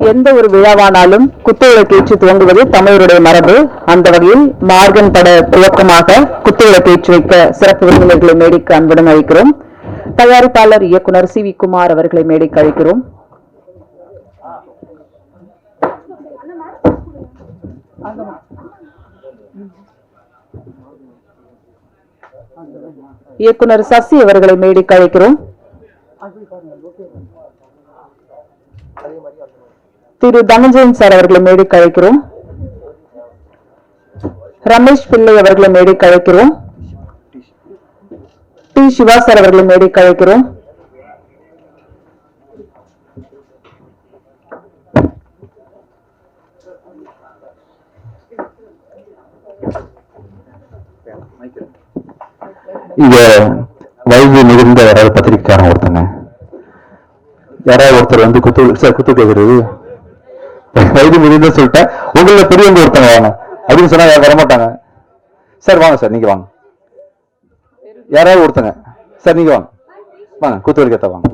எந்த ஒரு விழாவானாலும் குத்துவிளக்கேற்றி துவங்குவது தமிழருடைய மரபு. அந்த வகையில் மார்கன் பட துவக்கமாக குத்துவிளக்கேற்றி வைக்க சிறப்பு விருந்தினர்களை மேடைக்கு அன்புடன் அழைக்கிறோம். தயாரிப்பாளர் இயக்குனர் சி வி குமார் அவர்களை மேடைக்கு அழைக்கிறோம். இயக்குனர் சசி அவர்களை மேடைக்கு அழைக்கிறோம். திரு தனஞ்சயன் சார் அவர்களை மேடைக்கு அழைக்கிறோம். ரமேஷ் பிள்ளை அவர்களை மேடைக்கு அழைக்கிறோம். டி சிவா சார் அவர்களை மேடைக்கு அழைக்கிறோம். இங்க வயது மிகுந்த யாராவது பத்திரிகைக்காரன் ஒருத்தங்க, யாராவது ஒருத்தர் வந்து குத்து கேட்கறது வயது மிகுந்த சொல்லிட்டா உங்கள பெரியவங்க ஒருத்தங்க வாங்க அப்படின்னு சொன்னா வரமாட்டாங்க. சார் வாங்க சார், நீங்க வாங்க. யாராவது ஒருத்தங்க சார், நீங்க வாங்க வாங்க, குத்து கேட்ட வாங்க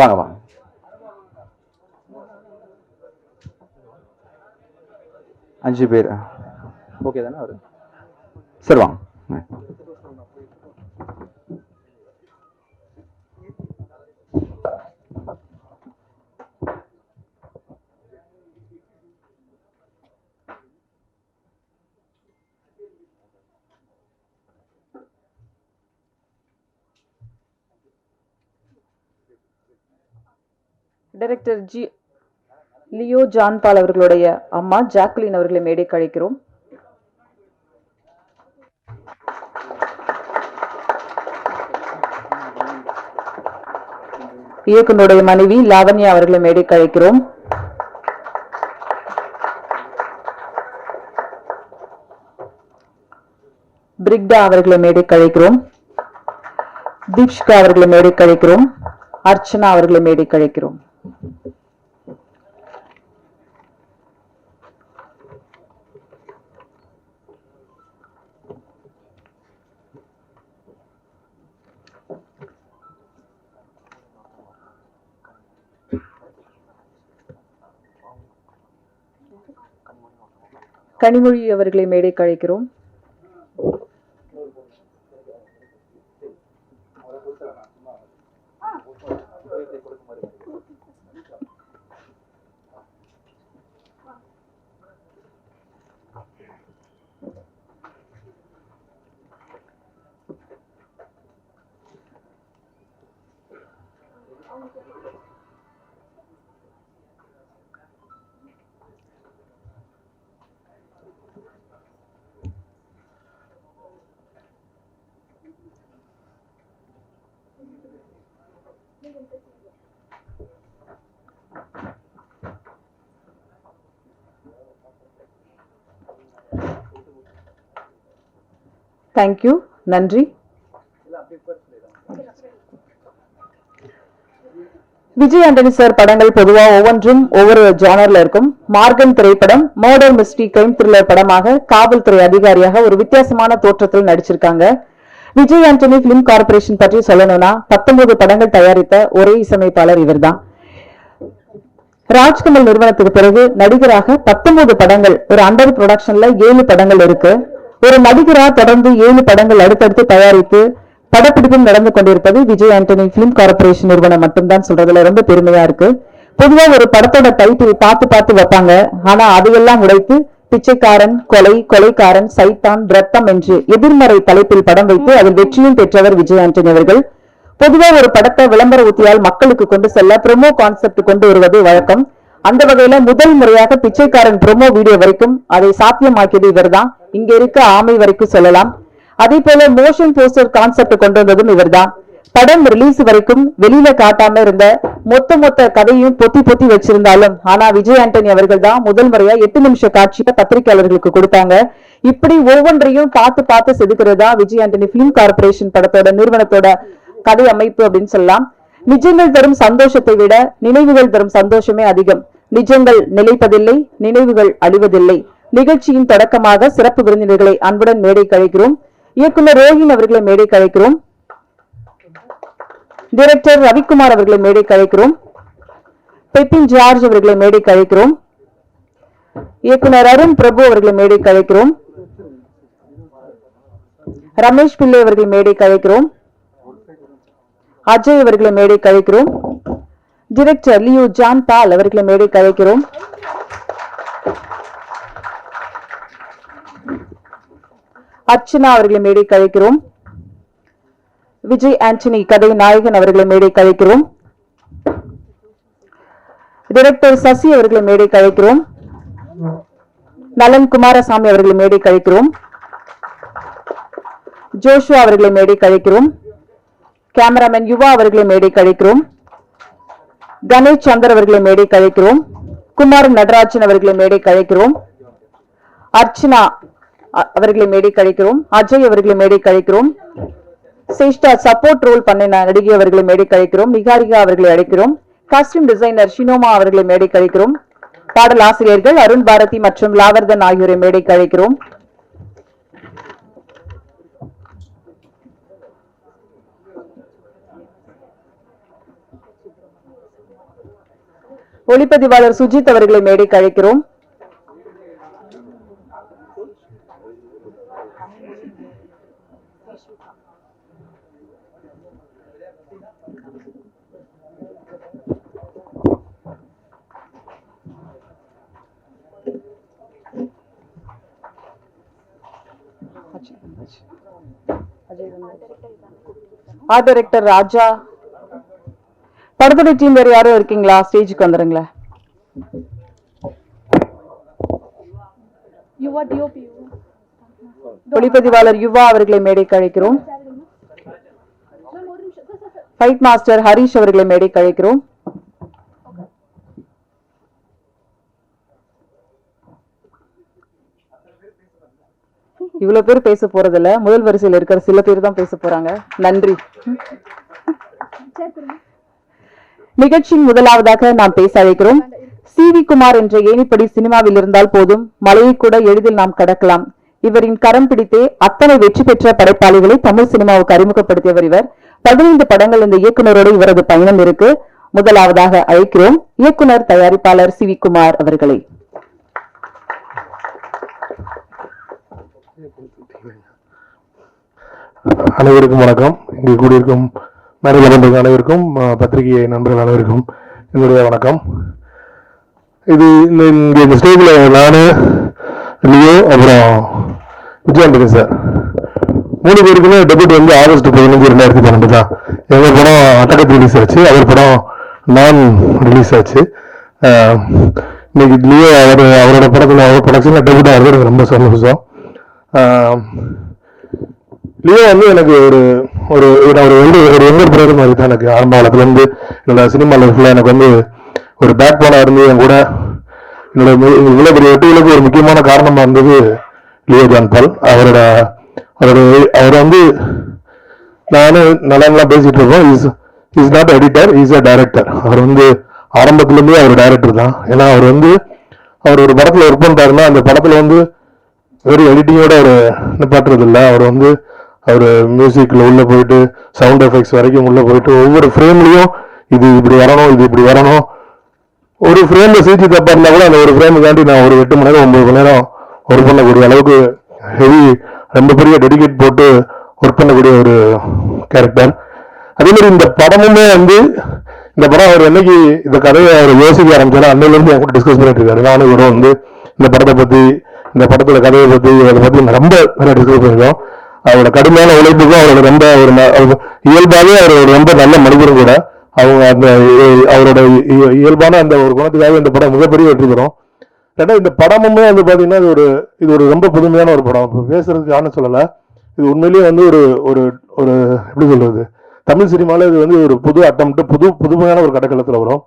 வாங்க வாங்க. அஞ்சு பேர் ஓகே தானே அவரு? சரி வாங்க. டைரக்டர் லியோ ஜான்பால் அவர்களுடைய அம்மா ஜாக்லின் அவர்களை மேடைக்கு அழைக்கிறோம். இயக்குனருடைய மனைவி லாவண்யா அவர்களை மேடைக்கு அழைக்கிறோம். பிரிக்டா அவர்களை மேடைக்கு அழைக்கிறோம். தீப்ஷிகா அவர்களை மேடைக்கு அழைக்கிறோம். அர்ச்சனா அவர்களை மேடைக்கு அழைக்கிறோம். கனிமொழி அவர்களை மேடைக்கு அழைக்கிறோம். தேங்க்யூ, நன்றி. விஜய் ஆண்டனி சார் படங்கள் பொதுவா ஒவ்வொன்றும் ஒவ்வொரு ஜானர்ல இருக்கும். மார்கன் திரைப்படம் மர்டர் மிஸ்ட்ரி கிரைம் த்ரில்லர் படமாக காவல்துறை அதிகாரியாக ஒரு வித்தியாசமான தோற்றத்தில் நடிச்சிருக்காங்க. விஜய் ஆண்டனி பிலிம் கார்பரேஷன் பற்றி சொல்லணும்னா 19 படங்கள் தயாரித்த ஒரே இசையமைப்பாளர் இவர்தான். ராஜ்கமல் நிறுவனத்துக்கு பிறகு நடிகராக 19 படங்கள், ஒரு அண்டர் ப்ரொடக்ஷன்ல 7 படங்கள் இருக்கு. ஒரு நடிகரா தொடர்ந்து 7 படங்கள் அடுத்தடுத்து தயாரித்து படப்பிடிப்பும் நடந்து கொண்டிருப்பது விஜய் ஆண்டனி பிலிம் கார்பரேஷன் நிறுவனம் மட்டும்தான் சொல்றதுல ரொம்ப பெருமையா இருக்கு. பொதுவா ஒரு படத்தோட டைட்டில் பார்த்து வைப்பாங்க. ஆனா அதையெல்லாம் உடைத்து பிச்சைக்காரன், கொலை, கொலைக்காரன், சைத்தான், ரத்தம் என்று எதிர்மறை தலைப்பில் படம் வைத்து அதில் வெற்றியும் பெற்றவர் விஜய் ஆண்டனி அவர்கள். பொதுவா ஒரு படத்தை விளம்பர உத்தியால் மக்களுக்கு கொண்டு செல்ல ப்ரோமோ கான்செப்ட் கொண்டு வருவது வழக்கம். அந்த வகையில முதல் முறையாக பிச்சைக்காரன் ப்ரோமோ வீடியோ வரைக்கும் அதை சாத்தியமாக்கியது இவர்தான். இங்க இருக்க ஆமை வரைக்கும் சொல்லலாம். அதே போல மோஷன் போஸ்டர் கான்செப்ட் கொண்டு வந்ததும் இவர்தான். படம் ரிலீஸ் வரைக்கும் வெளியில காட்டாம இருந்த மொத்த கதையும் பொத்தி வச்சிருந்தாலும் ஆனா விஜய் ஆண்டனி அவர்கள் தான் முதல் முறையா 8 நிமிஷ காட்சியை பத்திரிகையாளர்களுக்கு கொடுத்தாங்க. இப்படி ஒவ்வொன்றையும் பார்த்து செதுக்கிறதா விஜய் ஆண்டனி பிலிம் கார்பரேஷன் படத்தோட நிறுவனத்தோட கதை அமைப்பு அப்படின்னு சொல்லலாம். நிஜங்கள் தரும் சந்தோஷத்தை விட நினைவுகள் தரும் சந்தோஷமே அதிகம். நிஜங்கள் நிலைப்பதில்லை, நினைவுகள் அழிவதில்லை. நிகழ்ச்சியின் தொடக்கமாக சிறப்பு விருந்தினர்களை அன்புடன் மேடை கழிக்கிறோம். இயக்குனர் ரோஹின் அவர்களை மேடை கழிக்கிறோம். டைரக்டர் ரவிக்குமார் அவர்களை மேடை கழிக்கிறோம். பெப்பின் ஜார்ஜ் அவர்களை மேடை கழிக்கிறோம். இயக்குனர் அருண் பிரபு அவர்களை மேடை கழிக்கிறோம். ரமேஷ் பிள்ளை அவர்களை மேடை கழிக்கிறோம். அஜய் அவர்களை மேடை கழிக்கிறோம். டைரக்டர் லியோ ஜான் பால் அவர்களை மேடை கழிக்கிறோம். அர்ச்சனா அவர்களை மேடை கழிக்கிறோம். விஜய் ஆண்டனி கதை நாயகன் அவர்களை மேடை கழிக்கிறோம். டைரக்டர் சசி அவர்களை மேடை கழிக்கிறோம். நலன் குமாரசாமி அவர்களை மேடை கழிக்கிறோம். ஜோஷுவா அவர்களை மேடை கழிக்கிறோம். கேமராமேன் யுவா அவர்களை மேடை கழிக்கிறோம். கணேஷ் சந்தர் அவர்களை மேடை கழிக்கிறோம். குமார் நடராஜன் அவர்களை மேடை கழிக்கிறோம். அர்ச்சனா அவர்களை மேடை கழிக்கிறோம். அஜய் அவர்களை மேடை கழிக்கிறோம். சேஷ்டா சப்போர்ட் ரோல் பண்ண நடிகை அவர்களை மேடை கழிக்கிறோம். நிகாரிகா அவர்களை அழைக்கிறோம். காஸ்டியூம் டிசைனர் ஷினோமா அவர்களை மேடை கழிக்கிறோம். பாடல் ஆசிரியர்கள் அருண் பாரதி மற்றும் லாவர்தன் ஆகியோரை மேடை கழிக்கிறோம். ஒளிப்பதிவாளர் சுஜித் அவர்களை மேடைக்கு அழைக்கிறோம். ஆர்ட் டைரக்டர் ராஜா. படத்துடைய டீம் வேற யாரும் இருக்கீங்களா? ஸ்டேஜுக்கு வந்துருங்களேன். ஒளிப்பதிவாளர் யுவா அவர்களை மேடைக்கு அழைக்கிறோம். ஃபைட் மாஸ்டர் ஹரிஷ் அவர்களை மேடைக்கு அழைக்கிறோம். இவ்வளவு பேர் பேச போறதில்ல, முதல் வரிசையில் இருக்கிற சில பேர் தான் பேச போறாங்க. நன்றி. நிகழ்ச்சியின் முதலாவதாக நாம் பேச அழைக்கிறோம். சி.வி. குமார் என்ற ஏணிப்படி சினிமாவில் இருந்தால் போதும், மலையை கூட எளிதில் நாம் கடக்கலாம். இவரின் கரம் பிடித்தே அத்தனை வெற்றி பெற்ற படைப்பாளிகளை தமிழ் சினிமாவுக்கு அறிமுகப்படுத்தியவர் இவர். 15 படங்கள் இந்த இயக்குனரோடு இவரது பயணம் இருக்கு. முதலாவதாக அழைக்கிறோம் இயக்குனர் தயாரிப்பாளர் சி.வி. குமார் அவர்களை. அனைவருக்கும் வணக்கம். இங்கே கூடியிருக்கும் மேனேஜர் அனைவருக்கும், பத்திரிகை நண்பர்கள் அனைவருக்கும் என்னுடைய வணக்கம். இது இந்த ஸ்டேஜில் நான், லியோ, அப்புறம் விஜயாண்டனி சார் 3 பேருக்குமே டெபியூட் வந்து ஆகஸ்ட் 15, 2012 தான். எங்கள் படம் அட்டகத்து ரிலீஸ் ஆச்சு, அவர் படம் நான் ரிலீஸ் ஆச்சு. இன்னைக்கு லியோ அவரோட படத்தில் அவர் ப்ரொடக்ஷனில் டெபியூட் ஆகிறது எனக்கு ரொம்ப சந்தோஷம். லியோ வந்து எனக்கு ஒரு எங்கர் பிரதர் மாதிரி தான். எனக்கு ஆரம்ப காலத்துலேருந்து என்னோட சினிமா லைஃப்பில் எனக்கு வந்து ஒரு பேக் போனாக இருந்து என் கூட என்னோட இவ்வளோ பெரிய வெற்றிகளுக்கு ஒரு முக்கியமான காரணமாக இருந்தது லியோ ஜான் பால். அவர் வந்து நானும் நல்லா பேசிட்டு இருக்கோம். Is not editor, is a director. அவர் வந்து ஆரம்பத்துலேருந்தே அவர் டைரக்டர் தான். ஏன்னா அவர் ஒரு படத்தில் ஒர்க் பண்ணுறாருன்னா அந்த படத்தில் வந்து வெறும் எடிட்டிங்கோட அவர் நிப்பாட்டுறது இல்லை. அவர் மியூசிக்கில் உள்ளே போயிட்டு சவுண்ட் எஃபெக்ட்ஸ் வரைக்கும் உள்ளே போயிட்டு ஒவ்வொரு ஃப்ரேம்லையும் இது இப்படி வரணும். ஒரு ஃப்ரேமில் சிஜி தப்பா இருந்தால் கூட அந்த ஒரு ஃப்ரேமுக்காண்டி நான் ஒரு 8 மணி நேரம் 9 மணி நேரம் ஒர்க் பண்ணக்கூடிய அளவுக்கு ஹெவி, ரொம்ப பெரிய டெடிகேட் போட்டு ஒர்க் பண்ணக்கூடிய ஒரு கேரக்டர். அதே மாதிரி இந்த படமுமே வந்து இந்த படம் அவர் என்னைக்கு இந்த கதையை அவர் யோசிக்க ஆரம்பிச்சாலும் அன்னையிலேருந்து என் கூட டிஸ்கஸ் பண்ணிட்டு இருக்காரு. நானும் கூட வந்து இந்த படத்தை பற்றி, இந்த படத்தோட கதையை பற்றி, அதை பற்றி ரொம்ப நிறைய டிஸ்கஸ் பண்ணியிருக்கோம். அவரோட கடுமையான உழைப்புக்கும் அவரோட ரொம்ப இயல்பாகவே அவர் ரொம்ப நல்ல மனிதரும் கூட. அவரோட இயல்பான அந்த ஒரு குணத்துக்காக இந்த படம் மிகப்பெரிய வெற்றி பெறும். ரெண்டாவது இந்த படமுமே வந்து பார்த்தீங்கன்னா இது ஒரு ரொம்ப புதுமையான ஒரு படம். இப்போ பேசுறதுக்கு யாரும் சொல்லலை. இது உண்மையிலேயே வந்து ஒரு எப்படி சொல்றது, தமிழ் சினிமாவில் இது வந்து ஒரு புது அட்டம்ப்ட், புதுமையான ஒரு கடைக்களத்தில் வரும்.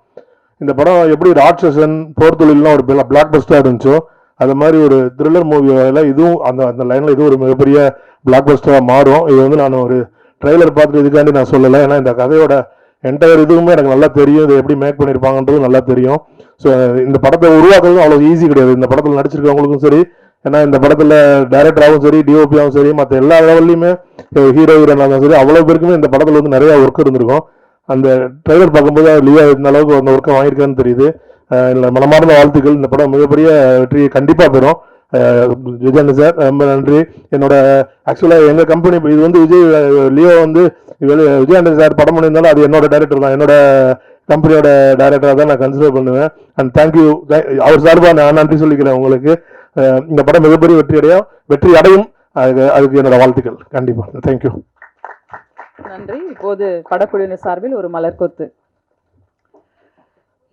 இந்த படம் எப்படி ராட்சசன், போர் தொழிலாம் ஒரு பிளாக் பஸ்டா இருந்துச்சோ, அது மாதிரி ஒரு த்ரில்லர் மூவியில இதுவும் அந்த லைன்ல இது ஒரு மிகப்பெரிய பிளாக் பஸ்டரா மாறும். இது வந்து நான் ஒரு ட்ரெய்லர் பார்த்துட்டு இதுக்காண்டி நான் சொல்லலை. ஏன்னா இந்த கதையோட என்டையர் இதுவுமே எனக்கு நல்லா தெரியும், இதை எப்படி மேக் பண்ணியிருப்பாங்கன்றது நல்லா தெரியும். ஸோ இந்த படத்தை உருவாக்குறதும் அவ்வளோ ஈஸி கிடையாது. இந்த படத்தில் நடிச்சிருக்கவங்களுக்கும் சரி, ஏன்னா இந்த படத்தில் டைரக்டராகவும் சரி, டிஓபியாகவும் சரி, மற்ற எல்லா லெவல்லையுமே ஹீரோ ஹீரோனாலும் சரி, அவ்வளோ பேருக்குமே இந்த படத்தில் வந்து நிறையா ஒர்க் இருந்திருக்கும். அந்த ட்ரைலர் பார்க்கும்போது லியோ இந்த அளவுக்கு அந்த ஒர்க்கை வாங்கியிருக்கான்னு தெரியுது. இல்லை, மனமார்ந்த வாழ்த்துக்கள். இந்த படம் மிகப்பெரிய வெற்றியை கண்டிப்பாக பெறும். விஜயன் சார் ரொம்ப நன்றி. என்னோட ஆக்சுவலாக எங்கள் கம்பெனி இது வந்து லியோ வந்து விஜயாண்டன் சார் படம் பண்ணியிருந்தாலும் அது என்னோட டைரக்டர் தான், என்னோட கம்பெனியோட டைரக்டராக தான் நான் கன்சிடர் பண்ணுவேன். அண்ட் தேங்க்யூ, அவர் சார்பாக நான் நன்றி சொல்லிக்கிறேன் உங்களுக்கு. இந்த படம் மிகப்பெரிய வெற்றி அடையும். அதுக்கு என்னோட வாழ்த்துக்கள் கண்டிப்பாக. தேங்க்யூ, நன்றி. இப்போது படக்குழுவினர் சார்பில் ஒரு மலர்கொத்து.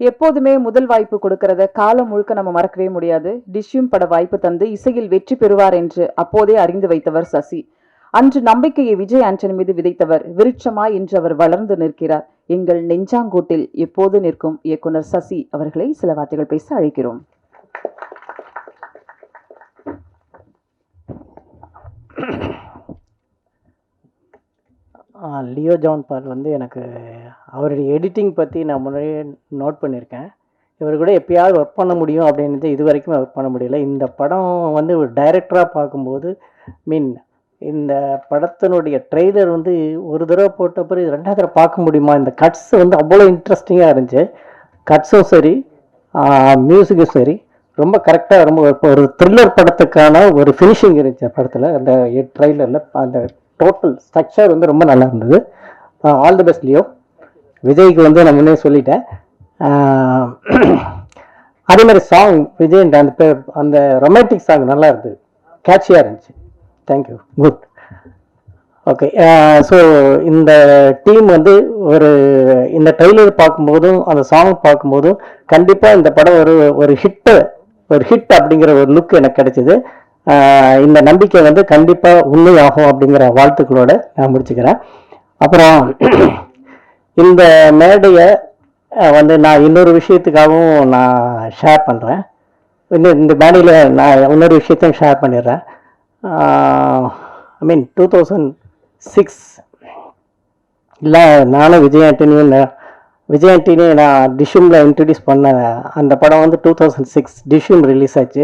எப்போதுமே முதல் வாய்ப்பு கொடுக்கறத காலம் முழுக்க நம்ம மறக்கவே முடியாது. டிஷ்யூம் பட வாய்ப்பு தந்து இசையில் வெற்றி பெறுவார் என்று அப்போதே அறிந்து வைத்தவர் சசி. அன்று நம்பிக்கையை விஜய் ஆண்டனி மீது விதைத்தவர். விருட்சமாய் இன்று அவர் வளர்ந்து நிற்கிறார். எங்கள் நெஞ்சாங்கூட்டில் எப்போது நிற்கும் இயக்குனர் சசி அவர்களை சில வார்த்தைகள் பேச அழைக்கிறோம். லியோ ஜான் பால் வந்து எனக்கு அவருடைய எடிட்டிங் பற்றி நான் முன்னாடியே நோட் பண்ணியிருக்கேன். இவர் கூட எப்பயாவது ஒர்க் பண்ண முடியும் அப்படின்றது இது வரைக்கும் ஒர்க் பண்ண முடியல. இந்த படம் வந்து ஒரு டைரக்டராக பார்க்கும்போது இந்த படத்தினுடைய ட்ரெய்லர் வந்து ஒரு தடவை போட்ட பிறகு ரெண்டாவது தடவை பார்க்க முடியுமா? இந்த கட்ஸ் வந்து அவ்வளோ இன்ட்ரெஸ்டிங்காக இருந்துச்சு. கட்ஸும் சரி, மியூசிக்கும் சரி, ரொம்ப கரெக்டாக, ரொம்ப ஒரு த்ரில்லர் படத்துக்கான ஒரு ஃபினிஷிங் இருந்துச்சு படத்தில். அந்த ட்ரெய்லரில் அந்த டோட்டல் ஸ்ட்ரக்சர் வந்து ரொம்ப நல்லா இருந்தது. All the best Leo. விஜய்க்கு வந்து நான் முன்னே சொல்லிட்டேன். அதே மாதிரி சாங் விஜய் அந்த ரொமான்டிக் சாங் நல்லா இருந்தது, கேட்சியாக இருந்துச்சு. Thank you, good. ஓகே, ஸோ இந்த டீம் வந்து இந்த ட்ரெய்லர் பார்க்கும்போதும் அந்த சாங் பார்க்கும்போதும் கண்டிப்பாக இந்த படம் ஒரு ஹிட் அப்படிங்கிற ஒரு லுக் எனக்கு கிடைச்சிது. இந்த நம்பிக்கை வந்து கண்டிப்பாக உண்மையாகும் அப்படிங்கிற வாழ்த்துக்களோட நான் முடிச்சுக்கிறேன். அப்புறம் இந்த மேடையை வந்து நான் இன்னொரு விஷயத்துக்காகவும் நான் ஷேர் பண்ணுறேன். இந்த மேடையில் நான் இன்னொரு விஷயத்தையும் ஷேர் பண்ணிடுறேன். 2006 இல்லை, நானும் விஜய் ஆண்டனியும் நான் டிஷ்யூமில் இன்ட்ரடியூஸ் பண்ண அந்த படம் வந்து 2006 டிஷ்யூம் ரிலீஸ் ஆச்சு.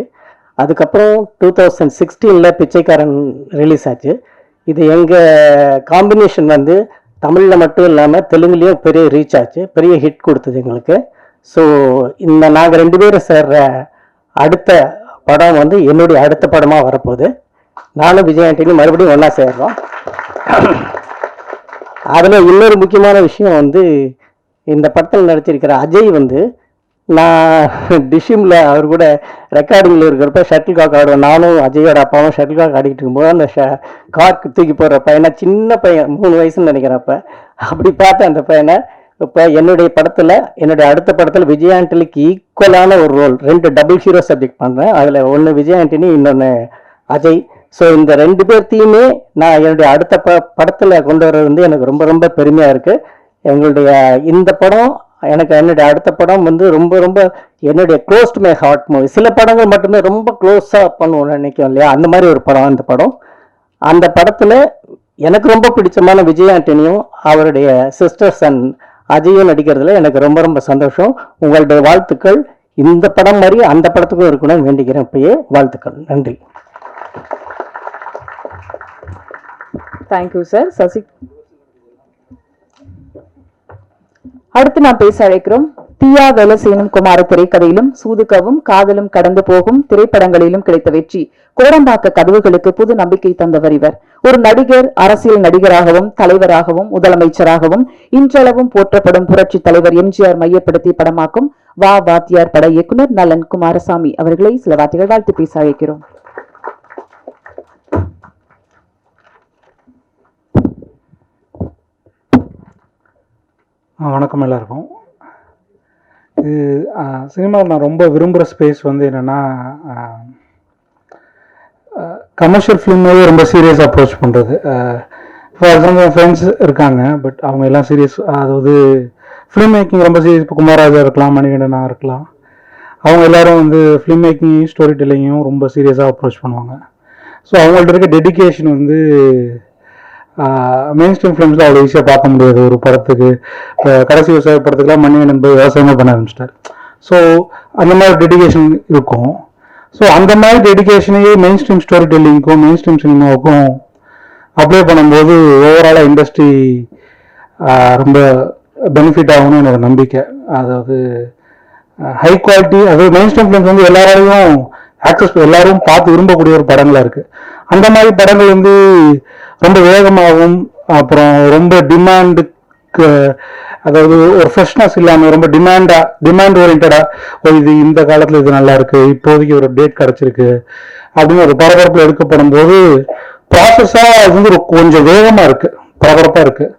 அதுக்கப்புறம் 2016 பிச்சைக்காரன் ரிலீஸ் ஆச்சு. இது எங்கள் காம்பினேஷன் வந்து தமிழில் மட்டும் இல்லாமல் தெலுங்குலேயும் பெரிய ரீச் ஆச்சு, பெரிய ஹிட் கொடுத்தது எங்களுக்கு. ஸோ நாங்கள் 2 பேரும் சேர்ற அடுத்த படம் வந்து என்னுடைய அடுத்த படமாக வரப்போகுது. நானும் விஜய் ஆண்டனி மறுபடியும் ஒன்றா சேர்றோம். அதில் இன்னொரு முக்கியமான விஷயம் வந்து இந்த படத்தில் நடிச்சிருக்கிற அஜய் வந்து நான் டிஷ்யூமில் அவர் கூட ரெக்கார்டிங்கில் இருக்கிறப்ப ஷட்டில் காக் ஆடுவேன். நானும் அஜயோட அப்பாவும் ஷட்டில் காக் ஆடிக்கிட்டு இருக்கும்போது அந்த கார்க்கு தூக்கி போடுறப்ப, ஏன்னா சின்ன பையன் 3 வயசுன்னு நினைக்கிறப்ப, அப்படி பார்த்து அந்த பையனை இப்போ என்னுடைய அடுத்த படத்தில் விஜய் ஆண்டனிக்கு ஈக்குவலான ஒரு ரோல் 2 டபுள் ஹீரோ சப்ஜெக்ட் பண்ணுறேன். அதில் ஒன்று விஜய் ஆண்டனி, இன்னொன்று அஜய். ஸோ இந்த 2 பேர்த்தையுமே நான் என்னுடைய அடுத்த படத்தில் கொண்டு வர்றது வந்து எனக்கு ரொம்ப ரொம்ப பெருமையாக இருக்குது. எங்களுடைய இந்த படம் என்னுடைய அடுத்த படம் வந்து ரொம்ப ரொம்ப என்னுடைய close to my heart movie. சில படங்கள் மட்டுமே ரொம்ப க்ளோஸாக பண்ணுவோம்னு நினைக்கிறோம் இல்லையா, அந்த மாதிரி ஒரு படம் இந்த படம். அந்த படத்தில் எனக்கு ரொம்ப பிடிச்சமான விஜய் ஆண்டனியும் அவருடைய சிஸ்டர் சன் அஜயும் நடிக்கிறதுல எனக்கு ரொம்ப ரொம்ப சந்தோஷம். உங்களுடைய வாழ்த்துக்கள் இந்த படம் மாதிரி அந்த படத்துக்கும் இருக்கணும்னு வேண்டிக்கிறேன். இப்பயே வாழ்த்துக்கள். நன்றி. Thank you sir. சசி, அடுத்து நாம் பேச அழைக்கிறோம். தீயா வேலை செய்யணும் குமார திரைக்கதையிலும் சூதுகவும் காதலும் கடந்து போகும் திரைப்படங்களிலும் கிடைத்த வெற்றி கோடம்பாக்க கதவுகளுக்கு புது நம்பிக்கை தந்தவர் இவர். ஒரு நடிகர், அரசியல் நடிகராகவும் தலைவராகவும் முதலமைச்சராகவும் இன்றளவும் போற்றப்படும் புரட்சி தலைவர் எம்ஜிஆர் மையப்படுத்தி படமாக்கும் வா வாத்தியார் பட இயக்குனர் நலன் குமாரசாமி அவர்களை சில வார்த்தைகள் வாழ்த்து பேச அழைக்கிறோம். வணக்கம் எல்லாருக்கும். இது சினிமாவில் நான் ரொம்ப விரும்புகிற ஸ்பேஸ் வந்து என்னென்னா, கமர்ஷியல் ஃபிலிமே ரொம்ப சீரியஸ் அப்ரோச் பண்ணுறது. ஃபார் எக்ஸாம்பிள் என் ஃப்ரெண்ட்ஸ் இருக்காங்க, பட் அவங்க எல்லாம் சீரியஸ், அதாவது ஃபிலிம் மேக்கிங் ரொம்ப சீரியஸ். இப்போ குமாராஜா இருக்கலாம், மணிகண்டனா இருக்கலாம், அவங்க எல்லோரும் வந்து ஃபிலிம் மேக்கிங் ஸ்டோரி டெல்லிங்கையும் ரொம்ப சீரியஸாக அப்ரோச் பண்ணுவாங்க. ஸோ அவங்கள்ட்ட இருக்க டெடிக்கேஷன் வந்து மெயின் ஸ்ட்ரீம் ஃபிலிம்ஸில் அவ்வளோ ஈஸியாக பார்க்க முடியாது. ஒரு படத்துக்கு இப்போ கடைசி விவசாய படத்துக்குலாம் மணிகண்டன் போய் விவசாயமே பண்ண ஆரம்பிச்சிட்டார். ஸோ அந்த மாதிரி டெடிகேஷன் இருக்கும். ஸோ அந்த மாதிரி டெடிகேஷனையே மெயின் ஸ்ட்ரீம் ஸ்டோரி டெல்லிங்க்கும் மெயின் ஸ்ட்ரீம் சினிமாவுக்கும் அப்ளை பண்ணும்போது ஓவராலாக இண்டஸ்ட்ரி ரொம்ப பெனிஃபிட் ஆகும்னு என்னோட நம்பிக்கை. அதாவது ஹை குவாலிட்டி, அதாவது மெயின் ஸ்ட்ரீம் ஃபிலிம்ஸ் வந்து எல்லாராலையும் ஆக்சஸ், எல்லாரும் பார்த்து விரும்பக்கூடிய ஒரு படங்களாக இருக்குது. அந்த மாதிரி படங்கள் வந்து ரொம்ப வேகமாகவும் அப்புறம் ரொம்ப டிமாண்டுக்கு, அதாவது ஒரு ஃப்ரெஷ்னஸ் இல்லாமல் ரொம்ப டிமாண்ட் ஓரியன்டா, இது இந்த காலத்தில் இது நல்லா இருக்கு, இப்போதைக்கு ஒரு டேட் கிடச்சிருக்கு அப்படின்னு ஒரு பரபரப்பில் எடுக்கப்படும் போது ப்ராசஸாக அது வந்து கொஞ்சம் வேகமாக இருக்குது, பரபரப்பாக இருக்குது.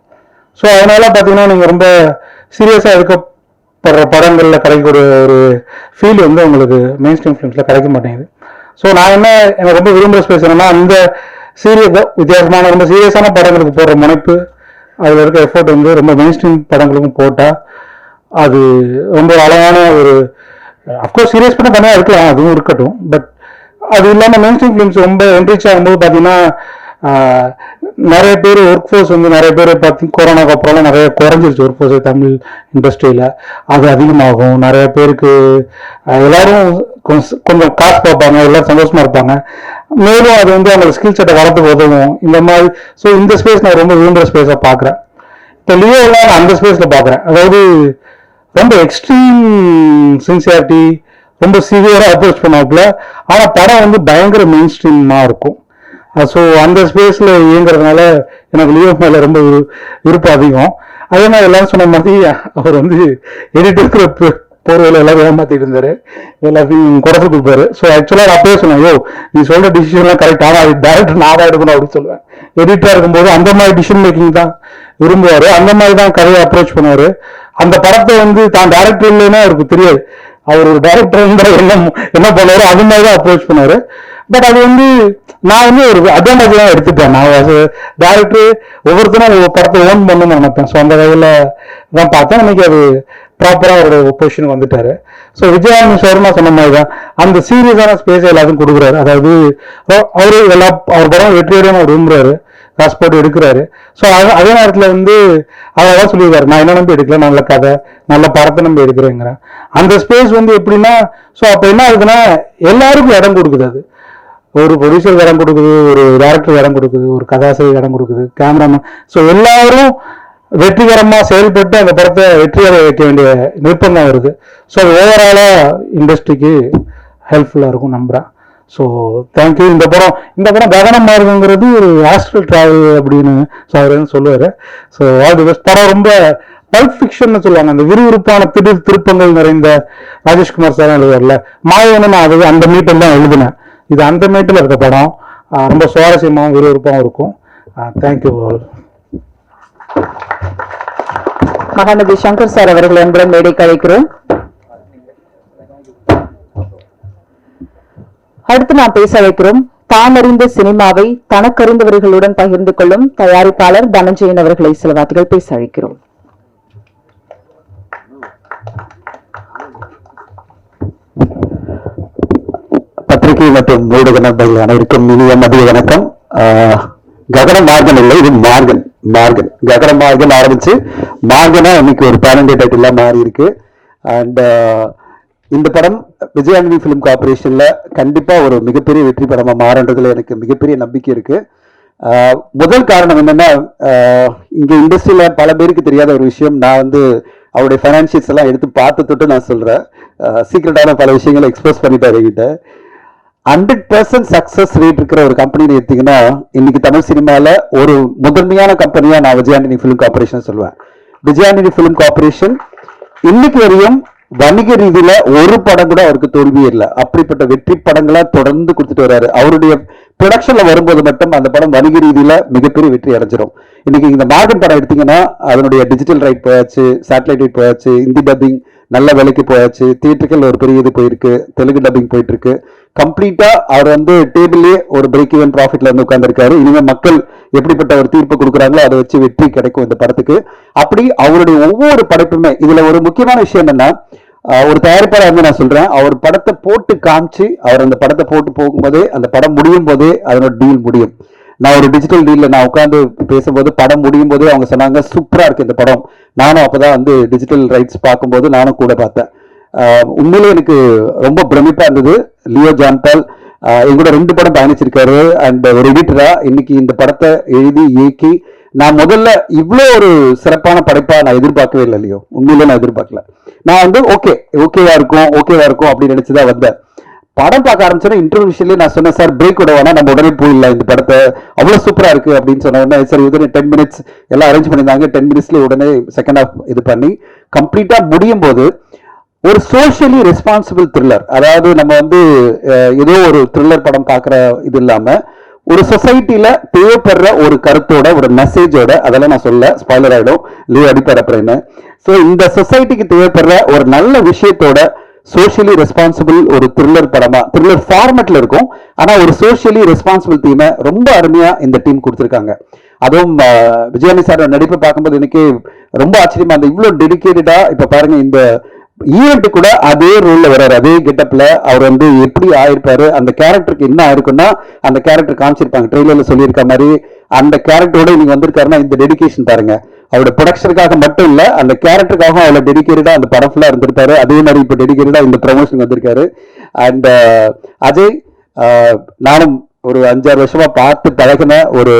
ஸோ அதனால பார்த்தீங்கன்னா நீங்கள் ரொம்ப சீரியஸாக எடுக்கப்படுற படங்களில் கிடைக்கக்கூடிய ஒரு ஃபீல் வந்து உங்களுக்கு மெயின் ஸ்ட்ரீம் ஃபிலிம்ஸில் கிடைக்க மாட்டேங்குது. ஸோ நான் எனக்கு ரொம்ப விரும்புகிற ஸ்பேஸ் என்னன்னா, அந்த வித்தியாசமான ரொம்ப சீரியஸான படங்களுக்கு போடுற முனைப்பு, அதில் இருக்க எஃபோர்ட் வந்து ரொம்ப மெயின் ஸ்ட்ரீம் படங்களுக்கும் போட்டால் அது ரொம்ப அழகான ஒரு, அஃப்கோர்ஸ் சீரியஸ் படம் தனியாக இருக்கலாம், அதுவும் இருக்கட்டும். பட் அது இல்லாமல் மெயின் ஸ்ட்ரீம் ஃபிலிம்ஸ் ரொம்ப என்ரிச் ஆகும்போது பார்த்தீங்கன்னா நிறைய பேர் ஒர்க் ஃபோர்ஸ் வந்து நிறைய பேர் பார்த்து கொரோனாக்கு அப்புறம்லாம் நிறைய குறைஞ்சிருச்சு ஒர்க் ஃபோர்ஸ் தமிழ் இண்டஸ்ட்ரியில். அது அதிகமாகும். நிறைய பேருக்கு எல்லாரும் கொஞ்சம் காசு பார்ப்பாங்க, எல்லாரும் சந்தோஷமா இருப்பாங்க. மேலும் அது வந்து அவங்க ஸ்கில் செட்டை வளர்த்துக்கு உதவும் இந்த மாதிரி. ஸோ இந்த ஸ்பேஸ் நான் ரொம்ப விரும்புகிற ஸ்பேஸாக பார்க்குறேன். இப்போ லியோவில் நான் அந்த ஸ்பேஸில் பார்க்குறேன். அதாவது ரொம்ப எக்ஸ்ட்ரீம் சின்சியாரிட்டி, ரொம்ப சிவியராக அப்ரோச் பண்ணாப்புல, ஆனால் படம் வந்து பயங்கர மெயின் ஸ்ட்ரீமாக இருக்கும். ஸோ அந்த ஸ்பேஸில் இயங்குறதுனால எனக்கு லியோ மேலே ரொம்ப விருப்பம் அதிகம். அதே மாதிரி எல்லாரும் சொன்ன மாதிரி அவர் வந்து எடிட்டர் போர்வையில் எல்லாரும் ஏமாத்திட்டு இருந்தாரு, எல்லாத்தையும் குறைச்சு கொடுப்பாரு. ஸோ ஆக்சுவலாக அப்பவே சொன்னேன், யோ நீ சொல்ற டிசிஷன்லாம் கரெக்ட், ஆனால் அது டேரக்டர் நான் தான் எடுக்கணும் அப்படின்னு சொல்லுவேன். எடிட்டராக இருக்கும்போது அந்த மாதிரி டிசிஷன் மேக்கிங் தான் விரும்புவார், அந்த மாதிரி தான் கதையை அப்ரோச் பண்ணுவார். அந்த படத்தை வந்து தான் டேரக்டர் இல்லைன்னா அவருக்கு தெரியாது, அவர் ஒரு டேரக்டர் என்ன பண்ணுவாரோ அது மாதிரி தான் அப்ரோச் பண்ணுவார். பட் அது வந்து நான் வந்து ஒரு அட்வான்டேஜ் தான் எடுத்துட்டேன். நான் டேரக்டர் ஒவ்வொருத்தரும் ஒரு படத்தை ஓன் பண்ணணும்னு நினைப்பேன். ஸோ அந்த வகையில் தான் பார்த்தேன். இன்னைக்கு அது ப்ராப்பராக அவரோட பொசிஷனுக்கு வந்துட்டாரு. ஸோ விஜயானந்த் சார் சொன்ன மாதிரி தான் அந்த சீரியஸான ஸ்பேஸை எல்லாத்தையும் கொடுக்குறாரு. அதாவது அவர் படம் வெற்றியோட அவர் விரும்புறாரு, காசு போட்டு எடுக்கிறாரு. ஸோ அதே நேரத்தில் வந்து அதான் சொல்லியிருக்காரு, நான் என்ன நம்பி எடுக்கல, நல்ல கதை நல்ல படத்தை நம்பி எடுக்கிறேங்கிறேன். அந்த ஸ்பேஸ் வந்து எப்படின்னா, ஸோ அப்போ என்ன ஆகுதுன்னா எல்லாருக்கும் இடம் கொடுக்குது. அது ஒரு ப்ரொடியூசருக்கு இடம் கொடுக்குது, ஒரு டேரக்டருக்கு இடம் கொடுக்குது, ஒரு கதாசிரியர் இடம் கொடுக்குது, கேமராமேன். ஸோ எல்லாரும் வெற்றிகரமாக செயல்பட்டு அந்த படத்தை வெற்றியாக வைக்க வேண்டிய நிர்பந்தம் வருது. ஸோ அது ஓவராலாக இண்டஸ்ட்ரிக்கு ஹெல்ப்ஃபுல்லாக இருக்கும் நம்புகிறேன். So thank you. இந்த படம் ககனம் மாறுங்கிறது ஒரு ஆஸ்ட்ரல் டிராவல் அப்படின்னு அவர் வந்து சொல்லுவார். So all the best. படம் ரொம்ப பல்ப் ஃபிக்ஷன் சொல்லுவாங்க, அந்த விறுவிறுப்பான திருப்பங்கள் நிறைந்த ராஜேஷ்குமார் சார் எழுதுவார்ல, மாயவனு நான் அது அந்த மீட்டில் தான் எழுதினேன். இது அந்த மீட்டில் இருக்க படம் ரொம்ப சுவாரஸ்யமாகவும் விறுவிறுப்பாகவும் இருக்கும். தேங்க்யூ. மகாநதி சங்கர் சார் அவர்கள் என்பதும் மேடைக்கு அழைக்கிறோம். அடுத்து நான் பேச வைக்கிறோம். தானறிந்த சினிமாவை தனக்கறிந்தவர்களுடன் பகிர்ந்து கொள்ளும் தயாரிப்பாளர் தனஞ்சயன் அவர்களை சில வார்த்தைகள் பேச அழைக்கிறோம். பத்திரிகை மற்றும் ஊடக நண்பர்கள் அனைவருக்கும் இனிய மதிய வணக்கம். ககன மார்கன் இல்லை, இது மார்கன். ககன மார்கன் ஆரம்பிச்சு மார்கனா இன்னைக்கு ஒரு பேன் டைட்டிலா மாறி இருக்கு. அண்ட் இந்த படம் விஜயானந்தி பிலிம் கார்பரேஷன்ல கண்டிப்பா ஒரு மிகப்பெரிய வெற்றி படமா மாறன்றதுல எனக்கு மிகப்பெரிய நம்பிக்கை இருக்கு. முதல் காரணம் என்னன்னா, இங்க இண்டஸ்ட்ரியில பல பேருக்கு தெரியாத ஒரு விஷயம், நான் வந்து அவருடைய ஃபைனான்சியல்ஸ் எல்லாம் எடுத்து பார்த்து தொட்டு நான் சொல்றேன். சீக்கிரட்டான பல விஷயங்களை எக்ஸ்பிரஸ் பண்ணிட்டாரு என்கிட்ட. 100% சக்சஸ் ரேட் இருக்கிற ஒரு கம்பெனி எடுத்தீங்கன்னா இன்னைக்கு தமிழ் சினிமால ஒரு முதன்மையான கம்பெனியா நான் விஜயானந்தி பிலிம் கார்பரேஷன் சொல்லுவேன். விஜயானந்தி பிலிம் கார்பரேஷன் இன்னைக்கு வரையும் வணிக ரீதியில ஒரு படம் கூட அவருக்கு தோல்வியே இல்லை. அப்படிப்பட்ட வெற்றி படங்களா தொடர்ந்து கொடுத்துட்டு வர்றாரு. அவருடைய ப்ரொடக்ஷன்ல வரும்போது மட்டும் அந்த படம் வணிக ரீதியில மிகப்பெரிய வெற்றி அடைஞ்சிடும். இன்னைக்கு இந்த மார்கன் படம் எடுத்தீங்கன்னா அதனுடைய டிஜிட்டல் ரைட் போயாச்சு, சேட்டலைட் ரைட் போயாச்சு, ஹிந்தி டப்பிங் நல்ல வேலைக்கு போயாச்சு, தியேட்டர்கள் ஒரு பெரிய இது போயிருக்கு, தெலுங்கு டப்பிங் போயிட்டு இருக்கு. கம்ப்ளீட்டா அவர் வந்து டேபிள்லயே ஒரு பிரேக் ஈவன் ப்ராஃபிட்ல வந்து உட்கார்ந்துருக்காரு. இனிமே மக்கள் எப்படிப்பட்ட ஒரு தீர்ப்பு கொடுக்குறாங்களோ அதை வச்சு வெற்றி கிடைக்கும் இந்த படத்துக்கு. அப்படி அவருடைய ஒவ்வொரு படைப்புமே, இதுல ஒரு முக்கியமான விஷயம் என்னன்னா, ஒரு தயாரிப்பாளர் வந்து நான் சொல்றேன், அவர் படத்தை போட்டு காமிச்சு அவர் அந்த படத்தை போட்டு போகும்போதே அந்த படம் முடியும் போதே அதனோட டீல் முடியும். நான் ஒரு டிஜிட்டல் டீல்ல நான் உட்காந்து பேசும்போது படம் முடியும் போது அவங்க சொன்னாங்க சூப்பரா இருக்கு இந்த படம். நானும் அப்பதான் வந்து டிஜிட்டல் ரைட்ஸ் பார்க்கும்போது நானும் கூட பார்த்தேன். உண்மையிலே எனக்கு ரொம்ப பிரமிப்பா இருந்தது. லியோ ஜான் பால் எங்கூட 2 படம் பயணிச்சிருக்காரு. அண்ட் ஒரு எடிட்டரா இன்னைக்கு இந்த படத்தை எழுதி இயக்கி நான் முதல்ல இவ்வளோ ஒரு சிறப்பான படைப்பா நான் எதிர்பார்க்கவே இல்லை இல்லையோ. உண்மையிலே நான் எதிர்பார்க்கல. நான் வந்து ஓகேவா இருக்கும் அப்படின்னு நினைச்சுதான் வந்தேன். படம் பார்க்க ஆரம்பிச்சோன்னா இன்டர்வியூஷன்ல நான் சொன்னேன், சார் பிரேக் விட வேணா, நம்ம உடனே போயிடலாம் இந்த படத்தை, அவ்வளவு சூப்பரா இருக்கு அப்படின்னு சொன்ன உடனே சரி உடனே 10 மினிட்ஸ் எல்லாம் அரேஞ்ச் பண்ணியிருந்தாங்க. 10 மினிட்ஸ்ல உடனே செகண்ட் ஹாஃப் இது பண்ணி கம்ப்ளீட்டா முடியும் போது ஒரு சோஷியலி ரெஸ்பான்சிபிள் த்ரில்லர், அதாவது நம்ம வந்து ஏதோ ஒரு த்ரில்லர் படம் பார்க்குற இது இல்லாம ஒரு சொசைட்டில தேவைப்படுற ஒரு கருத்தோட ஒரு மெசேஜோட, அதெல்லாம் நான் சொல்ல ஸ்பாய்லர் ஆயிடும், லீவ் அடிப்பார் அப்படின்னு. ஸோ இந்த சொசைட்டிக்கு தேவைப்படுற ஒரு நல்ல விஷயத்தோட சோஷியலி ரெஸ்பான்சிபிள் ஒரு த்ரில்லர் படமா, த்ரில்லர் ஃபார்மேட்ல இருக்கும், ஆனா ஒரு சோஷியலி ரெஸ்பான்சிபிள் தீமை ரொம்ப அருமையா இந்த டீம் கொடுத்துருக்காங்க. அதுவும் விஜயானி சார் நடிப்பை பார்க்கும்போது எனக்கு ரொம்ப ஆச்சரியமா அந்த இவ்வளவு டெடிக்கேட்டடா. இப்ப பாருங்க இந்த ஈவெண்ட் கூட அதே ரோல்ல வர்றாரு, அதே கெட்டப்ல அவர் வந்து எப்படி ஆயிருப்பாரு, அந்த கேரக்டருக்கு என்ன ஆயிருக்குன்னா அந்த கேரக்டர் காமிச்சிருப்பாங்க ட்ரெய்லர்ல சொல்லியிருக்க மாதிரி. அந்த கேரக்டரோட நீங்க வந்திருக்காருன்னா இந்த டெடிகேஷன் பாருங்க. அவரோட ப்ரொடக்ஷனுக்காக மட்டும் இல்ல, அந்த கேரக்டருக்காகவும் அவ்வளவு டெடிகேட்டடா அந்த படம் ஃபுல்லா இருந்திருக்காரு. அதே மாதிரி இப்ப டெடிகேட்டடா இந்த ப்ரமோஷன் வந்திருக்காரு. அண்ட் அஜய், நானும் ஒரு 5-6 வருஷமா பார்த்து பழகின ஒரு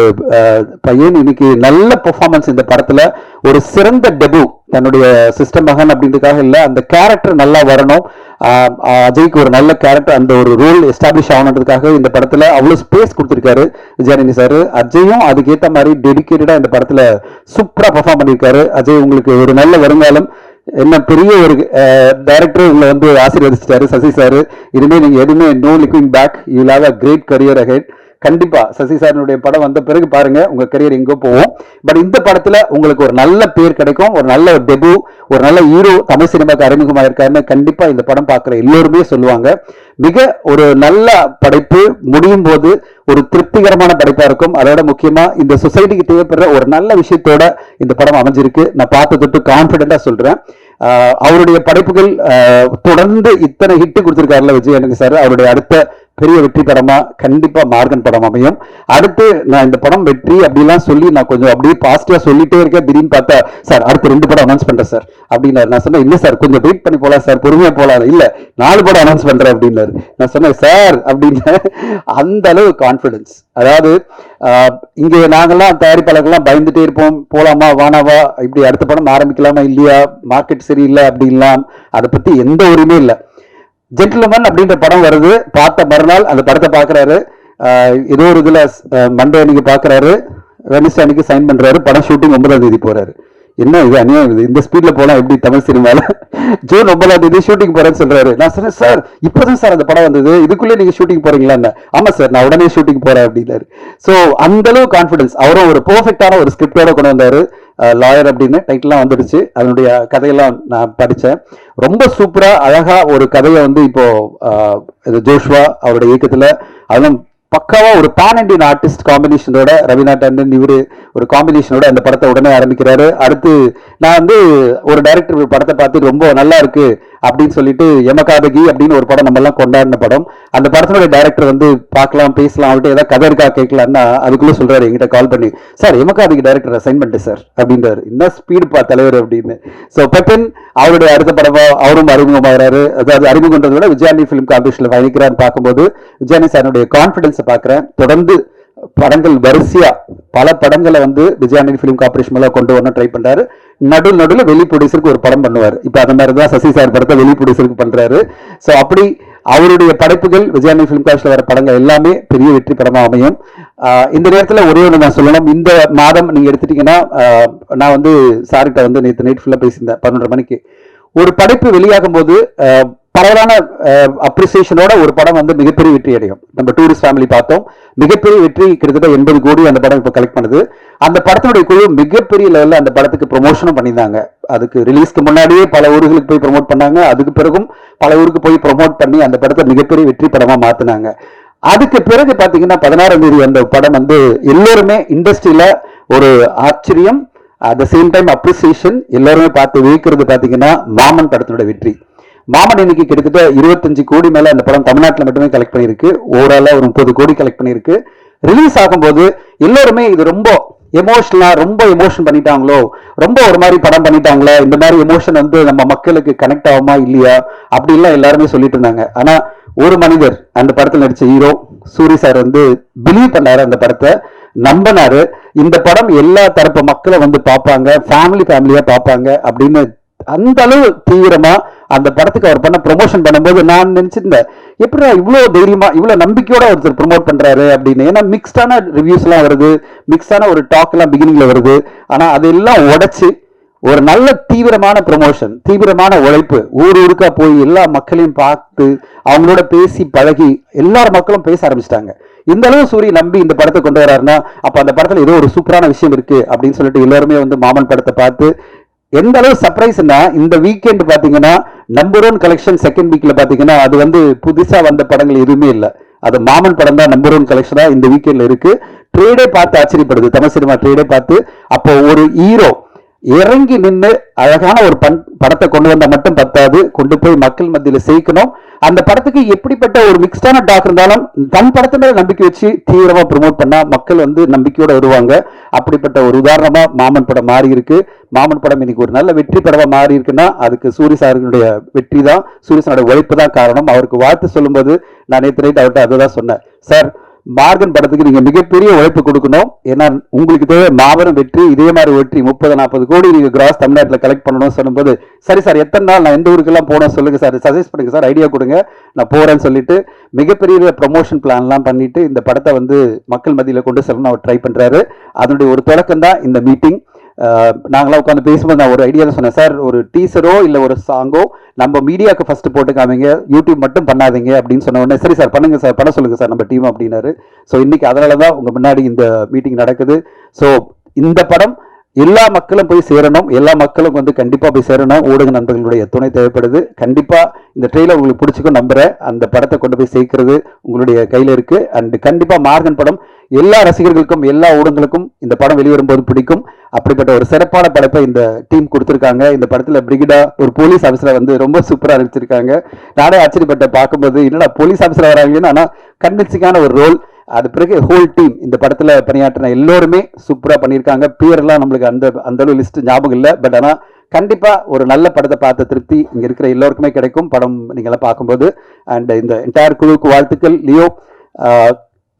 பையன், இன்னைக்கு நல்ல பெர்ஃபார்மன்ஸ் இந்த படத்துல. ஒரு சிறந்த டெபு, தன்னுடைய சிஸ்டம் மகன் அப்படின்றதுக்காக இல்ல, அந்த கேரக்டர் நல்லா வரணும். அஜய்க்கு ஒரு நல்ல கேரக்டர், அந்த ஒரு ரோல் எஸ்டாப்ளிஷ் ஆகணுன்றதுக்காக இந்த படத்துல அவ்வளவு ஸ்பேஸ் கொடுத்திருக்காரு விஜயானந்தி சார். அஜயும் அதுக்கேற்ற மாதிரி டெடிகேட்டடா இந்த படத்துல சூப்பரா பெர்ஃபார்ம் பண்ணியிருக்காரு. அஜய், உங்களுக்கு ஒரு நல்ல வருங்காலம். என்ன பெரிய ஒரு டைரக்டர் உங்களை வந்து ஆசீர்வதிச்சிட்டாரு சசி சார். இனிமே நீங்க எதுவுமே no looking back, you will have a great career ahead. கண்டிப்பா சசி சாரினுடைய படம் வந்த பிறகு பாருங்க உங்க கரியர் எங்கோ போவோம். பட் இந்த படத்துல உங்களுக்கு ஒரு நல்ல பேர் கிடைக்கும், ஒரு நல்ல டெபு, ஒரு நல்ல ஹீரோ தமிழ் சினிமாக்கு அறிமுகமாயிருக்காருன்னு கண்டிப்பா இந்த படம் பார்க்குற எல்லோருமே சொல்லுவாங்க. மிக ஒரு நல்ல படைப்பு, முடியும் போது ஒரு திருப்திகரமான படைப்பா இருக்கும். அதோட முக்கியமா இந்த சொசைட்டிக்கு தேவைப்படுற ஒரு நல்ல விஷயத்தோட இந்த படம் அமைஞ்சிருக்கு. நான் பார்த்து தொட்டு கான்பிடண்டா சொல்றேன். அவருடைய படைப்புகள் தொடர்ந்து இத்தனை ஹிட் கொடுத்திருக்காருல விஜய் சார், அவருடைய அடுத்த பெரிய வெற்றி படமா கண்டிப்பா மார்கன் படம் அமையும். அடுத்து நான் இந்த படம் வெற்றி அப்படிலாம் சொல்லி நான் கொஞ்சம் அப்படியே பாசிட்டிவா சொல்லிட்டே இருக்கேன். திடீர்னு பார்த்தா சார் அடுத்து 2 படம் அனௌன்ஸ் பண்றேன் சார் அப்படின்னாரு. நான் சொன்னேன் இல்ல சார் கொஞ்சம் வெயிட் பண்ணி போலாம் சார், பொறுமையா போலாம். இல்ல 4 படம் அனௌன்ஸ் பண்றேன் அப்படின்னாரு. நான் சொன்னேன் சார் அப்படின்னு. அந்த அளவு கான்பிடன்ஸ். அதாவது இங்க நாங்கெல்லாம் தயாரிப்பாளர்கள்லாம் பயந்துட்டே இருப்போம், போலாமா வானாவா, இப்படி அடுத்த படம் ஆரம்பிக்கலாமா இல்லையா, மார்க்கெட் சரியில்லை அப்படின்லாம், அதை பத்தி எந்த உரிமையும் இல்லை. ஜென்டில்மேன் அப்படின்ற படம் வருது, பார்த்த மறுநாள் அந்த படத்தை பாக்குறாரு. ஏதோ ஒரு இதுல மண்டே அன்னைக்கு பாக்குறாரு, வெனிஸ்டே அன்னைக்கு சைன் பண்றாரு, படம் ஷூட்டிங் 9ஆம் தேதி போறாரு. என்ன இது அநியாயம், இது இந்த ஸ்பீட்ல போலாம் எப்படி தமிழ் சினிமால? ஜூன் 9ஆம் தேதி ஷூட்டிங் போறேன்னு சொல்றாரு. நான் சொன்னேன் சார் இப்பதான் சார் அந்த படம் வந்தது, இதுக்குள்ளே நீங்க ஷூட்டிங் போறீங்களா? ஆமா சார் நான் உடனே ஷூட்டிங் போறேன் அப்படின்னாரு. சோ அந்த அளவு கான்பிடன்ஸ். அவரும் ஒரு பெர்ஃபெக்டான ஒரு ஸ்கிரிப்டோட கொண்டு வந்தாரு. லாயர் அப்படின்னு டைட்டில்லாம் வந்துடுச்சு. அதனுடைய கதையெல்லாம் நான் படித்தேன். ரொம்ப சூப்பரா அழகா ஒரு கதையை வந்து இப்போ ஜோஷ்வா அவருடைய இயக்கத்துல, அதுவும் பக்காவா ஒரு பேன் இண்டியன் ஆர்டிஸ்ட் காம்பினேஷனோட, ரவீனா டண்டன் இவரு ஒரு காம்பினேஷனோட அந்த படத்தை உடனே ஆரம்பிக்கிறாரு. அடுத்து நான் வந்து ஒரு டைரக்டர் படத்தை பார்த்து ரொம்ப நல்லா இருக்கு அப்படின்னு சொல்லிட்டு எமகாதகி அப்படின்னு ஒரு படம் நம்ம எல்லாம் கொண்டாடின படம், அந்த படத்தினுடைய டைரக்டர் வந்து பார்க்கலாம் பேசலாம் அவர்கிட்ட ஏதாவது கதை இருக்கா கேட்கலான்னா அதுக்குள்ள சொல்றாரு என்கிட்ட கால் பண்ணி, சார் எமகாதகி டைரக்டர் அசைன் பண்ணிட்டு சார் அப்படின்றாரு. என்ன ஸ்பீடு பா தலைவர் அப்படின்னு. ஸோ பெப்பின் அவருடைய அடுத்த படமா அவரும் அறிமுகமாகிறாரு. அதாவது அறிமுகன்றதை விட விஜயானி ஃபிலிம் காம்படிஷன்ல பயணிக்கிறான்னு பார்க்கும்போது விஜயானி சாருடைய கான்பிடன்ஸ் பார்க்கிறேன். தொடர்ந்து படங்கள் வரிசையா பல படங்களை வந்து விஜயானந்தி பிலிம் கார்பரேஷன் மேல கொண்டு வரணும் ட்ரை பண்றாரு. நடுவில் வெளி ப்ரொடியூசருக்கு ஒரு படம் பண்ணுவார். இப்ப அந்த மாதிரி தான் சசி சார் படத்தை வெளி ப்ரொடியூசருக்கு பண்றாரு. சோ அப்படி அவருடைய படைப்புகள் விஜயானந்தி பிலிம் கார்பரேஷன்ல வர படங்கள் எல்லாமே பெரிய வெற்றி படமா அமையும். இந்த நேரத்துல ஒரே ஒன்று நான் சொல்லணும். இந்த மாதம் நீங்க எடுத்துட்டீங்கன்னா, நான் வந்து சார்கிட்ட வந்து நேற்று நைட் ஃபுல்லா பேசியிருந்தேன் 11:30 மணிக்கு. ஒரு படைப்பு வெளியாகும் போது பரவலான அப்ரிசியேஷனோட ஒரு படம் வந்து மிகப்பெரிய வெற்றி அடையும். நம்ம டூரிஸ்ட் ஃபேமிலி பார்த்தோம், மிகப்பெரிய வெற்றி, கிட்டத்தட்ட 80 கோடி அந்த படம் இப்போ கலெக்ட் பண்ணுது. அந்த படத்தினுடைய குழு மிகப்பெரிய லெவலில் அந்த படத்துக்கு ப்ரொமோஷனும் பண்ணியிருந்தாங்க. அதுக்கு ரிலீஸ்க்கு முன்னாடியே பல ஊர்களுக்கு போய் ப்ரொமோட் பண்ணாங்க, அதுக்கு பிறகும் பல ஊருக்கு போய் ப்ரொமோட் பண்ணி அந்த படத்தை மிகப்பெரிய வெற்றி படமா மாத்தினாங்க. அதுக்கு பிறகு பாத்தீங்கன்னா 16ஆம் தேதி அந்த படம் வந்து எல்லோருமே இண்டஸ்ட்ரியில ஒரு ஆச்சரியம், at the same time appreciation, எல்லாருமே பார்த்து வியக்கிறது பாத்தீங்கன்னா மாமன் படத்தினுடைய வெற்றி. மாமன் இன்னைக்கு கிட்டத்தட்ட 25 கோடி மேல அந்த படம் தமிழ்நாட்டில் மட்டுமே கலெக்ட் பண்ணியிருக்கு. ஓவராலா ஒரு 30 கோடி கலெக்ட் பண்ணியிருக்கு. ரிலீஸ் ஆகும்போது எல்லாருமே இது ரொம்ப ரொம்ப எமோஷன் பண்ணிட்டாங்களோ, ரொம்ப ஒரு மாதிரி படம் பண்ணிட்டாங்களா, இந்த மாதிரி எமோஷன் வந்து நம்ம மக்களுக்கு கனெக்ட் ஆகுமா இல்லையா அப்படின்லாம் எல்லாருமே சொல்லிட்டு இருந்தாங்க. ஆனா ஒரு மனிதர் அந்த படத்தில் நடிச்ச ஹீரோ சூரி சார் வந்து பிலீவ் பண்ணாரு, அந்த படத்தை நம்பினாரு. இந்த படம் எல்லா தரப்பு மக்களை வந்து பார்ப்பாங்க, ஃபேமிலியா பார்ப்பாங்க அப்படின்னு அந்த அளவு தீவிரமா அந்த படத்துக்கு அவர் பண்ண ப்ரொமோஷன் பண்ணும்போது நான் நினைச்சிருந்தேன், எப்படி இவ்வளவு தைரியமா இவ்வளவு நம்பிக்கையோட ஒருத்தர் ப்ரொமோட் பண்றாரு அப்படின்னு. ஏன்னா மிக்ஸ்டான ரிவ்யூஸ் எல்லாம் வருது, மிக்ஸ்டான ஒரு டாக் எல்லாம் பிகினிங்ல வருது. ஆனா அதெல்லாம் உடைச்சு ஒரு நல்ல தீவிரமான ப்ரொமோஷன், தீவிரமான உழைப்பு, ஊருக்கா போய் எல்லா மக்களையும் பார்த்து அவங்களோட பேசி பழகி எல்லார் மக்களும் பேச ஆரம்பிச்சிட்டாங்க. இந்த அளவு சூரிய நம்பி இந்த படத்தை கொண்டு வராருன்னா அப்ப அந்த படத்துல ஏதோ ஒரு சூப்பரான விஷயம் இருக்கு அப்படின்னு சொல்லிட்டு எல்லாருமே வந்து மாமன் படத்தை பார்த்து எந்த அளவு சர்ப்ரைஸ்னா, இந்த வீக்கெண்ட் பாத்தீங்கன்னா நம்பர் 1 கலெக்ஷன் செகண்ட் வீக்ல பாத்தீங்கன்னா அது வந்து புதுசா வந்த படங்கள் எதுவுமே இல்லை. அது மாமன் படம் தான் நம்பர் 1 கலெக்ஷனா இந்த வீக்கெண்ட்ல இருக்கு. ட்ரேடே பார்த்து ஆச்சரியப்படுது, தமிழ் சினிமா ட்ரேடே பார்த்து. அப்போ ஒரு ஹீரோ இறங்கி நின்று அழகான ஒரு படத்தை கொண்டு வந்தா மட்டும் பத்தாது, கொண்டு போய் மக்கள் மத்தியில சேர்க்கணும். அந்த படத்துக்கு எப்படிப்பட்ட ஒரு மிக்ஸ்டான டாக் இருந்தாலும் தன் படத்து மேல நம்பிக்கை வச்சு தீவிரமா ப்ரொமோட் பண்ணா மக்கள் வந்து நம்பிக்கையோட வருவாங்க. அப்படிப்பட்ட ஒரு உதாரணமா மாமன் படம் மாறி இருக்கு. மாமன் படம் இன்னைக்கு ஒரு நல்ல வெற்றி படமா மாறி இருக்குன்னா அதுக்கு சூரி சாருடைய வெற்றி தான், சூரி சாரோட உழைப்பு தான் காரணம். அவருக்கு வாழ்த்து சொல்லும்போது நான் நேற்று நைட் அவர்கிட்ட அதுதான் சொன்னேன், சார் மார்கன் படத்துக்கு நீங்க மிகப்பெரிய உழைப்பு கொடுக்கணும். ஏன்னா உங்களுக்கு தேவை மாபெரும் வெற்றி, இதே மாதிரி வெற்றி 30-40 கோடி நீங்க கிராஸ் தமிழ்நாட்டில் கலெக்ட் பண்ணணும்னு சொல்லும்போது, சரி சார் எத்தனை நாள் நான் எந்த ஊருக்கெல்லாம் போனோம் சொல்லுங்க சார், சஜஸ்ட் பண்ணுங்க சார், ஐடியா கொடுங்க, நான் போறேன்னு சொல்லிட்டு மிகப்பெரிய ப்ரொமோஷன் பிளான்லாம் பண்ணிட்டு இந்த படத்தை வந்து மக்கள் மத்தியில் கொண்டு செல்லணும்னு அவர் ட்ரை பண்றாரு. அதனுடைய ஒரு தொடக்கம் தான் இந்த மீட்டிங். நாங்களாம் உட்காந்து பேசும்போது நான் ஒரு ஐடியா தான் சொன்னேன், சார் ஒரு டீசரோ இல்லை ஒரு சாங்கோ நம்ம மீடியாவுக்கு ஃபர்ஸ்ட் போட்டு காமிங்க, யூடியூப் மட்டும் பண்ணாதீங்க அப்படின்னு சொன்ன உடனே சரி சார் பண்ணுங்க சார், பண்ண சொல்லுங்க சார் நம்ம டீம் அப்படின்னாரு. ஸோ இன்னைக்கு அதனால தான் உங்க முன்னாடி இந்த மீட்டிங் நடக்குது. ஸோ இந்த படம் எல்லா மக்களும் போய் சேரணும், எல்லா மக்களும் வந்து கண்டிப்பா போய் சேரணும். ஊடக நண்பர்களுடைய துணை தேவைப்படுது. கண்டிப்பா இந்த ட்ரெயிலர் உங்களுக்கு பிடிச்சிக்கும் நம்புறேன். அந்த படத்தை கொண்டு போய் சேர்க்கிறது உங்களுடைய கையில இருக்கு. அண்ட் கண்டிப்பா மார்கன் படம் எல்லா ரசிகர்களுக்கும் எல்லா ஊடகங்களுக்கும் இந்த படம் வெளிவரும்போது பிடிக்கும். அப்படிப்பட்ட ஒரு சிறப்பான படத்தை இந்த டீம் கொடுத்துருக்காங்க. இந்த படத்துல பிரிகிடா ஒரு போலீஸ் ஆஃபீஸரை வந்து ரொம்ப சூப்பரா நடிச்சிருக்காங்க. நானே ஆச்சரியப்பட்ட பார்க்கும்போது என்னடா போலீஸ் ஆஃபீஸர் வராங்கன்னு, ஆனா கன்வின்சிங்கான ஒரு ரோல். அது பிறகு ஹோல் டீம் இந்த படத்துல பணியாற்றின எல்லோருமே சூப்பரா பண்ணியிருக்காங்க. பேரெல்லாம் நம்மளுக்கு அந்த அளவு லிஸ்ட் ஞாபகம் இல்லை. பட் ஆனா கண்டிப்பா ஒரு நல்ல படத்தை பார்த்த திருப்தி இங்க இருக்கிற எல்லோருக்குமே கிடைக்கும் படம் நீங்க எல்லாம் பார்க்கும்போது. அண்ட் இந்த என்டையர் குழுவுக்கு வாழ்த்துக்கள். லியோ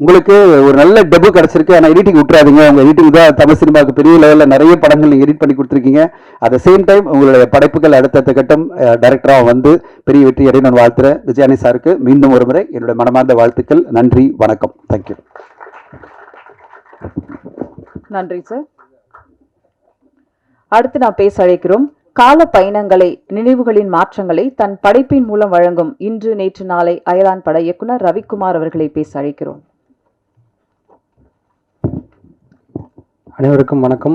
உங்களுக்கு ஒரு நல்ல டெபு கிடைச்சிருக்கு. ஆனால் எடிட்டிங் விட்டுறாதீங்க, உங்க எடிட்டிங் தான் தமிழ் சினிமாவுக்கு பெரிய லெவலில் நிறைய படங்கள் நீங்கள் எடிட் பண்ணி கொடுத்துருக்கீங்க. அட் த சேம் டைம் உங்களுடைய படைப்புகள் அடுத்தடுத்த கட்டம் டைரக்டராக வந்து பெரிய வெற்றி அடைய நான் வாழ்த்துறேன். விஜயானி சாருக்கு மீண்டும் ஒரு முறை என்னுடைய மனமார்ந்த வாழ்த்துக்கள். நன்றி, வணக்கம், தேங்க்யூ. நன்றி சார். அடுத்து நான் பேச அழைக்கிறோம். கால பயணங்களை, நினைவுகளின் மாற்றங்களை தன் படைப்பின் மூலம் வழங்கும் இன்று நேற்று நாளை அயலான் பட இயக்குனர் ரவிக்குமார் அவர்களை பேச அழைக்கிறோம். அனைவருக்கும் வணக்கம்.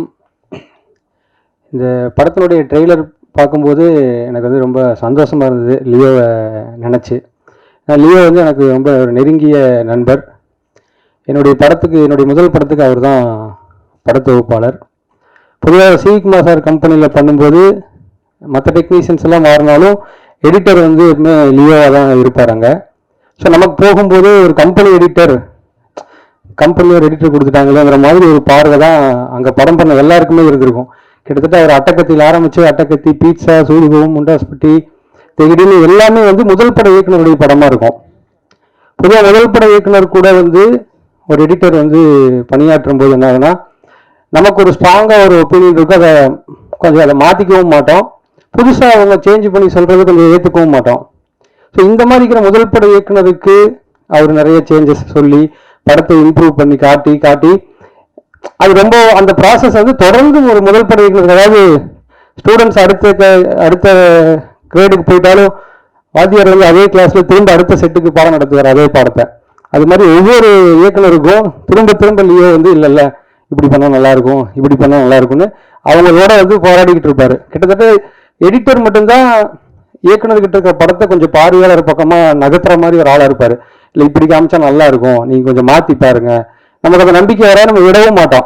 இந்த படத்தினுடைய ட்ரெய்லர் பார்க்கும்போது எனக்கு வந்து ரொம்ப சந்தோஷமாக இருந்தது. லியோவை நினச்சி, லியோ வந்து எனக்கு ரொம்ப ஒரு நெருங்கிய நண்பர். என்னுடைய முதல் படத்துக்கு அவர் தான் படத்தொகுப்பாளர். பொதுவாக சிவிகுமார் சார் கம்பெனியில் பண்ணும்போது மற்ற டெக்னீஷியன்ஸ் எல்லாம் மாறினாலும் எடிட்டர் வந்து எப்பவுமே லியோவாக தான் இருப்பாருங்க. ஸோ நமக்கு போகும்போது ஒரு கம்பெனி ஒரு எடிட்டர் கொடுத்துட்டாங்களேங்கிற மாதிரி ஒரு பார்வை தான் அங்கே படம் பண்ண எல்லாருக்குமே இருந்திருக்கும். கிட்டத்தட்ட அவர் அட்டக்கத்தியில் ஆரம்பித்து அட்டக்கத்தி, பீட்சா, சூதுகவும், முண்டாஸ்பட்டி, தெகிடின்னு எல்லாமே வந்து முதல் பட இயக்குனருடைய படமாக இருக்கும். பொதுவாக முதல் பட இயக்குனர் கூட வந்து ஒரு எடிட்டர் வந்து பணியாற்றும் போது என்ன ஆகுனா, நமக்கு ஒரு ஸ்ட்ராங்காக ஒரு ஒப்பீனியன் இருக்கும். அதை மாற்றிக்கவும் மாட்டோம், புதுசாக அவங்க சேஞ்ச் பண்ணி சொல்கிறது கொஞ்சம் ஏற்றுக்கவும் மாட்டோம். ஸோ இந்த மாதிரி இருக்கிற முதல் பட இயக்குனருக்கு அவர் நிறைய சேஞ்சஸ் சொல்லி படத்தை இம்ப்ரூவ் பண்ணி காட்டி அது ரொம்ப அந்த ப்ராசஸ் வந்து தொடர்ந்து ஒரு முதல் பட இயக்குனர், அதாவது ஸ்டூடெண்ட்ஸ் அடுத்த கிரேடுக்கு போயிட்டாலும் வாத்தியார் வந்து அதே கிளாஸில் திரும்ப அடுத்த செட்டுக்கு பாடம் நடத்துவார் அதே பாடத்தை. அது மாதிரி ஒவ்வொரு இயக்குனருக்கும் திரும்ப லியோ வந்து இல்லை இப்படி பண்ணால் நல்லாயிருக்கும், இப்படி பண்ணால் நல்லாயிருக்கும்னு அவங்களோட வந்து போராடிக்கிட்டு இருப்பார். கிட்டத்தட்ட எடிட்டர் மட்டும்தான் இயக்குனர்கிட்ட இருக்கிற படத்தை கொஞ்சம் பார்வையாளர் பக்கமாக நகர்த்துற மாதிரி ஒரு ஆளாக இருப்பார். இல்லை இப்படி காமிச்சா நல்லா இருக்கும், நீங்கள் கொஞ்சம் மாற்றி பாருங்க, நமக்கு அந்த நம்பிக்கை வர நம்ம விடவும் மாட்டோம்.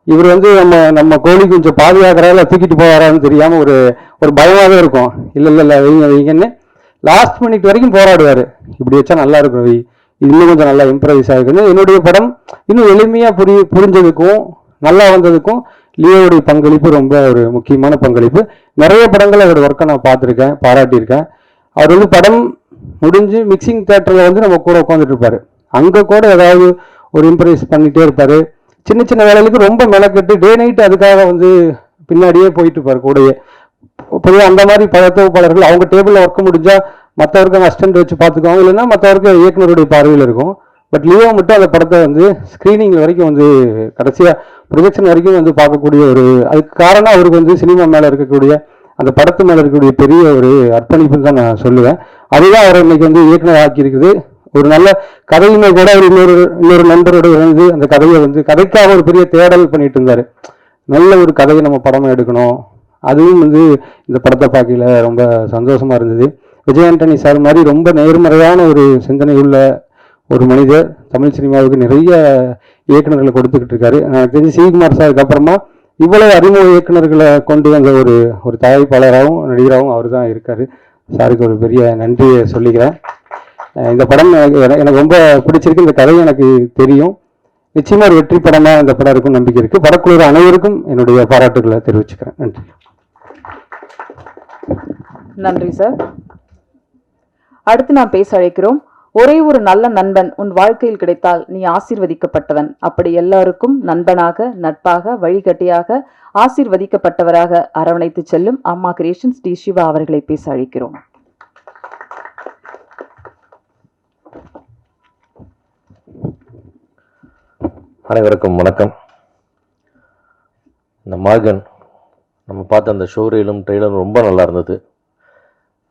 இவர் வந்து நம்ம கோழி கொஞ்சம் பாதுகாக்கிறால தூக்கிட்டு போவாரான்னு தெரியாமல் ஒரு பயமாகவே இருக்கும். இல்லை வைங்கன்னு லாஸ்ட் மினிட் வரைக்கும் போராடுவார். இப்படி வச்சா நல்லா இருக்கும், இன்னும் கொஞ்சம் நல்லா இம்ப்ரவைஸ் ஆகிருக்குன்னு. என்னுடைய படம் இன்னும் எளிமையாக புரிஞ்சதுக்கும் நல்லா வந்ததுக்கும் லியோவுடைய பங்களிப்பு ரொம்ப ஒரு முக்கியமான பங்களிப்பு. நிறைய படங்கள் அவரோட ஒர்க்கை நான் பார்த்துருக்கேன், பாராட்டியிருக்கேன். அவர் வந்து படம் முடிஞ்சு மிக்சிங் தேட்டரில் வந்து நம்ம கூட உட்காந்துட்டு இருப்பார். அங்கே கூட ஏதாவது ஒரு இம்ப்ரவைஸ் பண்ணிகிட்டே இருப்பார். சின்ன சின்ன வேலைகளுக்கு ரொம்ப மெனக்கெட்டு டே நைட் அதுக்காக வந்து பின்னாடியே போயிட்டு இருப்பார் கூடயே. பொதுவாக அந்த மாதிரி படத்தொகுப்பாளர்கள் அவங்க டேபிளில் ஒர்க் முடிஞ்சால் மற்றவருக்கு அசிஸ்டன்ட் வச்சு பார்த்துக்குவாங்க, இல்லைன்னா மற்றவருக்கு இயக்குனருடைய பார்வையில் இருக்கும். பட் லியோ மட்டும் அந்த படத்தை வந்து ஸ்க்ரீனிங் வரைக்கும் வந்து கடைசியாக ப்ரொஜெக்ஷன் வரைக்கும் வந்து பார்க்கக்கூடிய ஒரு, அதுக்கு காரணம் அவருக்கு வந்து சினிமா மேலே இருக்கக்கூடிய அந்த படத்து மேலே இருக்கக்கூடிய பெரிய ஒரு அர்ப்பணிப்புன்னு தான் நான் சொல்லுவேன். அதுதான் அவர் இன்னைக்கு வந்து இயக்குனர் ஆக்கியிருக்குது. ஒரு நல்ல கதையுமே கூட அவர் இன்னொரு நண்பரோட இருந்து அந்த கதையை வந்து கதைக்காக ஒரு பெரிய தேடல் பண்ணிட்டு இருந்தார். நல்ல ஒரு கதையை நம்ம படமாக எடுக்கணும். அதுவும் வந்து இந்த படத்தை பார்க்கல ரொம்ப சந்தோஷமா இருந்தது. விஜய் ஆண்டனி சார் மாதிரி ரொம்ப நேர்மறையான ஒரு சிந்தனை உள்ள ஒரு மனிதர் தமிழ் சினிமாவுக்கு நிறைய இயக்குநர்களை கொடுத்துக்கிட்டு இருக்காரு. எனக்கு தெரிஞ்சு சிவகுமார் சாருக்கு அப்புறமா இவ்வளவு அறிமுக இயக்குநர்களை கொண்டு வந்த ஒரு தயாரிப்பாளராகவும் நடிகராகவும் அவர் தான் இருக்காரு. சாருக்கு ஒரு பெரிய நன்றியை சொல்லிக்கிறேன். இந்த படம் எனக்கு ரொம்ப பிடிச்சிருக்கு. இந்த கதை எனக்கு தெரியும். நிச்சயமா ஒரு வெற்றி படமா இந்த படம் இருக்கும் நம்பிக்கை இருக்கு. படக்குழு அனைவருக்கும் என்னுடைய பாராட்டுகளை தெரிவிச்சுக்கிறேன். நன்றி. நன்றி சார். அடுத்து நாம் பேச அழைக்கிறோம். ஒரே ஒரு நல்ல நண்பன் உன் வாழ்க்கையில் கிடைத்தால் நீ ஆசீர்வதிக்கப்பட்டவன். அப்படி எல்லாருக்கும் நண்பனாக, நட்பாக, வழிகட்டியாக, ஆசீர்வதிக்கப்பட்டவராக அரவணைத்து செல்லும் அம்மா கிரியேஷன்ஸ் டி சிவா அவர்களை பேச அழைக்கிறோம். அனைவருக்கும் வணக்கம். இந்த மார்கன் நம்ம பார்த்த அந்த ஷோரீலும் ட்ரெய்லரும் ரொம்ப நல்லா இருந்தது.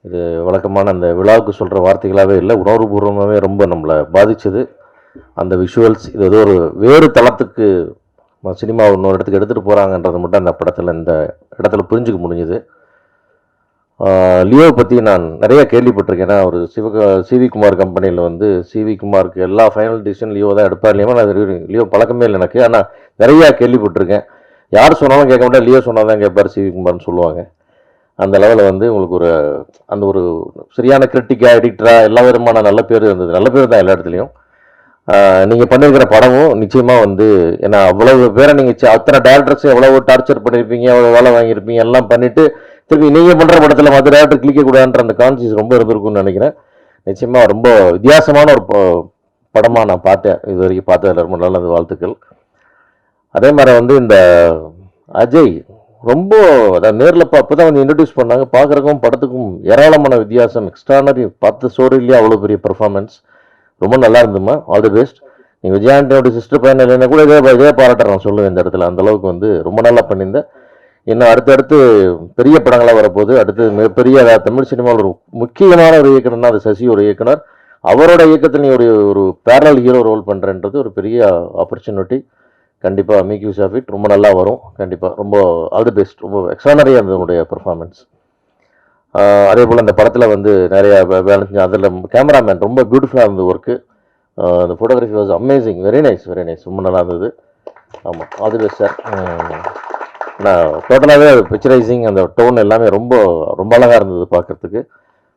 இது வழக்கமான அந்த விழாவுக்கு சொல்கிற வார்த்தைகளாகவே இல்லை, உணர்வுபூர்வமாகவே ரொம்ப நம்மளை பாதித்தது. அந்த விஷுவல்ஸ் இது ஏதோ ஒரு வேறு தளத்துக்கு சினிமா இன்னொரு இடத்துக்கு எடுத்துகிட்டு போகிறாங்கன்றது மட்டும் அந்த படத்தில் இந்த இடத்துல புரிஞ்சுக்க முடிஞ்சுது. லியோவை பற்றி நான் நிறைய கேள்விப்பட்டிருக்கேன். ஏன்னா ஒரு சிவி குமார் கம்பெனியில் வந்து சிவி குமாருக்கு எல்லா ஃபைனல் டிசிஷன் லியோ தான் எடுப்பார். இல்லையா நான் லியோ பழக்கமே இல்லை எனக்கு, ஆனால் நிறையா கேள்விப்பட்டிருக்கேன். யார் சொன்னாலும் கேட்க மாட்டேன், லியோ சொன்னால் தான் கேட்பார் சிவி குமார்னு சொல்லுவாங்க. அந்த லெவலில் வந்து உங்களுக்கு ஒரு சரியான கிரிட்டிக்காக எடிட்டராக எல்லா விதமான நல்ல பேர் இருந்தது. நல்ல பேர் தான் எல்லா இடத்துலையும். நீங்கள் பண்ணியிருக்கிற படமும் நிச்சயமாக வந்து ஏன்னா அவ்வளவு பேரை நீங்கள் அத்தனை டேரக்டர்ஸ் எவ்வளோ டார்ச்சர் பண்ணியிருப்பீங்க, எவ்வளோ வேலை வாங்கியிருப்பீங்க, எல்லாம் பண்ணிவிட்டு திருப்பி நீங்கள் பண்ணுற படத்தில் மற்ற டேரக்டர் கிளிக்கக்கூடாதுன்ற அந்த கான்சியஸ் ரொம்ப இருந்திருக்குன்னு நினைக்கிறேன். நிச்சயமாக ரொம்ப வித்தியாசமான ஒரு படமாக நான் பார்த்தேன். இது வரைக்கும் பார்த்ததில் ரொம்ப நல்லது, வாழ்த்துக்கள். அதே மாதிரி வந்து இந்த அஜய் ரொம்ப அதாவது நேரில் அப்போ தான் வந்து இன்ட்ரடியூஸ் பண்ணாங்க. பார்க்குறக்கும் படத்துக்கும் ஏராளமான வித்தியாசம், எக்ஸ்ட்ரானரி. பார்த்த ஸ்டோரிலேயே அவ்வளோ பெரிய பெர்ஃபார்மன்ஸ் ரொம்ப நல்லா இருந்துமா. All the best. நீங்கள் விஜய் ஆண்டனியோட சிஸ்டர் பையன் இல்லைன்னா கூட இதே பாராட்ட நான் சொல்லுவேன் இந்த இடத்துல. அந்தளவுக்கு வந்து ரொம்ப நல்லா பண்ணியிருந்தேன். இன்னும் அடுத்தடுத்து பெரிய படங்களாக வரப்போகுது. அடுத்து மிகப்பெரிய தமிழ் சினிமாவில் ஒரு முக்கியமான ஒரு இயக்குனர்னா அது சசி ஒரு இயக்குனர். அவரோட இயக்கத்தில் நீ ஒரு பேரல் ஹீரோ ரோல் பண்ணுறன்றது ஒரு பெரிய ஆப்பர்ச்சுனிட்டி. கண்டிப்பாக மேக் யூஸ் ஆஃப் இட். ரொம்ப நல்லா வரும் கண்டிப்பாக. ரொம்ப ஆல் தி பெஸ்ட். ரொம்ப எக்ஸ்ட்ரானரியாக இருந்தது உங்களுடைய பெர்ஃபார்மன்ஸ். அதே போல் அந்த படத்தில் வந்து நிறையா வேலை செஞ்சு அதில் கேமராமேன் ரொம்ப பியூட்டிஃபுல்லாக இருந்தது ஒர்க்கு. அந்த photography was amazing. Very nice, very nice. ரொம்ப நல்லா இருந்தது. ஆமாம், ஆல் தி பெஸ்ட் சார். நான் டோட்டலாகவே அது பிக்சரைசிங் அந்த டோன் எல்லாமே ரொம்ப ரொம்ப அழகாக இருந்தது பார்க்குறதுக்கு.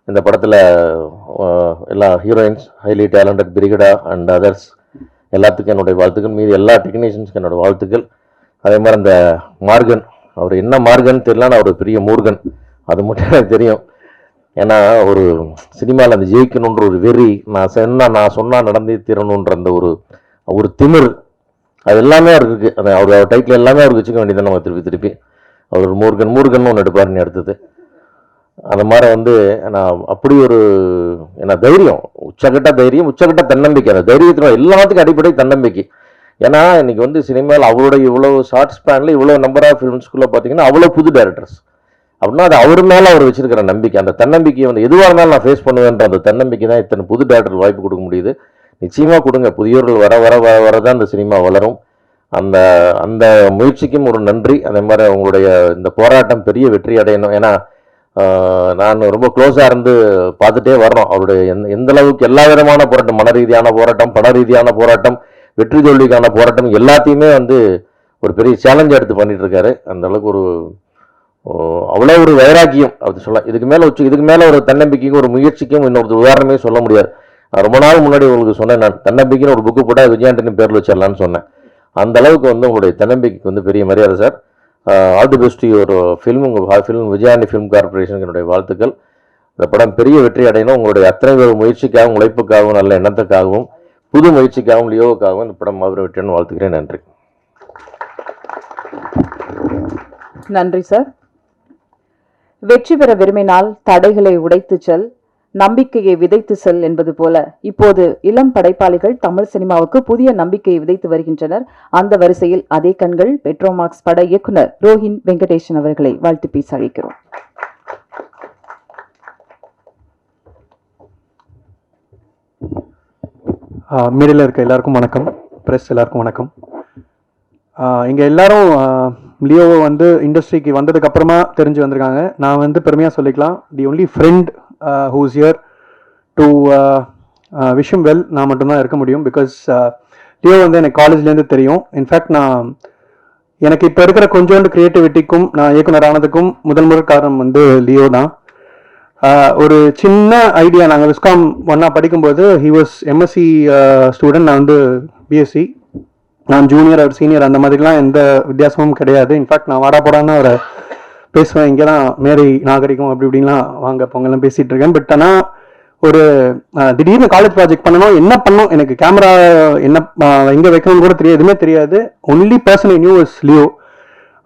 இந்த படத்தில் எல்லா heroines highly talented, Brigida and others எல்லாத்துக்கும் என்னுடைய வாழ்த்துக்கள். மீது எல்லா டெக்னீஷியன்ஸ்க்கு என்னோடய வாழ்த்துக்கள். அதே மாதிரி அந்த மார்கன், அவர் என்ன மார்கன் தெரியலன்னு அவர் பெரிய மூர்கன், அது மட்டும் எனக்கு தெரியும். ஏன்னா ஒரு சினிமாவில் அந்த ஜெயிக்கணுன்ற ஒரு வெறி, நான் சொன்னால் நடந்தே தீரணுன்ற அந்த ஒரு திமிர், அது எல்லாமே அவருக்கு இருக்குது. அந்த அவர் டைட்டில் எல்லாமே அவருக்கு வச்சுக்க வேண்டியது நம்ம திருப்பி அவர் மூர்கன் ஒன்று எடுப்பாருன்னு எடுத்தது. அந்த மாதிரி வந்து நான் அப்படி ஒரு என்ன தைரியம், உச்சகட்ட தைரியம், உச்சகட்ட தன்னம்பிக்கை. அந்த தைரியத்தில் எல்லாத்துக்கும் அடிப்படை தன்னம்பிக்கை. ஏன்னா இன்னைக்கு வந்து சினிமாவில் அவருடைய இவ்வளோ ஷார்ட் ஸ்பேனில் இவ்வளோ நம்பர் ஆஃப் ஃபிலிம்ஸ்குள்ளே பார்த்தீங்கன்னா அவ்வளோ புது டைரக்டர்ஸ் அப்படின்னா அது அவர் மேலே அவர் வச்சிருக்கிற நம்பிக்கை. அந்த தன்னம்பிக்கையை வந்து எதுவாக இருந்தாலும் நான் ஃபேஸ் பண்ணுவேன்ற அந்த தன்னம்பிக்கை தான் இத்தனை புது டைரக்டர் வாய்ப்பு கொடுக்க முடியுது. நிச்சயமாக கொடுங்க. புதியவர்கள் வரதான் இந்த சினிமா வளரும். அந்த அந்த முயற்சிக்கும் ஒரு நன்றி. அதே மாதிரி அவங்களுடைய இந்த போராட்டம் பெரிய வெற்றி அடையணும். ஏன்னா நான் ரொம்ப க்ளோஸாக இருந்து பார்த்துட்டே வர்றோம். அவருடைய எந்த அளவுக்கு எல்லா விதமான போராட்டம், மன ரீதியான போராட்டம், பண ரீதியான போராட்டம், வெற்றி தோல்விக்கான போராட்டம் எல்லாத்தையுமே வந்து ஒரு பெரிய சேலஞ்ச் எடுத்து பண்ணிட்டு இருக்காரு. அந்த அளவுக்கு அவ்வளோ ஒரு வைராக்கியம் அப்படி சொல்லலாம். இதுக்கு மேலே ஒரு தன்னம்பிக்கைக்கும் ஒரு முயற்சிக்கும் இன்னொரு உதாரணமே சொல்ல முடியாது. நான் ரொம்ப நாள் முன்னாடி உங்களுக்கு சொன்னேன், நான் தன்னம்பிக்கைன்னு ஒரு புக்கு போட்டால் விஜய் ஆண்டனி பேரில் வச்சிடலான்னு சொன்னேன். அந்த அளவுக்கு வந்து உங்களுடைய தன்னம்பிக்கைக்கு வந்து பெரிய மரியாதை சார். ஆல் தி பெஸ்ட் ஒரு ஃபிலிம், உங்கள் ஃபிலிம் விஜய் ஆண்டனி ஃபிலிம் கார்பரேஷனுக்கு என்னுடைய வாழ்த்துக்கள். இந்த படம் பெரிய வெற்றி அடையணும். உங்களுடைய அத்தனை பேர் முயற்சிக்காகவும், உழைப்புக்காகவும், நல்ல எண்ணத்துக்காகவும், புது முயற்சிக்காகவும், லியோவுக்காகவும் இந்த படம் மாபெரும் வெற்றின்னு வாழ்த்துக்கிறேன். நன்றி. நன்றி சார். வெற்றி பெற விரும்பினால் தடைகளை உடைத்து செல், நம்பிக்கையை விதைத்து செல் என்பது போல இப்போது இளம் படைப்பாளிகள் தமிழ் சினிமாவுக்கு புதிய நம்பிக்கையை விதைத்து வருகின்றனர். அந்த வரிசையில் அதே கண்கள் பெட்ரோமாக்ஸ் பட இயக்குனர் ரோஹின் வெங்கடேசன் அவர்களை வாழ்த்து பேச அழைக்கிறோம். மீடியில் இருக்க எல்லாருக்கும் வணக்கம், ப்ரெஸ் எல்லாருக்கும் வணக்கம். இங்கே எல்லாரும் லியோவை வந்து இண்டஸ்ட்ரிக்கு வந்ததுக்கு அப்புறமா தெரிஞ்சு வந்திருக்காங்க. நான் வந்து பெருமையாக சொல்லிக்கலாம், the only friend who's here to wish him well நான் மட்டும்தான் இருக்க முடியும். பிகாஸ் லியோ வந்து எனக்கு காலேஜ்லேருந்து தெரியும். இன்ஃபேக்ட் எனக்கு இப்போ இருக்கிற கொஞ்சோண்டு க்ரியேட்டிவிட்டிக்கும் நான் இயக்குனர் ஆனதுக்கும் முதல் காரணம் வந்து லியோ தான். ஒரு சின்ன ஐடியா, நாங்கள் விஸ்காம் ஒன்றா படிக்கும்போது ஹி வாஸ் எம்எஸ்சி ஸ்டூடெண்ட், நான் வந்து பிஎஸ்சி. நான் ஜூனியர், அவர் சீனியர், அந்த மாதிரிலாம் எந்த வித்தியாசமும் கிடையாது. இன்ஃபேக்ட் நான் வாடா போடான்னு அவரை பேசுவேன், இங்கே தான் மேரி நாகரிகம் அப்படி இப்படின்லாம் வாங்க பொங்கலாம் பேசிகிட்டு இருக்கேன். பட் ஆனால் ஒரு திடீர்னு காலேஜ் ப்ராஜெக்ட் பண்ணணும், என்ன பண்ணணும், எனக்கு கேமரா என்ன எங்கே வைக்கணும்னு கூட தெரியாது, எதுவுமே தெரியாது. Only person I knew was Leo.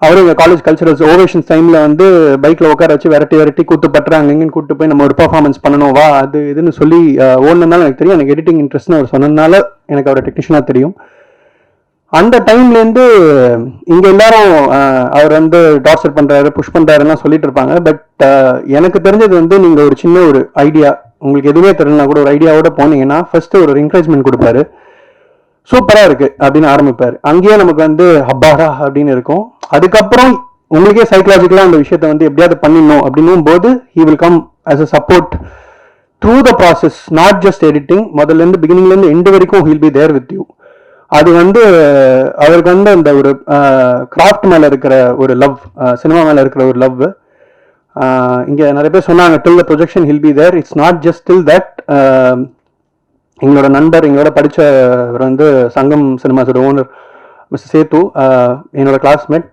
அவரும் எங்கள் காலேஜ் கல்ச்சரல்ஸ் ஓவேஷன்ஸ் டைமில் வந்து பைக்கில் உட்கார வச்சு விரட்டி கூத்து பட்டுறாங்க, எங்கேன்னு கூப்பிட்டு போய் நம்ம ஒரு பர்ஃபார்மன்ஸ் பண்ணணும் வா அது இதுன்னு சொல்லி ஓடுனதுனால எனக்கு தெரியும். எனக்கு எடிட்டிங் இன்ட்ரெஸ்ட்னு அவர் சொன்னதுனால எனக்கு அவரை டெக்னீஷியனாக தெரியும். அந்த டைம்லேருந்து இங்கே எல்லாரும் அவர் வந்து டார்ச்சர் பண்ணுறாரு, புஷ் பண்ணுறாருலாம் சொல்லிட்டு இருப்பாங்க. பட் எனக்கு தெரிஞ்சது வந்து நீங்கள் ஒரு சின்ன ஒரு ஐடியா, உங்களுக்கு எதுவுமே தெரியலனா கூட ஒரு ஐடியாவோட போனீங்கன்னா ஃபர்ஸ்ட் ஒரு என்கரேஜ்மெண்ட் கொடுப்பாரு, சூப்பராக இருக்கு அப்படின்னு ஆரம்பிப்பார். அங்கேயே நமக்கு வந்து ஹப்பாரா அப்படின்னு இருக்கும். அதுக்கப்புறம் உங்களுக்கே சைக்கலாஜிக்கலாக அந்த விஷயத்த வந்து எப்படியாவது பண்ணிடணும் அப்படின்னும் போது he will come as a support through the process, not just editing. முதல்லேருந்து பிகினிங்லேருந்து எண்டு வரைக்கும் he'll be there with you. அது வந்து அவருக்கு வந்து அந்த ஒரு கிராஃப்ட் மேலே இருக்கிற ஒரு லவ், சினிமா மேலே இருக்கிற ஒரு லவ். இங்கே நிறைய பேர் சொன்னாங்க till the projection he'll be there. It's not just till that. எங்களோட நண்பர், எங்களோட படித்தவர் வந்து சங்கம் சினிமாஸோட ஓனர் மிஸ்டர் சேத்து, என்னோட கிளாஸ்மேட்.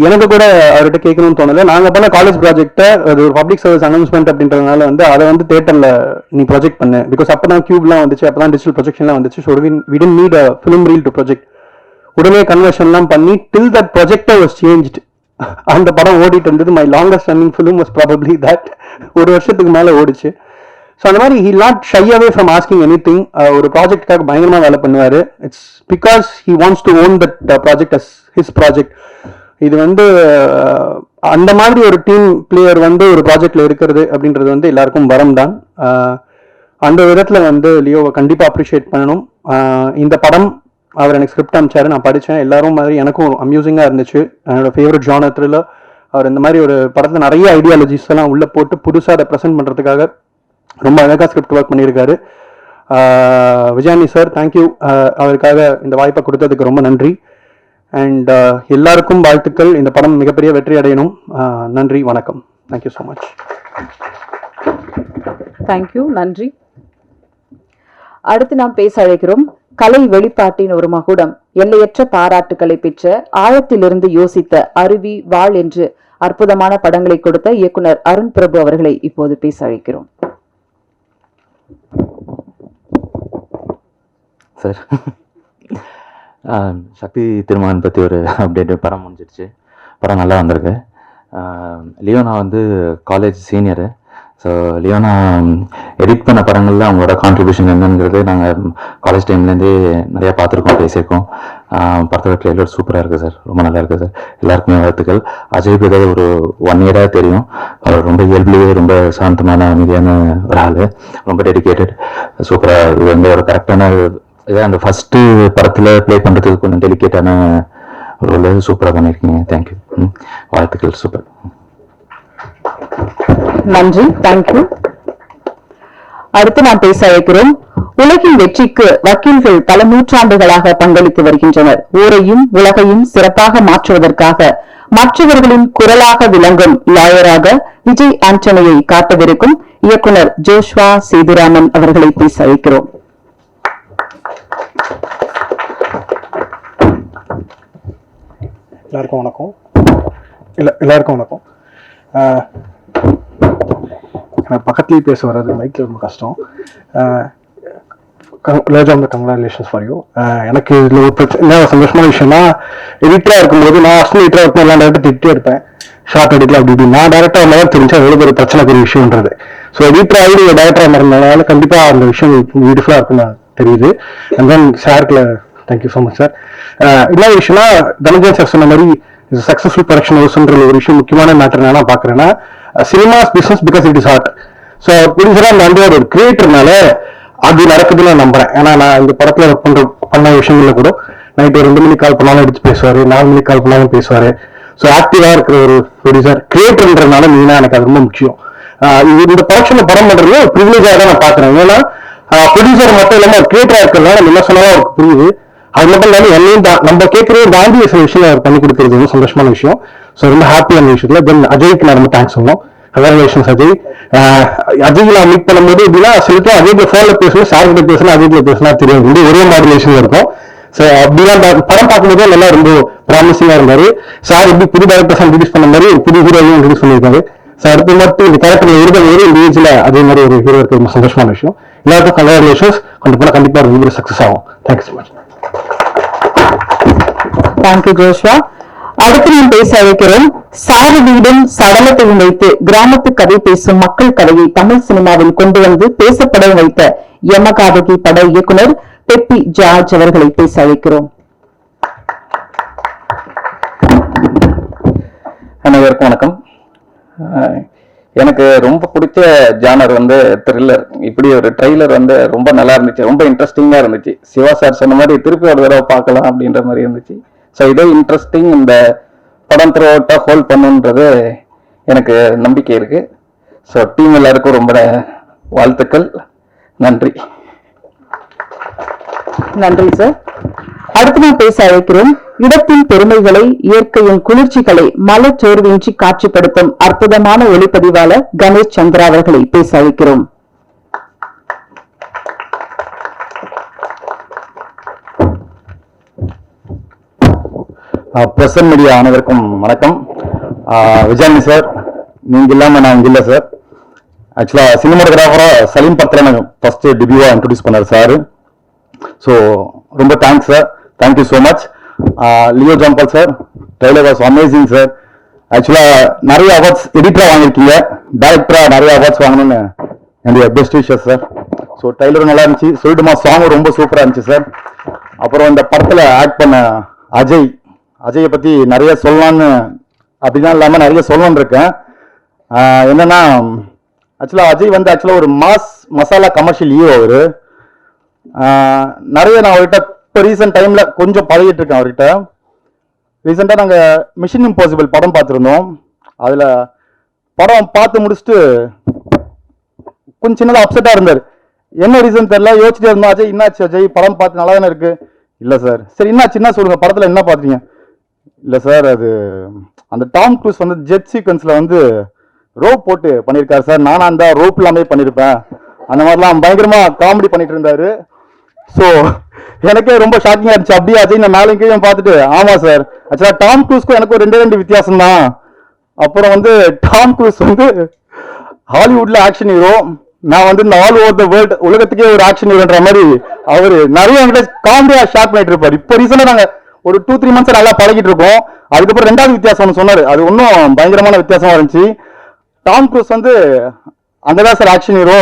எனக்கு கூட அவர்கிட்ட கேட்கணும்னு தோணலை. நாங்கள் பண்ண காலேஜ் ப்ராஜெக்டை அது ஒரு பப்ளிக் சர்வீஸ் அனௌன்ஸ்மெண்ட் அப்படின்றதுனால வந்து அதை வந்து தேட்டரில் நீ ப்ரொஜெக்ட் பண்ணு. பிகாஸ் அப்போ தான் கியூப்லாம் வந்துச்சு, அப்போ தான் டிஜிட்டல் ப்ரொஜெக்ஷன்லாம் வந்துச்சு. So we tend need a film reel to project. உடனே கன்வர்ஷன்லாம் பண்ணி till that projector was changed. அந்த படம் ஓடிட்டு இருந்தது. My longest running film was probably that. ஒரு வருஷத்துக்கு மேலே ஓடிச்சு. ஸோ அந்த மாதிரி he not shy away from asking anything. ஒரு ப்ராஜெக்டுக்காக பயங்கரமாக வேலை பண்ணுவார். It's because he wants to own that project as his project. இது வந்து அந்த மாதிரி ஒரு டீம் பிளேயர் வந்து ஒரு ப்ராஜெக்ட்ல இருக்கிறது அப்படின்றது வந்து எல்லாருக்கும் வரம் தான். அந்த விதத்தில் வந்து லியோவை கண்டிப்பாக அப்ரிஷியேட் பண்ணணும். இந்த படம் அவர் எனக்கு ஸ்கிரிப்ட் அனுப்பிச்சாரு, நான் படித்தேன். எல்லாரும் மாதிரி எனக்கும் அம்யூசிங்காக இருந்துச்சு. என்னோட ஃபேவரட் ஜானர் த்ரில்லர். அவர் இந்த மாதிரி ஒரு படத்தில் நிறைய ஐடியாலஜிஸ் எல்லாம் உள்ளே போட்டு புதுசாக அதை ப்ரெசென்ட் பண்ணுறதுக்காக ரொம்ப அழகாக ஸ்கிரிப்ட் ஒர்க் பண்ணியிருக்காரு. Vijayani sir, thank you. அவருக்காக இந்த வாய்ப்பை கொடுத்ததுக்கு ரொம்ப நன்றி. அண்ட் எல்லாருக்கும் வாழ்த்துக்கள். இந்த படம் மிகப்பெரிய வெற்றி அடையணும். நன்றி, வணக்கம். Thank you so much. தேங்க்யூ, நன்றி. அடுத்து நாம் பேச அழைக்கிறோம் கலை வெளிப்பாட்டின் ஒரு மகுடம், எல்லையற்ற பாராட்டுக்களை பெற்ற, ஆழத்திலிருந்து யோசித்த, அருவி, வாழ் என்று அற்புதமான படங்களை கொடுத்த இயக்குனர் அருண் பிரபு அவர்களை இப்போது பேச அழைக்கிறோம். சார், சக்தி திருமகன் பற்றி ஒரு அப்டேட். படம் முடிஞ்சிடுச்சு, படம் நல்லா வந்திருக்கு. லியோனா வந்து college senior. So Leona edit பண்ண படங்களில் அவங்களோட கான்ட்ரிபியூஷன் என்னங்கிறது நாங்கள் காலேஜ் டைம்லேருந்தே நிறையா பார்த்துருக்கோம், பேசியிருக்கோம். படத்தோட ட்ரெய்லர் சூப்பராக இருக்குது சார், ரொம்ப நல்லா இருக்குது சார். எல்லாருக்குமே வாழ்த்துக்கள். அஜய் பிரதர் ஒரு 1 இயராக தெரியும். அவர் ரொம்ப இயல்புலேயே ரொம்ப சாந்தமான அமைதியான ஒரு ஆள், ரொம்ப டெடிக்கேட்டட். சூப்பராக இது வந்து ஒரு கரெக்டான இதான் அந்த ஃபஸ்ட்டு படத்தில் ப்ளே பண்ணுறதுக்கு கொஞ்சம் டெலிகேட்டான ரோல் சூப்பராக பண்ணியிருக்கீங்க. தேங்க்யூ, வாழ்த்துக்கள். சூப்பர், நன்றி, தேங்க்யூ. அடுத்து நாம் பேச அழைக்கிறோம் உலகின் வெற்றிக்கு வக்கீல்கள் பல நூற்றாண்டுகளாக பங்களித்து வருகின்றனர். ஊரையும் உலகையும் சிறப்பாக மாற்றுவதற்காக மற்றவர்களின் குரலாக விளங்கும் லாயராக விஜய் ஆண்டனியை காட்டவிருக்கும் இயக்குனர் ஜோஷ்வா சேதுராமன் அவர்களை பேச அழைக்கிறோம். எல்லாருக்கும் வணக்கம். எல்லாருக்கும் வணக்கம். எனக்கு பக்கத்துலேயே பேச வர்றது மைக்கில் ரொம்ப கஷ்டம். Congratulations for you. எனக்கு இதில் ஒரு என்ன சந்தோஷமான விஷயம்னா, எடிட்டராக இருக்கும்போது நான் அஸ்ட் எடிட்டராக இருக்கும் எல்லாம் டேரக்டர் திட்டே இருப்பேன், ஷார்ட் எடுக்கலாம் அப்படி இப்படி. நான் டேரக்டர் இருந்தாலும் தெரிஞ்சா எவ்வளோ ஒரு பிரச்சனை பெரிய விஷயம்ன்றது. ஸோ எடிட்டர் ஆகி டேரக்டராக இருந்ததுனால கண்டிப்பாக அந்த விஷயம் பியூட்டிஃபுல்லாக இருக்குன்னு தெரியுது. அண்ட் தென் சார்க்கில் தேங்க்யூ ஸோ மச் சார். இன்னொரு விஷயம்னா, தனஞ்சன் சார் சொன்ன மாதிரி சக்ஸஸ்ஃபுல் ப்ரொடக்ஷன் ஹவுஸ்ன்ற ஒரு விஷயம் முக்கியமான மேட்டர் நான் பார்க்குறேன்னா, cinemas business because it is art. So ப்ரொடியூசராக அந்த வந்து ஒரு கிரியேட்டர்னால அது நடக்குதுன்னு நான் நம்புறேன். ஏன்னா நான் இந்த படத்தில் ஒர்க் பண்ண விஷயங்கள்ல கூட நைட்டு 2 மணிக்கு கால் பண்ணாலும் எடுத்து பேசுவார், 4 மணிக்கு கால் பண்ணாலும் பேசுவார். ஸோ ஆக்டிவாக இருக்கிற ஒரு ப்ரொடியூசர் கிரியேட்டர்ன்றதுனால மெயினாக எனக்கு அது ரொம்ப முக்கியம். இந்த ப்ரொடக்ஷனில் படம் பண்ணுறது ஒரு ப்ரிவிலேஜாக தான் நான் பார்க்குறேன். ஏன்னா ப்ரொடியூசர் மட்டும் இல்லாமல் ஒரு கிரியேட்டராக இருக்கிறதுனால என்ன சொன்னாலும் அவருக்கு புரியுது. அது மட்டும் இல்லாமல் என்னையும் நம்ம கேட்கறதையும் தாண்டி சில விஷயம் அவர் பண்ணி கொடுக்குறது ரொம்ப சந்தோஷமான விஷயம். ஸோ ரொம்ப ஹாப்பியான விஷயத்துல தென் அஜய்க்கு நான் ரொம்ப தேங்க்ஸ் சொல்லணும். கங்க்ராச்சுலேஷன்ஸ் அஜய். அஜய் நான் மீட் பண்ணும்போது எப்படின்னா சொல்லிட்டு அஜய்க்கு ஃபோனில் பேசணும், சார் கிட்ட பேசணும், அஜய்க்கு பேசினா தெரியும், ரெண்டு ஒரே மாடுலேஷன் இருக்கும். ஸோ அப்படிலாம் படம் பார்க்கும்போது நல்லா ரொம்ப ப்ராமிசிங்காக இருந்தாரு. சார் எப்படி புது டேரக்டர்ஸ் இன்ட்ரடியூஸ் பண்ண மாதிரி புது ஹீரோவையும் இன்ட்ரடியூஸ் பண்ணியிருக்காரு. ஸோ அடுத்து மட்டும் இந்த கேரக்டர் இருந்தது இந்த ஏஜ்ல அதே மாதிரி ஒரு ஹீரோ இருக்க ரொம்ப சந்தோஷமான விஷயம். எல்லாருக்கும் கங்க்ராச்சுலேஷன்ஸ். கொண்டு போனால் கண்டிப்பாக ரொம்ப சக்ஸஸ் ஆகும். Thank you so much. Thank you Joshua. அடுத்து நாம் பேச அழைக்கிறோம். சாவு வீடும் சடலத்தையும் வைத்து கிராமத்து கதை பேசும் மக்கள் கதையை தமிழ் சினிமாவில் கொண்டு வந்து பேசப்பட வைத்த யமகாதகி பட இயக்குனர் பெப்பி ஜார்ஜ் அவர்களை பேச அழைக்கிறோம். அனைவருக்கும் வணக்கம். எனக்கு ரொம்ப பிடிச்ச ஜானர் வந்து த்ரில்லர். இப்படி ஒரு ட்ரெய்லர் வந்து ரொம்ப நல்லா இருந்துச்சு, ரொம்ப இன்ட்ரெஸ்டிங்காக இருந்துச்சு. சிவா சார் சொன்ன மாதிரி திருப்பி ஒரு தடவை பார்க்கலாம் அப்படின்ற மாதிரி இருந்துச்சு. ஸோ இதே இன்ட்ரெஸ்டிங் இந்த படம் த்ரூ அவுட்டாக ஹோல்ட் பண்ணுன்றது எனக்கு நம்பிக்கை இருக்கு. ஸோ டீம் எல்லாருக்கும் ரொம்ப வாழ்த்துக்கள். நன்றி. நன்றி சார். அடுத்து நாம் பேச அழைக்கிறோம். இடத்தின் பெருமைகளை, இயற்கையின் குளிர்ச்சிகளை மலச்சோர்வின்றி காட்சிப்படுத்தும் அற்புதமான ஒளிப்பதிவாளர் கணேஷ் சந்திரா அவர்களை பேச அழைக்கிறோம். பிரசன் மீடியா அனைவருக்கும் வணக்கம். விஜயானி சார், நீங்க இல்லாம நான் இங்க இல்ல சார். ஆக்சுவலா சினிமாட்டோகிராஃபரா சலீம் பத்ரா ஃபர்ஸ்ட் டெபியூவா இன்ட்ரோடியூஸ் பண்ணார் சார். ஸோ ரொம்ப thanks sir, thank you so much. Leo ஜாம்பல் sir, trailer was amazing sir. Actually நிறைய அவார்ட்ஸ் எடிட்டரா வாங்கியிருக்கீங்க, டைரக்டரா நிறைய அவார்ட்ஸ் வாங்கணும்னு என்னுடைய பெஸ்ட் விஷஸ் சார். ஸோ ட்ரெய்லரும் நல்லா இருந்துச்சு, சொல்லிட்டுமா சாங் ரொம்ப சூப்பரா இருந்துச்சு சார். அப்புறம் இந்த படத்துல ஆக்ட் பண்ண அஜயை பத்தி நிறைய சொல்லலான்னு அப்படிதான் இல்லாம நிறைய சொல்லணும்னு இருக்கேன். என்னன்னா ஆக்சுவலா அஜய் வந்து ஆக்சுவலா ஒரு மசாலா கமர்ஷியல் ஹீரோ. அவரு நிறைய நான் அவர்கிட்ட இப்போ ரீசெண்ட் டைம்ல கொஞ்சம் பழகிட்டு இருக்கேன் அவர்கிட்ட. ரீசெண்டாக நாங்கள் மிஷன் இம்பாசிபிள் படம் பார்த்துருந்தோம். அதில் படம் பார்த்து முடிச்சுட்டு கொஞ்சம் சின்னதாக அப்செட்டாக இருந்தார். என்ன ரீசன் தெரியல, யோசிச்சுட்டே இருந்தோம். அஜய் என்னாச்சு அஜய், படம் பார்த்து நல்லா தானே இருக்கு. இல்லை சார். சரி என்னாச்சு, என்ன சொல்லுங்க, படத்தில் என்ன பார்த்தீங்க? இல்லை சார், அது அந்த டாம் க்ரூஸ் வந்து ஜெட் சீக்வன்ஸில் வந்து ரோப் போட்டு பண்ணியிருக்காரு சார். நானும் அந்த ரோப் இல்லாமே பண்ணியிருப்பேன், அந்த மாதிரிலாம் பயங்கரமாக காமெடி பண்ணிட்டு இருந்தாரு. ஸோ எனக்கே ரொம்ப ஷாக்கிங்காக இருந்துச்சு. அப்படியே அஜய் நான் மேலே கீழே பார்த்துட்டு, ஆமாம் சார், ஆக்சுவலாக டாம் க்ரூஸ்க்கும் எனக்கும் ரெண்டு வித்தியாசம் தான். அப்புறம் வந்து டாம் க்ரூஸ் வந்து ஹாலிவுட்ல ஆக்ஷன் ஹீரோ, நான் வந்து இந்த ஆல் ஓவர் த வேர்ல்டு உலகத்துக்கே ஒரு ஆக்ஷன் ஹீரோன்ற மாதிரி அவர் நிறைய காமெடியா ஷேர் பண்ணிட்டு இருப்பார். இப்போ ரீசெண்டாக நாங்கள் ஒரு 2-3 மந்த்ஸ் நல்லா பழகிட்டு இருக்கோம். அதுக்கப்புறம் ரெண்டாவது வித்தியாசம் ஒன்று சொன்னார், அது இன்னும் பயங்கரமான வித்தியாசமா இருந்துச்சு. டாம் க்ரூஸ் வந்து அங்கதான் சார் ஆக்ஷன் ஹீரோ.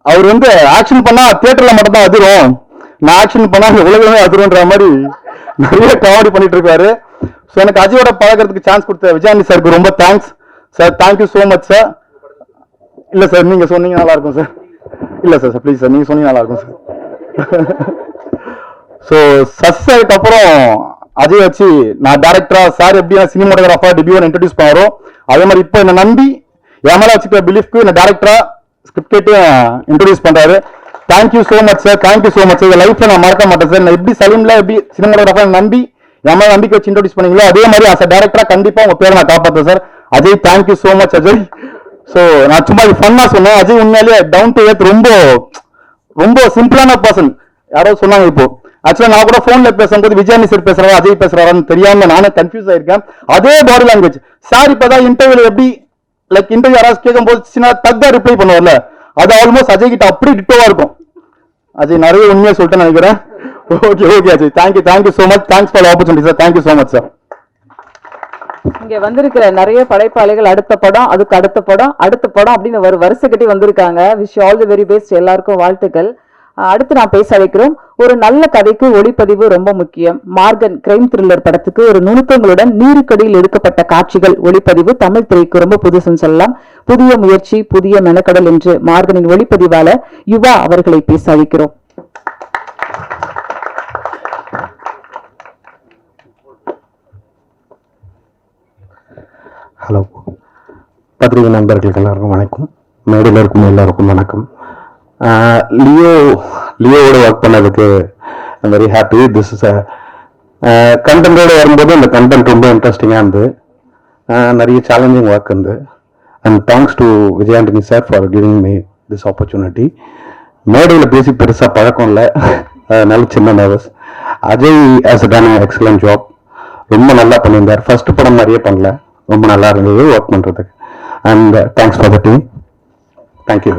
அவர் வந்து ஆக்ஷன் பண்ணா தியேட்டர்ல மட்டும் தான் அதிரும், நான் ஆக்ஷன் பண்ணா உலகமே அதிரும்ன்ற மாதிரி நிறைய காமெடி பண்ணிட்டு இருக்காரு. ஸோ எனக்கு அஜயோட பழகிறதுக்கு சான்ஸ் கொடுத்த விஜயானி சாருக்கு ரொம்ப thanks sir. Thank you so much sir. இல்லை சார், நீங்க சொன்னீங்க நல்லா இருக்கும் சார். இல்லை சார் சார் ப்ளீஸ் சார், நீங்க சொன்னீங்க நல்லா இருக்கும் சார். ஸோ சஸ்ஸருக்கு அப்புறம் அஜய் வச்சு நான் டேரக்டரா, சார் எப்படி சினிமாட்டோகிராஃபா டெபியூ இன்ட்ரடியூஸ் பண்ணாரோ அதே மாதிரி இப்போ என்னை நம்பி என் மேல வச்சுக்கிற பிலீஃப்க்கு நான் டேரக்டரா ஸ்கிரிப்ட் கேட்டு இன்ட்ரடியூஸ் பண்றாரு. Thank you so much sir, thank you so much. லைஃப்ல நான் மறக்க மாட்டேன் சார். நான் எப்படி சலீம்ல எப்படி சினிமாட்டோகிராஃபா நம்பி என் மேல நம்பிக்கை வச்சு இன்ட்ரோடியூஸ் பண்ணீங்களோ அதே மாதிரி அஸ் அ டேரக்டரா கண்டிப்பா உங்க பேரை நான் காப்பாற்றுறேன் sir. Ajay, thank you so much Ajay. So நான் சும்மா ஃபன்னா சொன்னேன். அஜய் உண்மையிலேயே டவுன் டு எர்த், ரொம்ப ரொம்ப சிம்பிளான பர்சன். யாரோ சொன்னாங்க இப்போ, ஆக்சுவலா நான் கூட போன்ல பேசும்போது விஜயானி சார் பேசுறாரா அஜய் பேசுறாரான்னு தெரியாம நானே கன்ஃபியூஸ் ஆயிருக்கேன். அதே பாடி லாங்குவேஜ் சார். இப்பதான் இன்டர்வியூல எப்படி லைக் இன்டர்வியூ யாராவது கேட்கும் போது சின்ன தக்கா ரிப்ளை பண்ணுவார்ல, அது ஆல்மோஸ்ட் அஜய் கிட்ட அப்படி டிட்டோவா இருக்கும். அஜய் நிறைய உண்மையா சொல்லிட்டேன்னு நினைக்கிறேன். Okay Ajay, thank you so much. Thanks for opportunity sir. Thank you so much sir. இங்க வந்திருக்கிற நிறைய படைப்பாளிகள் அடுத்த படம், அதுக்கு அடுத்த படம், அடுத்த படம் அப்படின்னு வருஷ கட்டி வந்திருக்காங்க. Wish all the very best. எல்லாருக்கும் வாழ்த்துக்கள். அடுத்து நான் பேச வைக்கிறோம். ஒரு நல்ல கதைக்கு ஒளிப்பதிவு ரொம்ப முக்கியம். மார்கன் கிரைம் த்ரில்லர் படத்துக்கு ஒரு நுணுக்கங்களுடன் நீருக்கடியில் எடுக்கப்பட்ட காட்சிகள் ஒளிப்பதிவு தமிழ் திரைக்கு ரொம்ப புதுசுன்னு சொல்லலாம். புதிய முயற்சி, புதிய மெனக்கடல் என்று மார்கனின் ஒளிப்பதிவாளர் யுவா அவர்களை பேச வைக்கிறோம். ஹலோ, பத்திரிகை நண்பர்களுக்கு எல்லாருக்கும் வணக்கம். மேடையில் இருக்கும் எல்லாருக்கும் வணக்கம். லியோவோட ஒர்க் பண்ணதுக்கு I'm very happy. This is கண்டென்ட்டோட வரும்போது அந்த கண்டென்ட் ரொம்ப இன்ட்ரெஸ்டிங்காக இருந்து நிறைய சேலஞ்சிங் ஒர்க் இருந்து. And thanks to Vijay Antony sir for giving me this opportunity. மேடையில் பேசி பெருசாக பழக்கம் இல்லை, நல்ல சின்ன nervous. Ajay has done excellent job. ரொம்ப நல்லா பண்ணியிருந்தார். ஃபர்ஸ்ட் படம் மாதிரியே பண்ணல, ரொம்ப நல்லா இருந்தது ஒர்க் பண்ணுறதுக்கு. And thanks for the team. Thank you.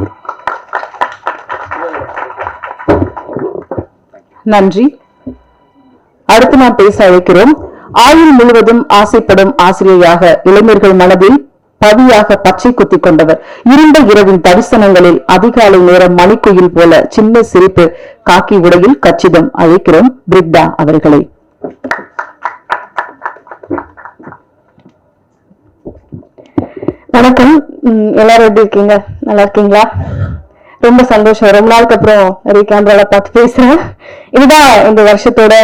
நன்றி. அடுத்து நான் பேச அழைக்கிறோம். ஆயுள் முழுவதும் ஆசைப்படும் ஆசிரியையாக இளைஞர்கள் மனதில் பதியாக பச்சை குத்தி கொண்டவர். இருண்ட இரவின் தரிசனங்களில் அதிகாலை நேரம் மணிக்குயில் போல சின்ன சிரிப்பு, காக்கி உடையில் கச்சிதம். அழைக்கிறோம் பிரிக்டா அவர்களை. வணக்கம். எல்லாரும் எப்படி இருக்கீங்க? நல்லா இருக்கீங்களா? ரொம்ப சந்தோஷம். ரொம்ப நாளுக்கு அப்புறம் நிறைய கேமரால பார்த்து பேசுறேன். இதுதான் இந்த வருஷத்தோட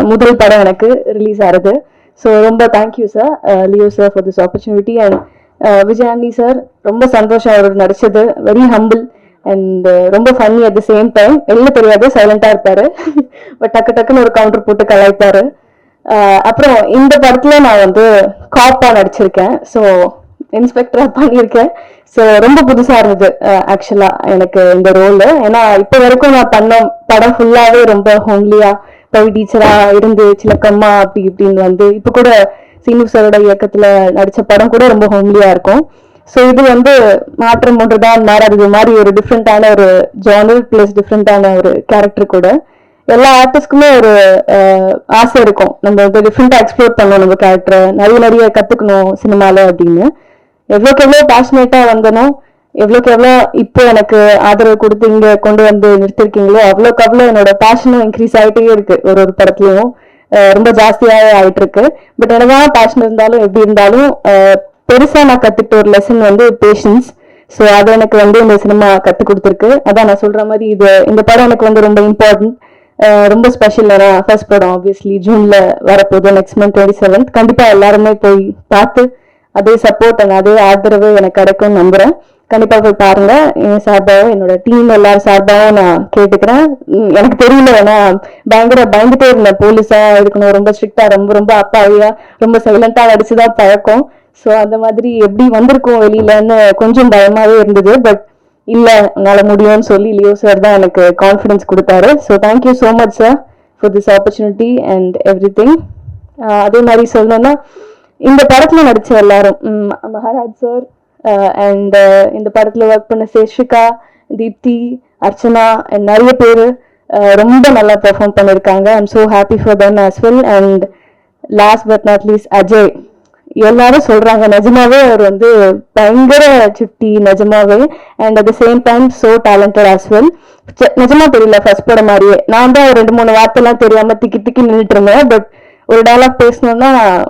முதல் படம் எனக்கு ரிலீஸ் ஆகுது. ஸோ ரொம்ப thank you sir, Leo sir for this opportunity. And Vijayandi sir, ரொம்ப சந்தோஷம் அவர் நடிச்சது. வெரி ஹம்பிள் அண்ட் ரொம்ப funny at the same time. வெளில தெரியாது, சைலண்டா இருப்பாரு, பட் டக்குன்னு ஒரு கவுண்டர் போட்டு கலாய்ப்பாரு. அப்புறம் இந்த படத்துல நான் வந்து காப்பா நடிச்சிருக்கேன். ஸோ இன்ஸ்பெக்டரா பண்ணியிருக்கேன். ஸோ ரொம்ப புதுசா இருந்தது ஆக்சுவலா எனக்கு இந்த ரோல். ஏன்னா இப்ப வரைக்கும் நான் பண்ண படம் ஃபுல்லாவே ரொம்ப ஹோம்லியா பவி டீச்சரா இருந்து சிலக்கம்மா அப்படி இப்படின்னு வந்து இப்ப கூட சீனு சாரோட இயக்கத்துல நடிச்ச படம் கூட ரொம்ப ஹோம்லியா இருக்கும். ஸோ இது வந்து மாற்றம் ஒன்றுதான் மாறாதது மாதிரி ஒரு டிஃப்ரெண்டான ஒரு ஜானர் பிளஸ் டிஃப்ரெண்டான ஒரு கேரக்டர் கூட. எல்லா ஆர்டிஸ்டுக்குமே ஒரு ஆசை இருக்கும், நம்ம டிஃப்ரெண்டா எக்ஸ்ப்ளோர் பண்ணணும் நம்ம கேரக்டரை, நிறைய கத்துக்கணும் சினிமால அப்படின்னு. எவ்வளோக்கு எவ்வளோ பேஷனேட்டா வந்தனோ, எவ்வளோக்கு எவ்வளோ இப்போ எனக்கு ஆதரவு கொடுத்து இங்க கொண்டு வந்து நிறுத்திருக்கீங்களோ அவ்வளோக்கு அவ்வளோ என்னோட பேஷனும் இன்க்ரீஸ் ஆகிட்டே இருக்கு. ஒரு படத்துலயும் ரொம்ப ஜாஸ்தியாகவே ஆயிட்டு இருக்கு. பட் என்னதான் பேஷன் இருந்தாலும் எப்படி இருந்தாலும் பெருசா நான் கத்துக்கிட்ட ஒரு லெசன் வந்து பேஷன்ஸ். ஸோ அது எனக்கு வந்து இந்த சினிமா கற்றுக் கொடுத்துருக்கு. அதான் நான் சொல்ற மாதிரி இந்த படம் எனக்கு வந்து ரொம்ப இம்பார்ட்டன்ட், ரொம்ப ஸ்பெஷல். ஏன்னா ஃபர்ஸ்ட் படம் ஆப்வியஸ்லி ஜூன்ல வரப்போகுது, நெக்ஸ்ட் மந்த் 27th. கண்டிப்பா எல்லாருமே போய் பார்த்து அதே சப்போர்ட் அண்ட் அதே ஆதரவு எனக்கு கிடைக்கும்னு நம்புறேன். கண்டிப்பா போய் பாருங்க. என் சார்பாகவும் என்னோட டீம் எல்லாரும் சார்பாகவும் நான் கேட்டுக்கிறேன். எனக்கு தெரியல, ஏன்னா பயந்துட்டே இருந்தேன். போலீஸா இருக்கணும், ரொம்ப ஸ்ட்ரிக்டா, ரொம்ப அப்பாவியா, ரொம்ப சைலண்டா நடிச்சுதான் பழக்கம். ஸோ அந்த மாதிரி எப்படி வந்திருக்கும் வெளியிலன்னு கொஞ்சம் பயமாவே இருந்தது. பட் இல்ல, உன்னால முடியும்னு சொல்லி லியோ சார் தான் எனக்கு கான்ஃபிடன்ஸ் கொடுத்தாரு. So thank you so much sir for this opportunity and every thing. அதே மாதிரி சொல்லணும்னா இந்த படத்துல நடிச்ச எல்லாரும், மகாராஜ் சார் அண்ட் இந்த படத்துல ஒர்க் பண்ண சேஷிகா, தீப்தி, அர்ச்சனா நிறைய பேர் ரொம்ப நல்லா பெர்ஃபார்ம் பண்ணிருக்காங்க. I'm so happy for them as well. And last but not least Ajay. எல்லாரும் சொல்றாங்க நிஜமாவே அவர் வந்து பயங்கர சுட்டி, நிஜமாவே. And at the same time so talented as well. நிஜமா தெரியல, ஃபர்ஸ்ட் படம் மாதிரியே நான் தான் 2-3 வார்த்தை எல்லாம் தெரியாம திக்கி நின்றுட்டு இருந்தேன். பட் ஒரு டயலாக் பேசணும்னா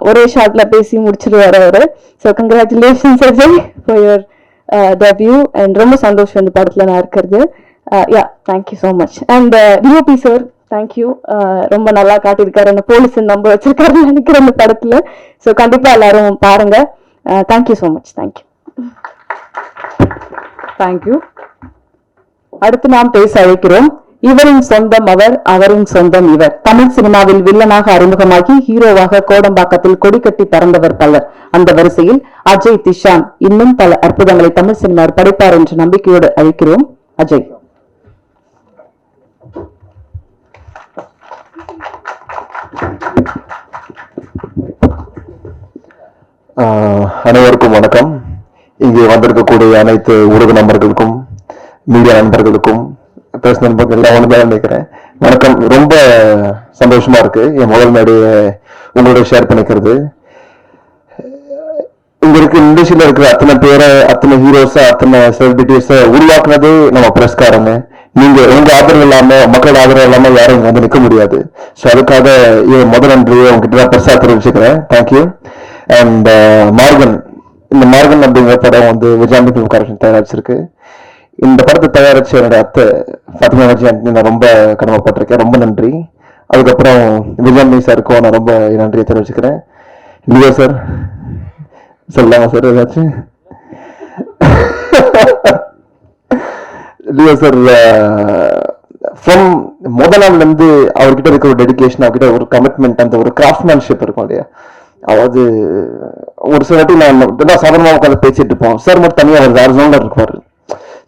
ஒரே ஷார்ட்ல பேசி முடிச்சிருவாரு அவரு. So congratulations Ajay for your debut. And ரொம்ப சந்தோஷம் இந்த படத்துல நான் இருக்கிறது. Yeah, thank you so much. And DOP sir, thank you. ரொம்ப நல்லா காட்டியிருக்காரு, அந்த போலீஸ் நம்ப வச்சிருக்காரு நினைக்கிறேன் இந்த படத்துல. ஸோ கண்டிப்பா எல்லாரும் பாருங்க. Thank you so much. தேங்க்யூ. அடுத்து நாம் பேச அழைக்கிறோம் இவரின் சொந்தம் அவர், அவரின் சொந்தம் இவர். தமிழ் சினிமாவில் வில்லனாக அறிமுகமாகி ஹீரோவாக கோடம்பாக்கத்தில் கொடிக்கட்டி பறந்தவர் பலர். அந்த வரிசையில் அஜய் திஷான் இன்னும் பல அற்புதங்களை தமிழ் சினிமா படைப்பார் என்ற நம்பிக்கையோடு அழைக்கிறோம். அஜய். அனைவருக்கும் வணக்கம். இங்கே வந்திருக்கக்கூடிய அனைத்து ஊடக நண்பர்களுக்கும், மீடியா நண்பர்களுக்கும், பேச நண்பர்கள் எல்லாம் ஒன்று தான் நினைக்கிறேன். வணக்கம். ரொம்ப சந்தோஷமா இருக்கு என் முதல் மேடையை உங்களோட ஷேர் பண்ணிக்கிறது. இங்க இருக்க இண்டஸ்ட்ரியில இருக்கிற அத்தனை பேரை, அத்தனை ஹீரோஸை, அத்தனை செலிபிரிட்டிஸை உருவாக்குனது நம்ம பிரஸ்காரங்க. நீங்க உங்க ஆதரவு இல்லாம, மக்களோட ஆதரவு இல்லாம யாரும் இங்க வந்து நிற்க முடியாது. ஸோ அதுக்காக என் முதல் நன்றியை உங்ககிட்ட நான் பெருசா தெரிவிச்சுக்கிறேன். தேங்க்யூ. அண்ட் மார்கன், இந்த மார்கன் அப்படிங்கிற படம் வந்து விஜயாண்டி ஃபிலிம் கார்பரேஷன் தயாரிச்சிருக்கு. இந்த படத்தை தயாரிச்சு என்னோட அத்தை ஃபாத்திமா விஜயாண்டி நான் ரொம்ப கடமைப்பட்டிருக்கேன். ரொம்ப நன்றி. அதுக்கப்புறம் விஜயாண்டி சாருக்கும் நான் ரொம்ப நன்றியை தெரிவிச்சுக்கிறேன். லியோ சார் சொல்லலாமா சார் ஏதாச்சும்? லியோ சார் ஃப்ரம் முதல் நாள்ல இருந்து அவர்கிட்ட இருக்க ஒரு டெடிகேஷன், அவர்கிட்ட ஒரு கமிட்மெண்ட், அந்த ஒரு கிராஃப்ட்மேன்ஷிப் இருக்கும் இல்லையா, அதாவது ஒரு சில வாட்டி நான் சாதாரணமாக உட்காந்து பேசிட்டு இருப்போம். சார் மட்டும் தனியாக அவர் வேற ஜோன்ல இருப்பாரு.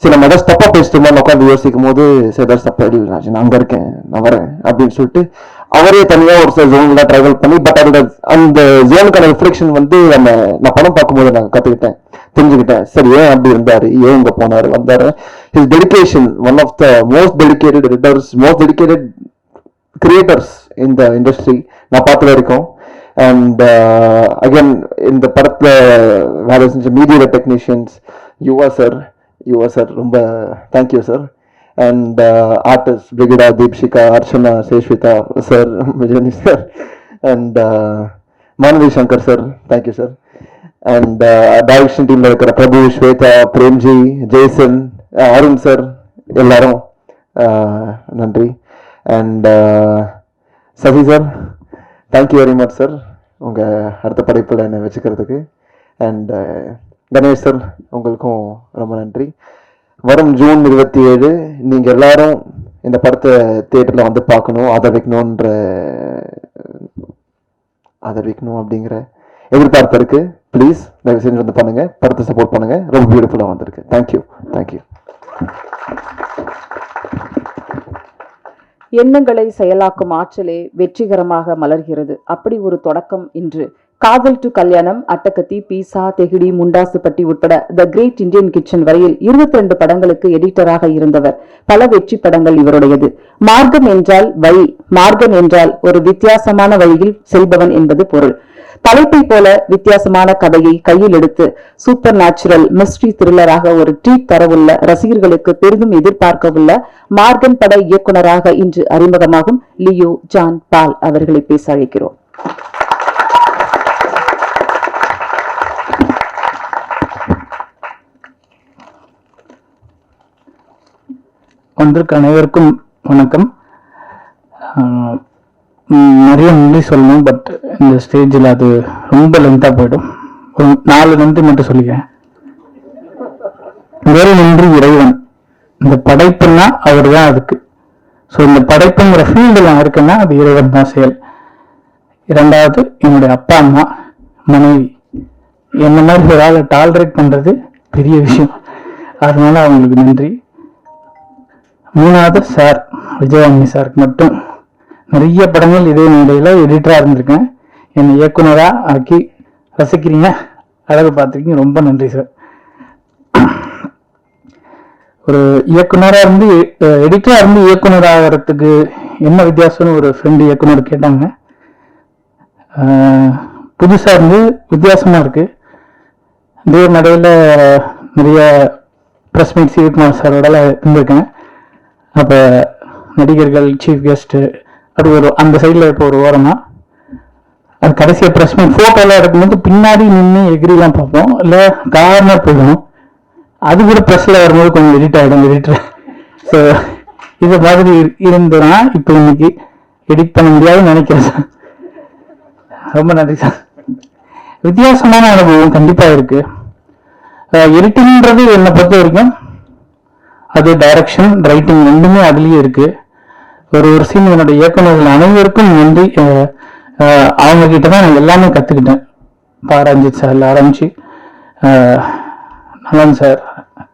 சரி நம்ம ஏதாச்சும் தப்பா பேசிட்டோமா உட்காந்து யோசிக்கும் போது சரி ஏதாச்சும் தப்பா இல்லை, நான் அங்க இருக்கேன், நான் வரேன் அப்படின்னு சொல்லிட்டு அவரே தனியா ஒரு சில ஜோன்ல டிராவல் பண்ணி, பட் அதோட அந்த ஜோனுக்கான ரிஃப்ளெக்ஷன் வந்து நான் படம் பார்க்கும்போது நான் கத்துக்கிட்டேன், தெரிஞ்சுக்கிட்டேன். சரி ஏன் அப்படி இருந்தாரு, ஏன் இங்க போனாரு, வந்தாரு. His dedication one of the most dedicated editors, most dedicated creators இந்த இண்டஸ்ட்ரி நான் பார்த்த வரைக்கும். அண்ட் அகைன் இந்த படத்துல வேலை செஞ்ச மீடியா டெக்னீஷியன்ஸ், யுவா சார் ரொம்ப thank you sir. And artist Brigida, Deepshikha, Archana, Seshvitha sir, Vijayani sir, and Manavi Shankar sir, thank you sir. And direction டீம்ல இருக்கிற பிரபு, ஸ்வேதா, பிரேம்ஜி, ஜெய்சன், அருண் சார், எல்லாரும் நன்றி. And Sasi sir, thank you very much sir, உங்கள் அடுத்த படைப்பில் என்னை வச்சுக்கிறதுக்கு. அண்ட் கணேஷ் சார், உங்களுக்கும் ரொம்ப நன்றி. வரும் ஜூன் 27 நீங்கள் எல்லாரும் இந்த படத்தை தியேட்டரில் வந்து பார்க்கணும், ஆதரிக்கணும் அப்படிங்கிற எதிர்பார்ப்பு இருக்கு. ப்ளீஸ் தயவு செஞ்சு வந்து பண்ணுங்க, படத்தை சப்போர்ட் பண்ணுங்க. ரொம்ப பியூட்டிஃபுல்லாக வந்திருக்கு. தேங்க்யூ. எண்ணங்களை செயலாக்கும் ஆற்றலே வெற்றிகரமாக மலர்கிறது. அப்படி ஒரு தொடக்கம் இன்று. காதல் டு கல்யாணம், அட்டகத்தி, பீசா, தெகிடி, முண்டாசுப்பட்டி உட்பட த கிரேட் இந்தியன் கிச்சன் வரையில் 22 படங்களுக்கு எடிட்டராக இருந்தவர். பல வெற்றி படங்கள் இவருடையது. மார்க்கம் என்றால் வழி, மார்க்கம் என்றால் ஒரு வித்தியாசமான வழியில் செல்பவன் என்பது பொருள். தலைப்பை போல வித்தியாசமான கதையை கையில் எடுத்து சூப்பர் நேச்சுரல் மிஸ்ட்ரி த்ரில்லராக ஒரு ட்ரீட் தரவுள்ள, ரசிகர்களுக்கு பெரிதும் எதிர்பார்க்கவுள்ள மார்கன் பட இயக்குனராக இன்று அறிமுகமாகும் லியோ ஜான் பால் அவர்களை பேச அழைக்கிறோம். வந்திருக்க அனைவருக்கும் வணக்கம். நிறைய நன்றி சொல்லணும், பட் இந்த ஸ்டேஜில் அது ரொம்ப லென்த்தாக போயிடும். ஒரு 4 நன்றி மட்டும் சொல்லிக்கிறேன். வேறு நன்றி இறைவன். இந்த படைப்புன்னா அவர் தான் அதுக்கு. ஸோ இந்த படைப்புங்கிற ஃபீல்டில் நான் இருக்கேன்னா அது இறைவன் தான் செயல். 2வது என்னுடைய அப்பா அம்மா, மனைவி. என்ன மாதிரி ஒரு ஆளை டாலரேட் பண்ணுறது பெரிய விஷயம், அதனால அவங்களுக்கு நன்றி. 3வது சார், விஜயாண்டி சாருக்கு மட்டும் நிறைய படங்கள் இதே நிலையில எடிட்டராக இருந்திருக்கேன். என்னை இயக்குனராக ஆக்கி ரசிக்கிறீங்க, அழகு பார்த்துருக்கீங்க, ரொம்ப நன்றி சார். ஒரு இயக்குனராக இருந்து எடிட்டராக இருந்து இயக்குனராகிறதுக்கு என்ன வித்தியாசம்னு ஒரு ஃப்ரெண்டு இயக்குனர் கேட்டாங்க. புதுசாக இருந்து வித்தியாசமாக இருக்குது. இதே நடையில் நிறைய ப்ரெஸ் மீட் சிவகுமார் சாரோட இருந்திருக்கேன். அப்போ நடிகர்கள், சீஃப் கெஸ்ட்டு அப்படி ஒரு அந்த சைடில் இப்போ ஒரு ஓரமாக அது கடைசியாக ப்ரெஸ் மீட் ஃபோட்டோலாம் எடுக்கும்போது பின்னாடி நின்று எகிரிலாம் பார்ப்போம், இல்லை கார்னர் போயிடும். அது கூட ப்ரெஸ்ஸில் வரும்போது கொஞ்சம் எடிட் ஆகிடும் எடிட்டர். ஸோ இது மாதிரி இருந்ததுன்னா இப்போ இன்னைக்கு எடிட் பண்ண முடியாதுன்னு நினைக்கிறேன் சார். ரொம்ப நன்றி சார். வித்தியாசமான அனுபவம் கண்டிப்பாக இருக்குது. எடிட்டிங்கிறது என்னை பொறுத்த வரைக்கும் அது டைரக்ஷன் ரைட்டிங் ரெண்டுமே அதுலேயே இருக்கு. ஒரு சீன் என்னோட இயக்குநர்கள் அனைவருக்கும் நன்றி. அவங்க கிட்ட தான் நான் எல்லாமே கற்றுக்கிட்டேன். ரஞ்சித் சார்ல ஆரம்பிச்சு நலன் சார்,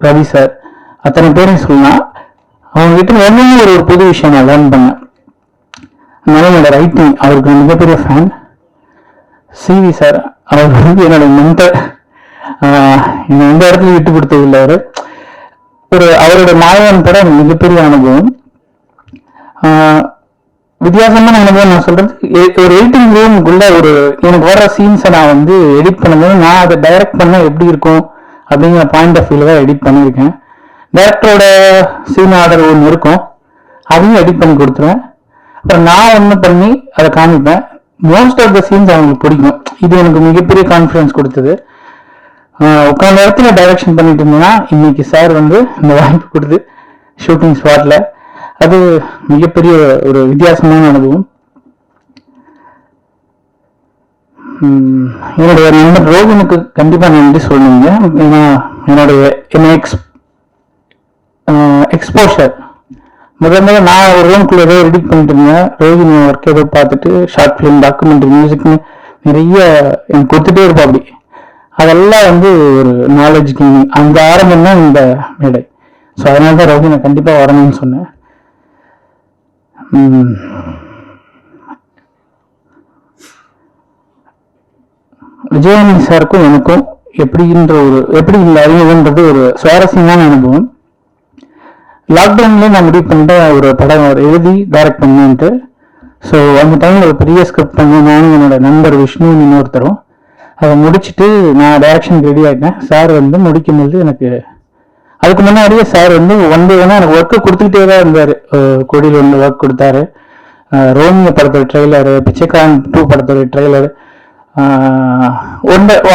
ரவி சார், அத்தனை பேரையும் சொல்லலாம். அவங்க கிட்ட ஒன்றுமே ஒரு புது விஷயம் நான் லேர்ன் பண்ணேன். அதனால என்னோட ரைட்டிங் அவருக்கு மிகப்பெரிய ஃபேன். சிவி சார் அவர் வந்து என்னோட மென்டர். என்னை எந்த இடத்துலையும் விட்டு கொடுத்ததில்லை. அவரோட நாயகன் கூட எனக்கு மிகப்பெரிய அனுபவம், வித்தியாசமான அனுபவம். நான் சொல்றது ஒரு எடிட்டிங் ரூமுக்குள்ள எனக்கு வர சீன்ஸை நான் வந்து எடிட் பண்ணும்போது நான் அதை டைரக்ட் பண்ண எப்படி இருக்கும் அப்படிங்கிற பாயிண்ட் ஆஃப் வியூல தான் எடிட் பண்ணியிருக்கேன். டைரக்டரோட சீன் ஆர்டர் ஒன்று இருக்கும், அதையும் எடிட் பண்ணி கொடுத்துருவேன். அப்புறம் நான் ஒன்று பண்ணி அதை காமிப்பேன். மோஸ்ட் ஆஃப் த சீன்ஸ் அவங்களுக்கு பிடிக்கும். இது எனக்கு மிகப்பெரிய கான்ஃபிடன்ஸ் கொடுத்தது. உட்காந்த இடத்துல டைரக்ஷன் பண்ணிட்டு இருந்தேன்னா இன்னைக்கு சார் வந்து இந்த வாய்ப்பு கொடுத்து ஷூட்டிங் ஸ்பாட்ல, அது மிகப்பெரிய ஒரு வித்தியாசமான அனுபவம். என்னுடைய நண்பர் ரோஹனுக்கு கண்டிப்பா நன்றி சொல்லணுங்க. ஏன்னா என்ன எக்ஸ்போஷர் முதல்ல நான் ஒரு ரூம்குள்ள ஏதோ எடிட் பண்ணிட்டு இருந்தேன். ரோஹினி ஒர்க் ஏதோ பார்த்துட்டு ஷார்ட் ஃபிலிம், டாக்குமெண்ட்ரி, மியூசிக்னு நிறைய எனக்கு கொடுத்துட்டே இருப்பா. அப்படி அதெல்லாம் வந்து ஒரு நாலேஜ் கெய்னிங். அந்த ஆரம்பம் தான் இந்த மேடை. ஸோ அதனால தான் ரோஹினை கண்டிப்பா வரணும்னு சொன்னேன். விஜயானந்தி சாருக்கும் எனக்கும் எப்படி இந்த அறிமுகம்ன்றது ஒரு சுவாரஸ்யமான அனுபவம். லாக்டவுன்ல நான் முடிவு பண்ணிட்டு ஒரு படம் எழுதி டைரக்ட் பண்ணிட்டு, ஸோ அந்த டைம்ல ஒரு பெரிய ஸ்கிரிப்ட் பண்ணி நானும் என்னோட நண்பர் விஷ்ணு இன்னொருத்தரும் அதை முடிச்சுட்டு நான் டைரக்ஷன் ரெடி ஆகிட்டேன். சார் வந்து முடிக்கும்போது எனக்கு அதுக்கு முன்னாடியே சார் வந்து ஒன் டே வேணா எனக்கு ஒர்க்கு கொடுத்துக்கிட்டே தான் இருந்தார். கொடியில் ஒன்று ஒர்க் கொடுத்தாரு, ரோமியோ படத்தோட ட்ரெய்லரு, பிச்சைக்காரன் 2 படத்தோட ட்ரெய்லரு,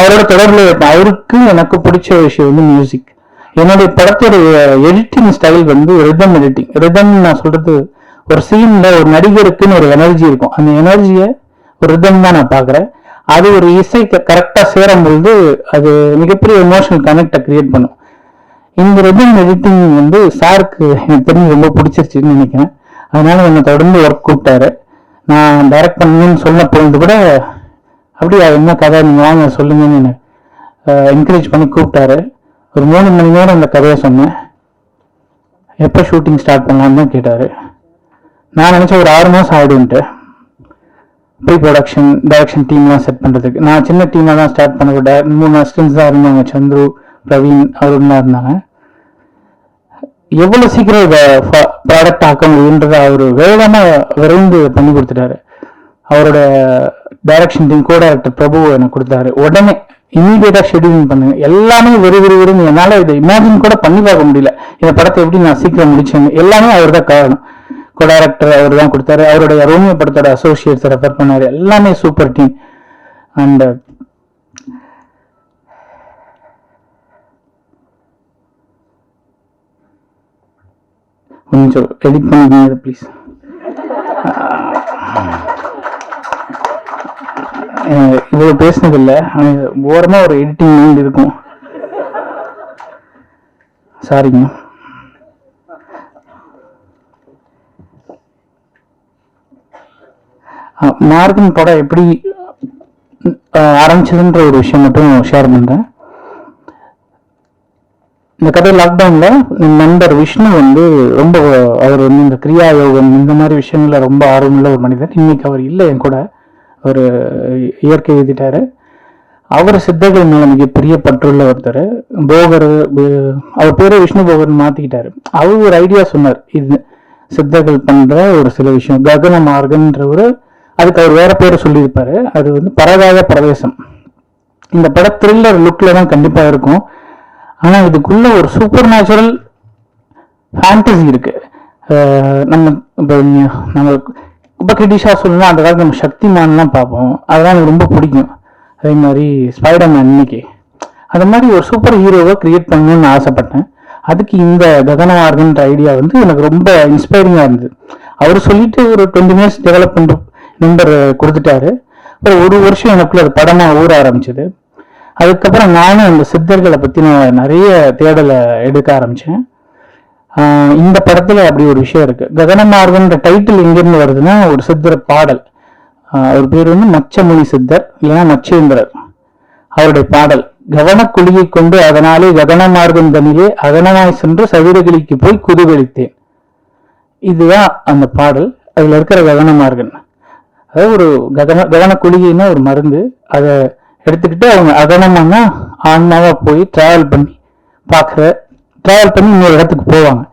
அவரோட தொடர்புல இருப்பேன். அவருக்கு எனக்கு பிடிச்ச விஷயம் வந்து மியூசிக். என்னுடைய படத்தோட எடிட்டிங் ஸ்டைல் வந்து ரிதம் எடிட்டிங். ரிதம் நான் சொல்றது ஒரு சீன்ல ஒரு நடிகருக்குன்னு ஒரு எனர்ஜி இருக்கும். அந்த எனர்ஜியை ஒரு ரிதம் தான் நான் பாக்குறேன். அது ஒரு இசைக்கு கரெக்டா சேரும் பொழுது அது மிகப்பெரிய எமோஷனல் கனெக்டை கிரியேட் பண்ணும். இந்த ரிதம் எடிட்டிங் வந்து சாருக்கு எனக்கு தெரிஞ்சு ரொம்ப பிடிச்சிருச்சுன்னு நினைக்கிறேன். அதனால என்னை தொடர்ந்து ஒர்க் கூப்பிட்டாரு. நான் டைரக்ட் பண்ணணும்னு சொன்ன பொழுது கூட அப்படியே என்ன கதை நீங்க வாங்க சொல்லுங்கன்னு என்ன என்கரேஜ் பண்ணி கூப்பிட்டாரு. ஒரு 3 மணி நேரம் அந்த கதையை சொன்னேன். எப்போ ஷூட்டிங் ஸ்டார்ட் பண்ணலான்னு தான் கேட்டாரு. நான் நினைச்சேன் ஒரு 6 மாதம் ஆயிடுன்ட்டு. ப்ரீ ப்ரொடக்ஷன் டைரக்ஷன் டீம்லாம் செட் பண்ணுறதுக்கு நான் சின்ன டீமாக தான் ஸ்டார்ட் பண்ண. 3 அசிஸ்டன்ஸ் தான் இருந்தாங்க, சந்துரு, பிரவீன் அவருலாம் இருந்தாங்க. எவ்வளோ சீக்கிரம் இதை ப்ராடக்ட் ஆக்க முடியுன்றதை அவர் வேகமாக விரைந்து பண்ணி கொடுத்துட்டாரு. அவரோட டைரக்ஷன் டீம் கோ டைரக்டர் பிரபு எனக்கு கொடுத்தாரு. உடனே இமீடியட்டா ஷெடியூலிங் பண்ணுங்க, எல்லாமே வெறும் என்னால இதை இமேஜின் கூட பண்ணி பார்க்க முடியல. இந்த படத்தை எப்படி நான் சீக்கிரம் முடிச்சேன்னு எல்லாமே அவர் தான் காரணம். கோ டைரக்டர் அவர் தான் கொடுத்தாரு. அவருடைய ரோமியோ படத்தோட அசோசியேட்ஸ் ரெஃபர் பண்ணாரு. எல்லாமே சூப்பர் டீம். அண்ட் கொஞ்சம் எடிட் பண்ணிக்கோங்க ப்ளீஸ். இவ்வளவு பேசினது இல்லை, ஓரமா ஒரு எடிட்டிங் இருக்கும். சாரிங்க. மார்கன் படம் எப்படி ஆரம்பிச்சதுன்ற ஒரு விஷயம் மட்டும் ஷேர் பண்றேன். இந்த கதை லாக்டவுன்ல நண்பர் விஷ்ணு வந்து ரொம்ப அவர் வந்து இந்த கிரியா யோகம் இந்த மாதிரி விஷயங்கள்ல ரொம்ப ஆர்வமுள்ள ஒரு மனிதர். இன்னைக்கு அவர் இல்லை என் கூட, ஒரு இயற்கை எழுதிட்டாரு. அவர் சித்தர்கள் மேல மிகப்பெரிய பற்றுள்ள ஒருத்தர். போகர், அவர் பேரை விஷ்ணு போகர்னு மாத்திக்கிட்டாரு. அவர் ஒரு ஐடியா சொன்னார், இது சித்தர்கள் பண்ற ஒரு சில விஷயம் ககன மார்கன்றவர், அதுக்கு அவர் வேற பேரை சொல்லியிருப்பாரு. அது வந்து பரகாய பிரவேசம். இந்த படம் த்ரில்லர் லுக்ல தான் கண்டிப்பா இருக்கும். ஆனா இதுக்குள்ள ஒரு சூப்பர் நேச்சுரல் ஃபேண்டசி இருக்கு. நம்ம ரொம்ப கிரிட்டிஷா சொல்லணும், அந்த காலத்துல நம்ம சக்திமான்லாம் பார்ப்போம், அதெல்லாம் எனக்கு ரொம்ப பிடிக்கும். அதே மாதிரி ஸ்பைடர்மேன் இன்னைக்கு அந்த மாதிரி ஒரு சூப்பர் ஹீரோவை கிரியேட் பண்ணணும்னு ஆசைப்பட்டேன். அதுக்கு இந்த ககனமார்கன்ற ஐடியா வந்து எனக்கு ரொம்ப இன்ஸ்பைரிங்கா இருந்தது. அவர் சொல்லிட்டு ஒரு 20 மினிட்ஸ் டெவலப்மெண்ட் நம்பர் கொடுத்துட்டாரு. அப்புறம் 1 வருஷம் எனக்குள்ள அது படமா ஊற ஆரம்பிச்சது. அதுக்கப்புறம் நானும் அந்த சித்தர்களை பத்தி நான் நிறைய தேடலை எடுக்க ஆரம்பிச்சேன். இந்த படத்துல அப்படி ஒரு விஷயம் இருக்கு. ககனமார்கன்ற டைட்டில் எங்கிருந்து வருதுன்னா ஒரு சித்தர் பாடல். அவர் பேர் வந்து மச்சமுனி சித்தர் இல்லைன்னா மச்சேந்திரர். அவருடைய பாடல் கவனக்குழியை கொண்டு அதனாலே ககனமார்கன் தனிலே அகனமாய் சென்று சதுரகிரிக்கு போய் குதிவெளித்தேன். இதுதான் அந்த பாடல். அதுல இருக்கிற ககனமார்கன் அதாவது ஒரு கவனக்குழியின்னா ஒரு மருந்து. அதை எடுத்துக்கிட்டு அவங்க அகனமான ஆன்மாவா போய் டிராவல் பண்ணி இன்னொரு இடத்துக்கு போவாங்க.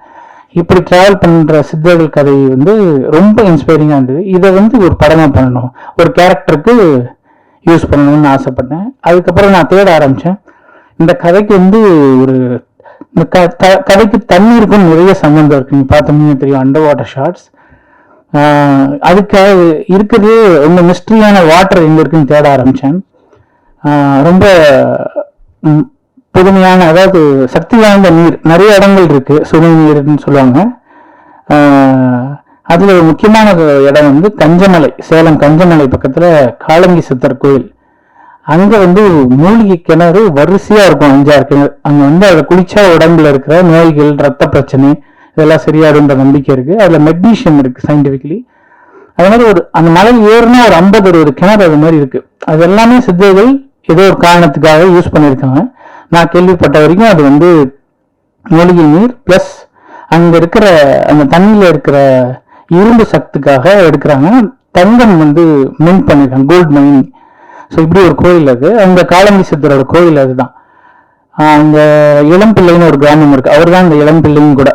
இப்படி டிராவல் பண்ற சித்தர்கள் கதை வந்து ரொம்ப இன்ஸ்பைரிங்கா இருந்தது. இதை வந்து ஒரு படமா பண்ணணும், ஒரு கேரக்டருக்கு யூஸ் பண்ணணும்னு ஆசைப்பட்டேன். அதுக்கப்புறம் நான் தேட ஆரம்பிச்சேன். இந்த கதைக்கு வந்து ஒரு இந்த கதைக்கு தண்ணீருக்கும் நிறைய சம்பந்தம் இருக்கு. நீங்க பார்த்தோம்னா தெரியும், அண்டர் வாட்டர் ஷாட்ஸ். அதுக்காக இருக்கிறது ரொம்ப மிஸ்ட்ரியான வாட்டர் எங்க இருக்குன்னு தேட ஆரம்பிச்சேன். ரொம்ப புதுமையான, அதாவது சக்தி வாய்ந்த நீர் நிறைய இடங்கள் இருக்கு, சுனை நீர்னு சொல்லுவாங்க. அதுல ஒரு முக்கியமான இடம் வந்து கஞ்சமலை, சேலம் கஞ்சமலை பக்கத்துல காலங்கி சித்தர் கோயில். அங்க வந்து மூலிகை கிணறு வரிசையா இருக்கும், 5-6 கிணறு. அங்க வந்து அதை குளிச்சா உடம்புல இருக்கிற நோய்கள், ரத்த பிரச்சனை இதெல்லாம் சரியாடுன்ற நம்பிக்கை இருக்கு. அதுல மெக்னீஷியம் இருக்கு சயின்டிபிக்கலி. அது மாதிரி ஒரு அந்த மலை ஏறுனா ஒரு 50-60 கிணறு அது மாதிரி இருக்கு. அது எல்லாமே சித்தர்கள் ஏதோ ஒரு காரணத்துக்காக யூஸ் பண்ணியிருக்காங்க. நான் கேள்விப்பட்ட வரைக்கும் அது வந்து மூலிகை நீர் பிளஸ் அங்க இருக்கிற அந்த தண்ணியில இருக்கிற இரும்பு சத்துக்காக எடுக்கிறாங்க. தங்கம் வந்து மின் பண்ணிருக்காங்க, கோல்டு மைனிங். ஸோ இப்படி ஒரு கோயில் அது. அந்த காலங்கி சித்தரோட கோயில் அதுதான். அங்க இளம்பிள்ளைன்னு ஒரு கிராமம் இருக்கு, அவர் தான் அந்த இளம்பிள்ளையும் கூட.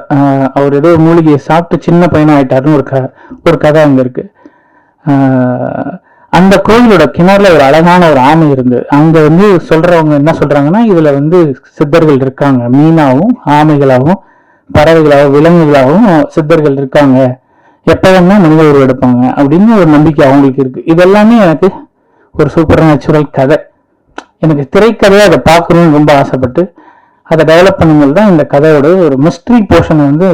அவர் ஏதோ மூலிகையை சாப்பிட்டு சின்ன பையனா ஆயிட்டாருன்னு ஒரு கதை அங்க இருக்கு. அந்த கோயிலோட கிணறுல ஒரு அழகான ஒரு ஆமை இருந்து அங்க வந்து சொல்றவங்க என்ன சொல்றாங்கன்னா, இதுல வந்து சித்தர்கள் இருக்காங்க, மீனாவும் ஆமைகளாகவும் பறவைகளாகவும் விலங்குகளாகவும் சித்தர்கள் இருக்காங்க, எப்ப வேணா மனித உருவம் எடுப்பாங்க அப்படின்னு ஒரு நம்பிக்கை அவங்களுக்கு இருக்கு. இதெல்லாமே எனக்கு ஒரு சூப்பர் நேச்சுரல் கதை. எனக்கு திரைக்கதையை அதை பார்க்கணும்னு ரொம்ப ஆசைப்பட்டு அதை டெவலப் பண்ணும்போது தான் இந்த கதையோட ஒரு மிஸ்ட்ரி போர்ஷனை வந்து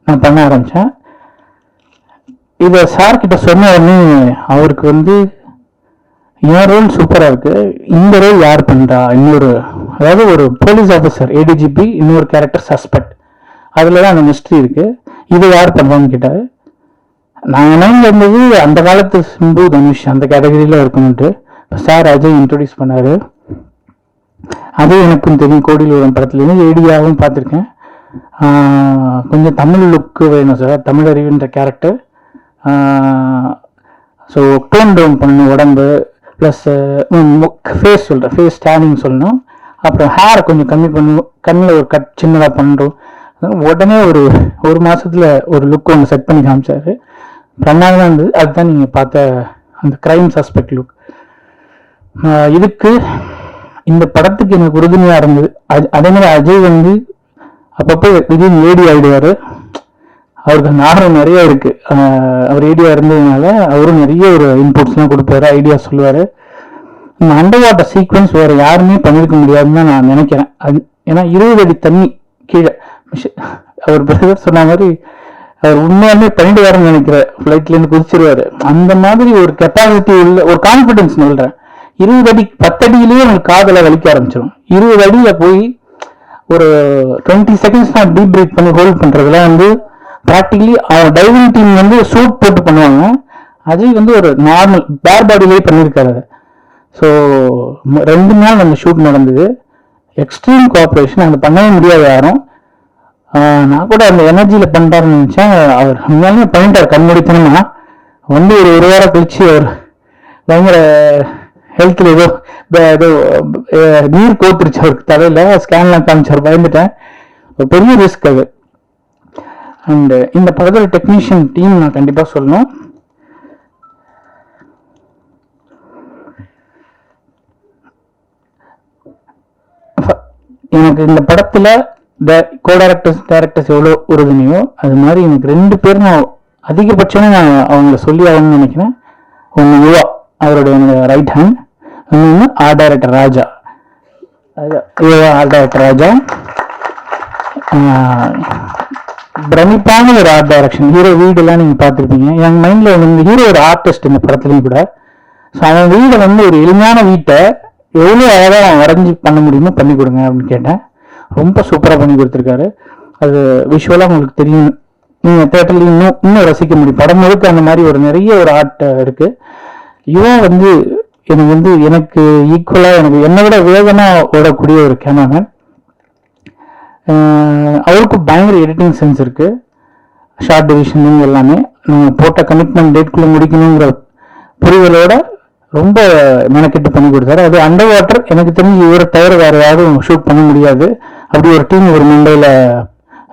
நான் பண்ண ஆரம்பிச்சேன். இதை சார்கிட்ட சொன்ன உடனே அவருக்கு வந்து என் ரோல் சூப்பரா இருக்கு, இந்த ரோல் யார் பண்றா, இன்னொரு அதாவது ஒரு போலீஸ் ஆஃபீஸர் ஏடிஜிபி, இன்னொரு கேரக்டர் சஸ்பெக்ட், அதுலதான் அந்த மிஸ்ட்ரி இருக்கு, இதை யார் பண்றான்னு கேட்டாரு. நான் மைண்ட்ல இருந்தது அந்த காலத்து சிம்பு தனுஷ் அந்த கேட்டகரியில இருக்கணும்ட்டு. சார் அஜய் இன்ட்ரோடியூஸ் பண்ணாரு. அது எனக்கும் தெரியும், கோடியில் ஒரு படத்துலேருந்து ஏடியாவும் பார்த்துருக்கேன். கொஞ்சம் தமிழ் லுக்கு வேணும் சார், தமிழ் அறிவுன்ற கேரக்டர். ஸோ டோன் டவுன் பண்ணணும் உடம்பு, ப்ளஸ் ஃபேஸ் சொல்கிறேன், ஃபேஸ் ஸ்டாண்டிங் சொல்லணும். அப்புறம் ஹேரை கொஞ்சம் கம்மி பண்ணணும், கண்ணில் ஒரு கட் சின்னதாக பண்ணுறோம். உடனே ஒரு மாதத்தில் ஒரு லுக் ஒன்று செட் பண்ணி காமிச்சாரு. பிரமாதமாக இருந்தது. அதுதான் நீங்கள் பார்த்த அந்த கிரைம் சஸ்பெக்ட் லுக். இதுக்கு இந்த படத்துக்கு எனக்கு உறுதுணையாக இருந்தது. அதே மாதிரி அஜய் வந்து அப்பப்போ திடீர்னு ஏடி ஆகிடுவார். அவருக்கு அந்த ஆர்வம் நிறைய இருக்கு. அவர் ஏடியா இருந்ததுனால அவரும் நிறைய ஒரு இன்புட்ஸ்லாம் கொடுப்பாரு, ஐடியா சொல்லுவார். இந்த அண்டர் வாட்டர் சீக்வன்ஸ் வேறு யாருமே பண்ணியிருக்க முடியாதுன்னு தான் நான் நினைக்கிறேன். அது ஏன்னா 20 அடி தண்ணி கீழே அவர் பிரதர் சொன்ன மாதிரி அவர் உண்மையாலுமே பண்ணிடுவாருன்னு நினைக்கிறேன். ஃப்ளைட்லேருந்து குதிச்சிருவாரு. அந்த மாதிரி ஒரு கெப்பாசிட்டி உள்ள ஒரு கான்ஃபிடன்ஸ் சொல்கிறேன். 20 அடி 10 அடியிலேயே எனக்கு காதலை வலிக்க ஆரம்பிச்சிடும். 20 அடியில் போய் ஒரு 20 செகண்ட்ஸ் நான் டீப் பிரீத் பண்ணி ஹோல்ட் பண்ணுறதுலாம் வந்து ப்ராக்டிகலி அவன் டைவிங் டீம் வந்து சூட் போட்டு பண்ணுவாங்க. அஜய் வந்து ஒரு நார்மல் பேர் பாடியிலேயே பண்ணியிருக்காரு. ஸோ 2 நாள் அந்த ஷூட் நடந்தது. எக்ஸ்ட்ரீம் கோஆப்ரேஷன், அந்த பண்ணவே முடியாது யாரும். நான் கூட அந்த எனர்ஜியில் பண்ணிட்டாருன்னு நினச்சேன். அவர் உண்மையாலுமே பண்ணிட்டார் கண்மூடித்தனமா. வந்து ஒரு வாரம் கழிச்சு அவர் பயங்கர ஹெல்த்தில் ஏதோ நீர் கோத்துருச்சு அவருக்கு தலையில். ஸ்கேன்லாம் காமிச்சார், பயந்துட்டேன். ஒரு பெரிய ரிஸ்க் அது. அண்ட் இந்த படத்தோட டெக்னீஷியன் டீம் நான் கண்டிப்பாக சொல்லணும். எனக்கு இந்த படத்துல டைரக்டர்ஸ் எவ்வளோ உறுதுணையோ அது மாதிரி எனக்கு 2 பேர் நான் அதிகபட்சமே நான் அவங்கள சொல்லி ஆகணும்னு நினைக்கிறேன். ஒன்று யுவா, அவருடைய ரைட் ஹேண்ட். இன்னொன்று ஆர்ட் டைரக்டர் ராஜா, யுவா ஆர்ட் டைரக்டர் ராஜா. பிரமிப்பான ஒரு ஆர்ட் டைரக்ஷன். ஹீரோ வீடெல்லாம் நீங்கள் பார்த்துருப்பீங்க. என் மைண்டில் வந்து ஹீரோ ஒரு ஆர்டிஸ்ட் இந்த படத்துலையும் கூட. ஸோ அவன் வீடை வந்து ஒரு எளிமையான வீட்டை எவ்வளோ அழகாக அவன் வரைஞ்சி பண்ண முடியுமோ பண்ணி கொடுங்க அப்படின்னு கேட்டேன். ரொம்ப சூப்பராக பண்ணி கொடுத்துருக்காரு. அது விஷுவலாக உங்களுக்கு தெரியும், நீங்கள் தேட்டரில் இன்னும் ரசிக்க முடியும். படம் முழுக்க அந்த மாதிரி ஒரு நிறைய ஒரு ஆர்ட் இருக்கு. யுவா வந்து எனக்கு ஈக்குவலாக என்னை விட வேகமாக ஓடக்கூடிய ஒரு கேமராமேன். அவருக்கு பயங்கர எடிட்டிங் சென்ஸ் இருக்கு, ஷார்ட் டிவிஷன் எல்லாமே. நீங்கள் போட்ட கமிட்மெண்ட் டேட்குள்ளே முடிக்கணுங்கிற புரிதலோட ரொம்ப மெனக்கெட்டு பண்ணி கொடுத்தாரு. அது அண்டர் வாட்டர் எனக்கு தெரிஞ்சு இவரை தவிர வேற யாரும் ஷூட் பண்ண முடியாது. அப்படி ஒரு டீம் ஒரு மும்பையில்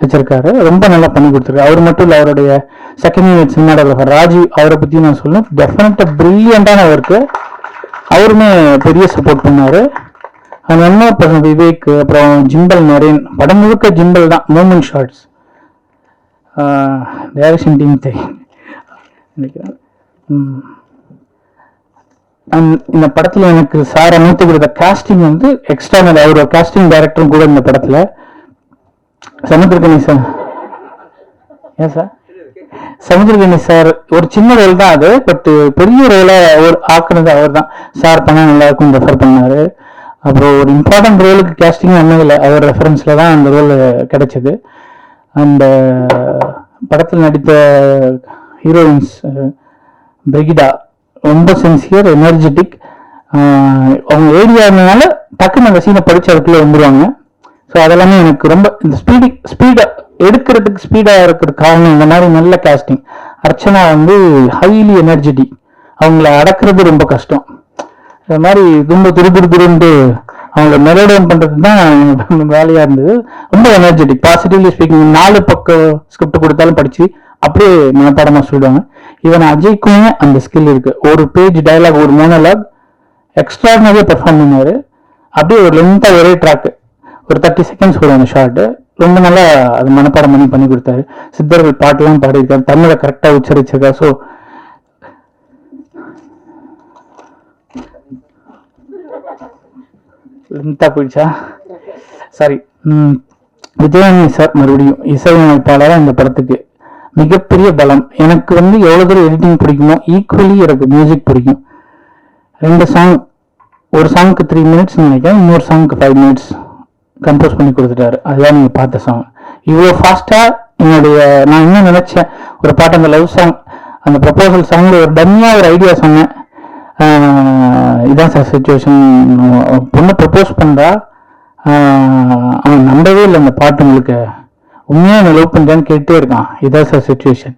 வச்சிருக்காரு. ரொம்ப நல்லா பண்ணி கொடுத்துருக்காரு. அவர் மட்டும் இல்லை, அவருடைய செகண்ட் யூனிட் சினிமாடோகிராஃபர் ராஜீவ், அவரை பற்றி நான் சொல்லணும். டெஃபினட்டாக பிரில்லியண்டான ஒர்க்கு. அவருமே பெரிய சப்போர்ட் பண்ணாரு. அந்த இன்னொரு பர்சன் விவேக், அப்புறம் ஜிம்பல் நரேன். படம் முழுக்க ஜிம்பல் தான், மூமெண்ட் ஷார்ட்ஸ். டைரக்ஷன் டீம் தெரியும் நினைக்கிறேன். இந்த படத்தில் எனக்கு சார் அமைத்து கொடுத்த காஸ்டிங் வந்து எக்ஸ்டர்னல். அவர் காஸ்டிங் டைரக்டரும் கூட இந்த படத்தில். சமுத்திரகனி சார், ஏன் சார் சமுத்திரகனி சார் ஒரு சின்ன ரோல் தான் அது, பட் பெரிய ரோலை ஆக்குனது அவர் தான். சார் பண்ணால் நல்லா இருக்கும் ரெஃபர் பண்ணாரு. அப்புறம் ஒரு இம்பார்ட்டன்ட் ரோலுக்கு கேஸ்டிங் இல்லை, அவர் ரெஃபரன்ஸ்ல தான் அந்த ரோல் கிடைச்சது. அந்த படத்தில் நடித்த ஹீரோயின்ஸ் பிரிகிடா ரொம்ப சின்சியர், எனர்ஜெட்டிக். அவங்க ஏரியா இருந்ததுனால டக்குன்னு அந்த சீனை படிச்சு அதுக்குள்ளே வந்துடுவாங்க. ஸோ அதெல்லாமே எனக்கு ரொம்ப இந்த ஸ்பீடாக எடுக்கிறதுக்கு ஸ்பீடாக இருக்கிறதுக்கு காரணம் இந்த மாதிரி நல்ல காஸ்டிங். அர்ச்சனா வந்து ஹைலி எனர்ஜெட்டிக், அவங்கள அடக்கிறது ரொம்ப கஷ்டம். இந்த மாதிரி ரொம்ப துருதுருந்துட்டு அவங்கள மெலோடியம் பண்ணுறது தான் வேலையாக இருந்தது. ரொம்ப எனர்ஜெட்டிக், பாசிட்டிவ்லி ஸ்பீக்கிங். 4 பக்கம் ஸ்கிரிப்ட் கொடுத்தாலும் படித்து அப்படியே மனப்பாடமாக சொல்லிடுவாங்க. ஈவன் அஜய்க்குமே அந்த ஸ்கில் இருக்கு. ஒரு பேஜ் டயலாக், ஒரு மோனோலாக் எக்ஸ்ட்ராடினரியாக பெர்ஃபார்ம் பண்ணாரு. அப்படியே ஒரு லென்த்தாக ஒரே ட்ராக்கு, ஒரு 30 செகண்ட்ஸ் கூட அந்த ஷார்ட்டு ரொம்ப நல்லா அது மனப்பாடம் பண்ணி கொடுத்தாரு. சித்தர்கள் பாட்டுலாம் பாடியிருக்காரு, தமிழை கரெக்டாக உச்சரிச்சிருக்காரு. ஸோ லென்த்தாக போயிடுச்சா, சாரி. விஜயானி சார் மறுபடியும் இசையமைப்பாளராக இந்த படத்துக்கு மிகப்பெரிய பலம். எனக்கு எவ்வளோ தூரம் எடிட்டிங் பிடிக்குமோ ஈக்குவலி எனக்கு மியூசிக் பிடிக்கும். 2 சாங், ஒரு சாங்க்கு 3 மினிட்ஸ் நினைக்கிறேன், இன்னொரு சாங்க்கு 5 மினிட்ஸ் கம்போஸ் பண்ணி கொடுத்துட்டாரு. அதுதான் நீங்கள் பார்த்த சாங். இவ்வளோ ஃபாஸ்ட்டாக நான் இன்னும் நினச்சேன் ஒரு பாட்டு, அந்த லவ் சாங், அந்த ப்ரப்போசல் சாங்கில் ஒரு டம்மியாக ஒரு ஐடியா சொன்னேன். இதான் சார் சுச்சுவேஷன், பொண்ணு ப்ரப்போஸ் பண்ணுறா, அவன் நம்பவே இல்லை அந்த பாட்டுங்களுக்கு, உண்மையாக நான் லவ் பண்ணுறேன்னு கேட்டே இருக்கான், இதான் சார் சுச்சுவேஷன்.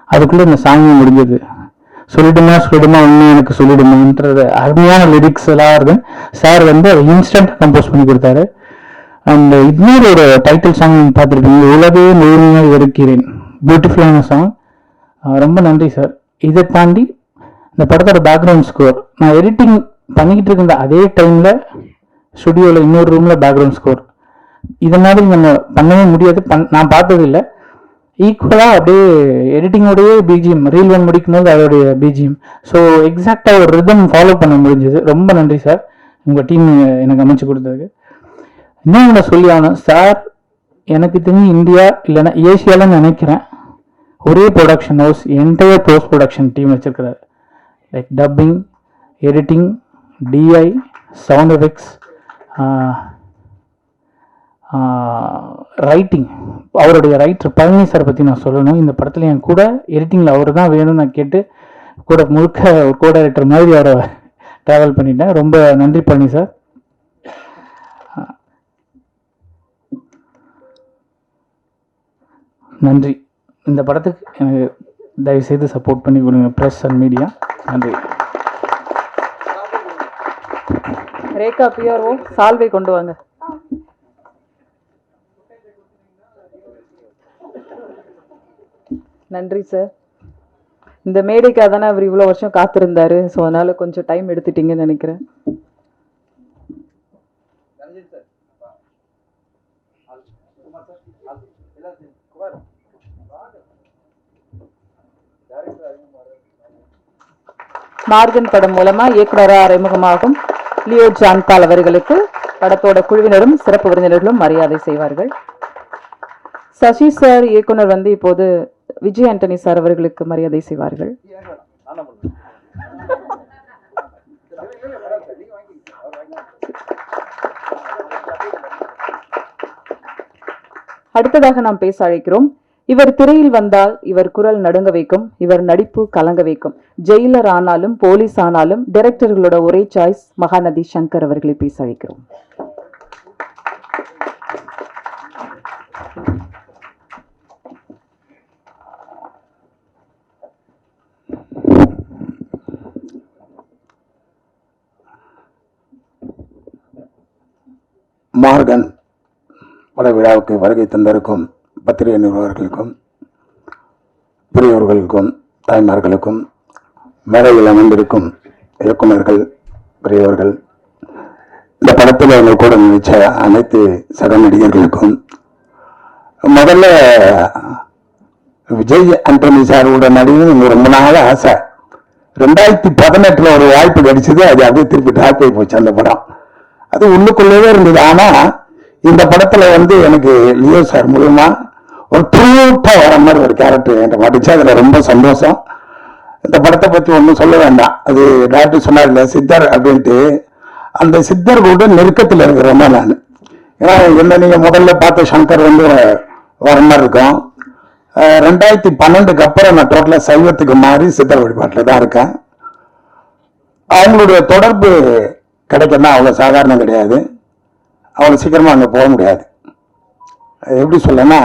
அதுக்குள்ளே இந்த சாங் முடிஞ்சது. சொல்லிடுமா உண்மை எனக்கு சொல்லிடுமான்றது அருமையான லிரிக்ஸ் எல்லாம் இருக்கு. சார் அதை இன்ஸ்டன்ட் கம்போஸ் பண்ணி கொடுத்தாரு. அண்ட் இன்னொரு ஒரு டைட்டில் சாங் பார்த்துருப்பீங்க, உலகே முழுமையாக இருக்கிறேன். பியூட்டிஃபுல்லான சாங். ரொம்ப நன்றி சார். இதை தாண்டி இந்த படத்தோட பேக்ரவுண்ட் ஸ்கோர், நான் எடிட்டிங் பண்ணிக்கிட்டு இருந்த அதே டைமில் ஸ்டுடியோவில் இன்னொரு ரூமில் பேக்ரவுண்ட் ஸ்கோர். இதை மாதிரி நம்ம பண்ணவே முடியாது, நான் பார்த்தது இல்லை. ஈக்குவலாக அப்படியே எடிட்டிங்கோடையே பிஜிஎம், ரீல் 1 முடிக்கும் போது அதோடைய பிஜிஎம். ஸோ எக்ஸாக்டாக ஒரு ரிதம் ஃபாலோ பண்ண முடிஞ்சது. ரொம்ப நன்றி சார், உங்கள் டீம் எனக்கு அமைச்சு கொடுத்ததுக்கு. இன்னும் சொல்லி ஆகணும் சார், எனக்கு தெரிஞ்சு இந்தியா இல்லைன்னா ஏசியாலன்னு நினைக்கிறேன் ஒரே production house entire post production team வச்சிருக்கிறார். Like dubbing, editing, DI, sound effects, writing. அவருடைய ரைட்டர் பழனி சார் பற்றி நான் சொல்லணும். இந்த படத்தில் என் கூட எடிட்டிங்கில் அவர் தான் வேணும்னு நான் கேட்டு கூட முழுக்க ஒரு கோ டைரக்டர் மாதிரி அவரை ட்ராவல் பண்ணிட்டேன். ரொம்ப நன்றி பழனி சார். நன்றி. இந்த படத்துக்கு எனக்கு தயவுசெய்து சப்போர்ட் பண்ணி கொடுங்க, ப்ரெஸ் அண்ட் மீடியா. நன்றி. ரேகா பிஆர்ஓ சால்வை கொண்டு வாங்க. நன்றி சார். இந்த மேடைக்காக தானே அவர் இவ்வளோ வருஷம் காத்திருந்தாரு. ஸோ அதனால கொஞ்சம் டைம் எடுத்துட்டீங்கன்னு நினைக்கிறேன். மார்கன் படம் மூலமா இயக்குனராக அறிமுகமாகும் லியோ ஜான் பால் அவர்களுக்கு படத்தோட குழுவினரும் சிறப்பு விருந்தினர்களும் மரியாதை செய்வார்கள். சசி சார் இயக்குனர் இப்போது விஜய் ஆண்டனி சார் அவர்களுக்கு மரியாதை செய்வார்கள். அடுத்ததாக நாம் பேச அழைக்கிறோம். இவர் திரையில் வந்தால் இவர் குரல் நடுங்க வைக்கும், இவர் நடிப்பு கலங்க வைக்கும். ஜெயிலர் ஆனாலும் போலீஸ் ஆனாலும் டைரக்டர்களோட ஒரே சாய்ஸ் மகாநதி சங்கர் அவர்களை பேச அழைக்கிறோம். மார்கன் பட விழாவுக்கு வருகை தந்திருக்கும் பத்திரிகை நிறுவனர்களுக்கும் பெரியவர்களுக்கும் தாய்மார்களுக்கும் மேடையில் அமர்ந்திருக்கும் இயக்குநர்கள் பெரியவர்கள், இந்த படத்தில் எங்கள் கூட நினைச்ச அனைத்து சக நடிகர்களுக்கும், முதல்ல விஜய் ஆண்டனி சாரோட நடிகர் ரொம்ப நாள் ஆசை. 2018 ஒரு வாய்ப்பு கிடைச்சது, அது அப்படியே திருப்பி டிராப் ஆகி போச்சு அந்த படம். அது உள்ளுக்குள்ளவே இருந்தது. ஆனா இந்த படத்துல எனக்கு லியோ சார் மூலமா ஒரு ட்ரூட்டா வர மாதிரி ஒரு கேரக்டர் என்கிட்ட மாட்டுச்சு. அதுல ரொம்ப சந்தோஷம். இந்த படத்தை பத்தி ஒன்றும் சொல்ல வேண்டாம், அது டாக்டர் சொன்னார் இல்ல சித்தர் அப்படின்ட்டு, அந்த சித்தர் கூட நெருக்கத்தில் இருக்கிறோமா நான். ஏன்னா என்ன நீங்க முதல்ல பார்த்த சங்கர் வர மாதிரி இருக்கும். 2012 அப்புறம் நான் டோட்டலா சைவத்துக்கு மாறி சித்தர் வழிபாட்டில் தான் இருக்கேன். அவங்களுடைய தொடர்பு கிடைக்கணும்னா அவ்வளோ சாதாரணம் கிடையாது, அவ்வளோ சீக்கிரமாக அங்கே போக முடியாது. எப்படி சொல்லனா,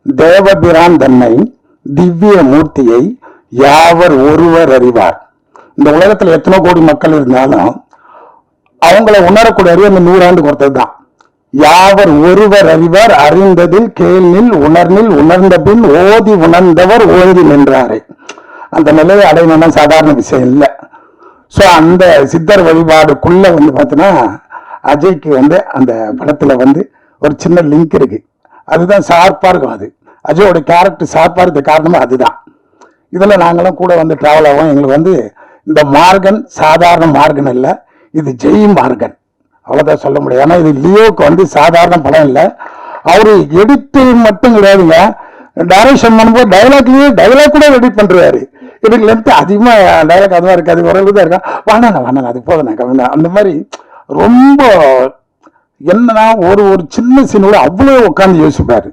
தேவபிரான் தன்னை திவ்ய மூர்த்தியை யாவர் ஒருவர் அறிவார். இந்த உலகத்தில் எத்தனை கோடி மக்கள் இருந்தாலும் அவங்கள உணரக்கூடிய அறிவு அந்த 100 ஆண்டு கொடுத்தது தான். யாவர் ஒருவர் அறிவார், அறிந்ததில் கேள்னில் உணர்னில் உணர்ந்த பின் ஓதி உணர்ந்தவர் ஓங்கி நின்றாரே. அந்த நிலையை அடையணும்னா சாதாரண விஷயம் இல்லை. ஸோ அந்த சித்தர் வழிபாடுக்குள்ள பார்த்தீங்கன்னா அஜய்க்கு அந்த படத்துல ஒரு சின்ன லிங்க் இருக்கு. அதுதான் ஷார்ப்பா இருக்கும். அது அஜயோட கேரக்டர் ஷார்ப்பா இருக்க காரணமே அதுதான். இதுல நாங்களும் கூட டிராவல் ஆகும். எங்களுக்கு இந்த மார்கன் சாதாரண மார்கன் இல்லை, இது ஜெய் மார்கன், அவ்வளவுதான் சொல்ல முடியும். ஏன்னா இது லியோக்கு சாதாரண படம் இல்லை. அவரு எடிட்டு மட்டும் கிடையாதுங்க, டைரக்ஷன் பண்ணும்போது டைலாக் கூட எடிட் பண்றாரு. இதுக்கு லென்த் அதிகமா டைலாக் அதுவா இருக்காது, ஓரளவு தான் இருக்கா. வாணா அது போதும் கவிதா. அந்த மாதிரி ரொம்ப என்னன்னா ஒரு சின்ன சீன் கூட அவ்வளோ உட்காந்து யோசிப்பாரு,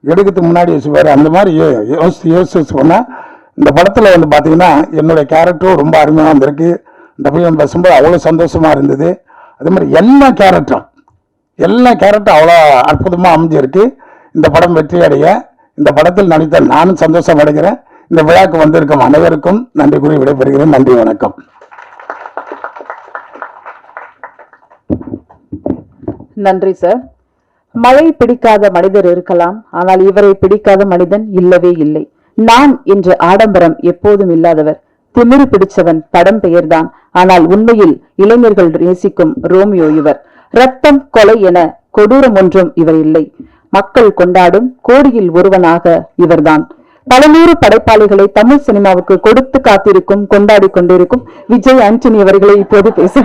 எடுக்கிறதுக்கு முன்னாடி யோசிப்பாரு. அந்த மாதிரி யோசிச்சு போனா இந்த படத்துல பாத்தீங்கன்னா என்னுடைய கேரக்டரும் ரொம்ப அருமையா வந்திருக்கு. டபிள்யூஎம் பேசும்போது அவ்வளோ சந்தோஷமா இருந்தது. அதே மாதிரி எல்லா கேரக்டரும் அவ்வளோ அற்புதமா அமைஞ்சிருக்கு. இந்த படம் வெற்றி அடைய இந்த படத்தில் நடித்த நானும் சந்தோஷம் அடைகிறேன். இந்த விழாக்கு வந்திருக்கும் அனைவருக்கும் நன்றி கூறி விடைபெறுகிறேன். நன்றி, வணக்கம். நன்றி சார். மழை பிடிக்காத மனிதர் இருக்கலாம், ஆனால் இவரை பிடிக்காத மனிதன் இல்லவே இல்லை. நான் என்ற ஆடம்பரம் எப்போதும் இல்லாதவர், திமிரு பிடிச்சவன் படம் பெயர்தான், ஆனால் உண்மையில் இளைஞர்கள் நேசிக்கும் ரோமியோ இவர். ரத்தம் கொலை என கொடூரம் ஒன்றும் இவர் இல்லை. மக்கள் கொண்டாடும் கோடியில் ஒருவனாக இவர்தான். பல நூறு படைப்பாளிகளை தமிழ் சினிமாவுக்கு கொடுத்து காத்திருக்கும், கொண்டாடி கொண்டிருக்கும் விஜய் ஆண்டனி அவர்களை இப்போது பேச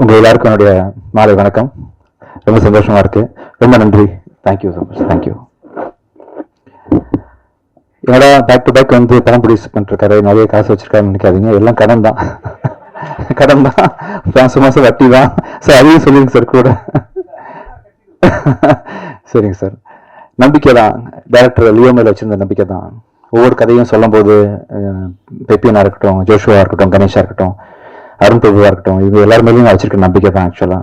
உங்க எல்லாருக்கும் என்னுடைய மாலை வணக்கம். ரொம்ப சந்தோஷமா இருக்கு, ரொம்ப நன்றி. Thank you so much. தேங்க்யூ. என்னோட பேக் டு பேக் படம் ப்ரொடியூஸ் பண்ணிருக்காரு, நிறைய காசு வச்சிருக்காருன்னு நினைக்காதீங்க, எல்லாம் கடன் தான். மாசம் மாசம் வட்டி தான். சார் அதையும் சொல்லுங்க சார் கூட. சரிங்க சார். நம்பிக்கை தான், டைரக்டர் லியோ மேல வச்சிருந்த நம்பிக்கை தான். ஒவ்வொரு கதையும் சொல்லும் போது பெப்பியனா இருக்கட்டும், ஜோஷுவா இருக்கட்டும், கணேஷா இருக்கட்டும், அருண் பிரபுவா இருக்கட்டும், இவங்க எல்லாருமேலையும் நான் வச்சிருக்க நம்பிக்கை தான். ஆக்சுவலா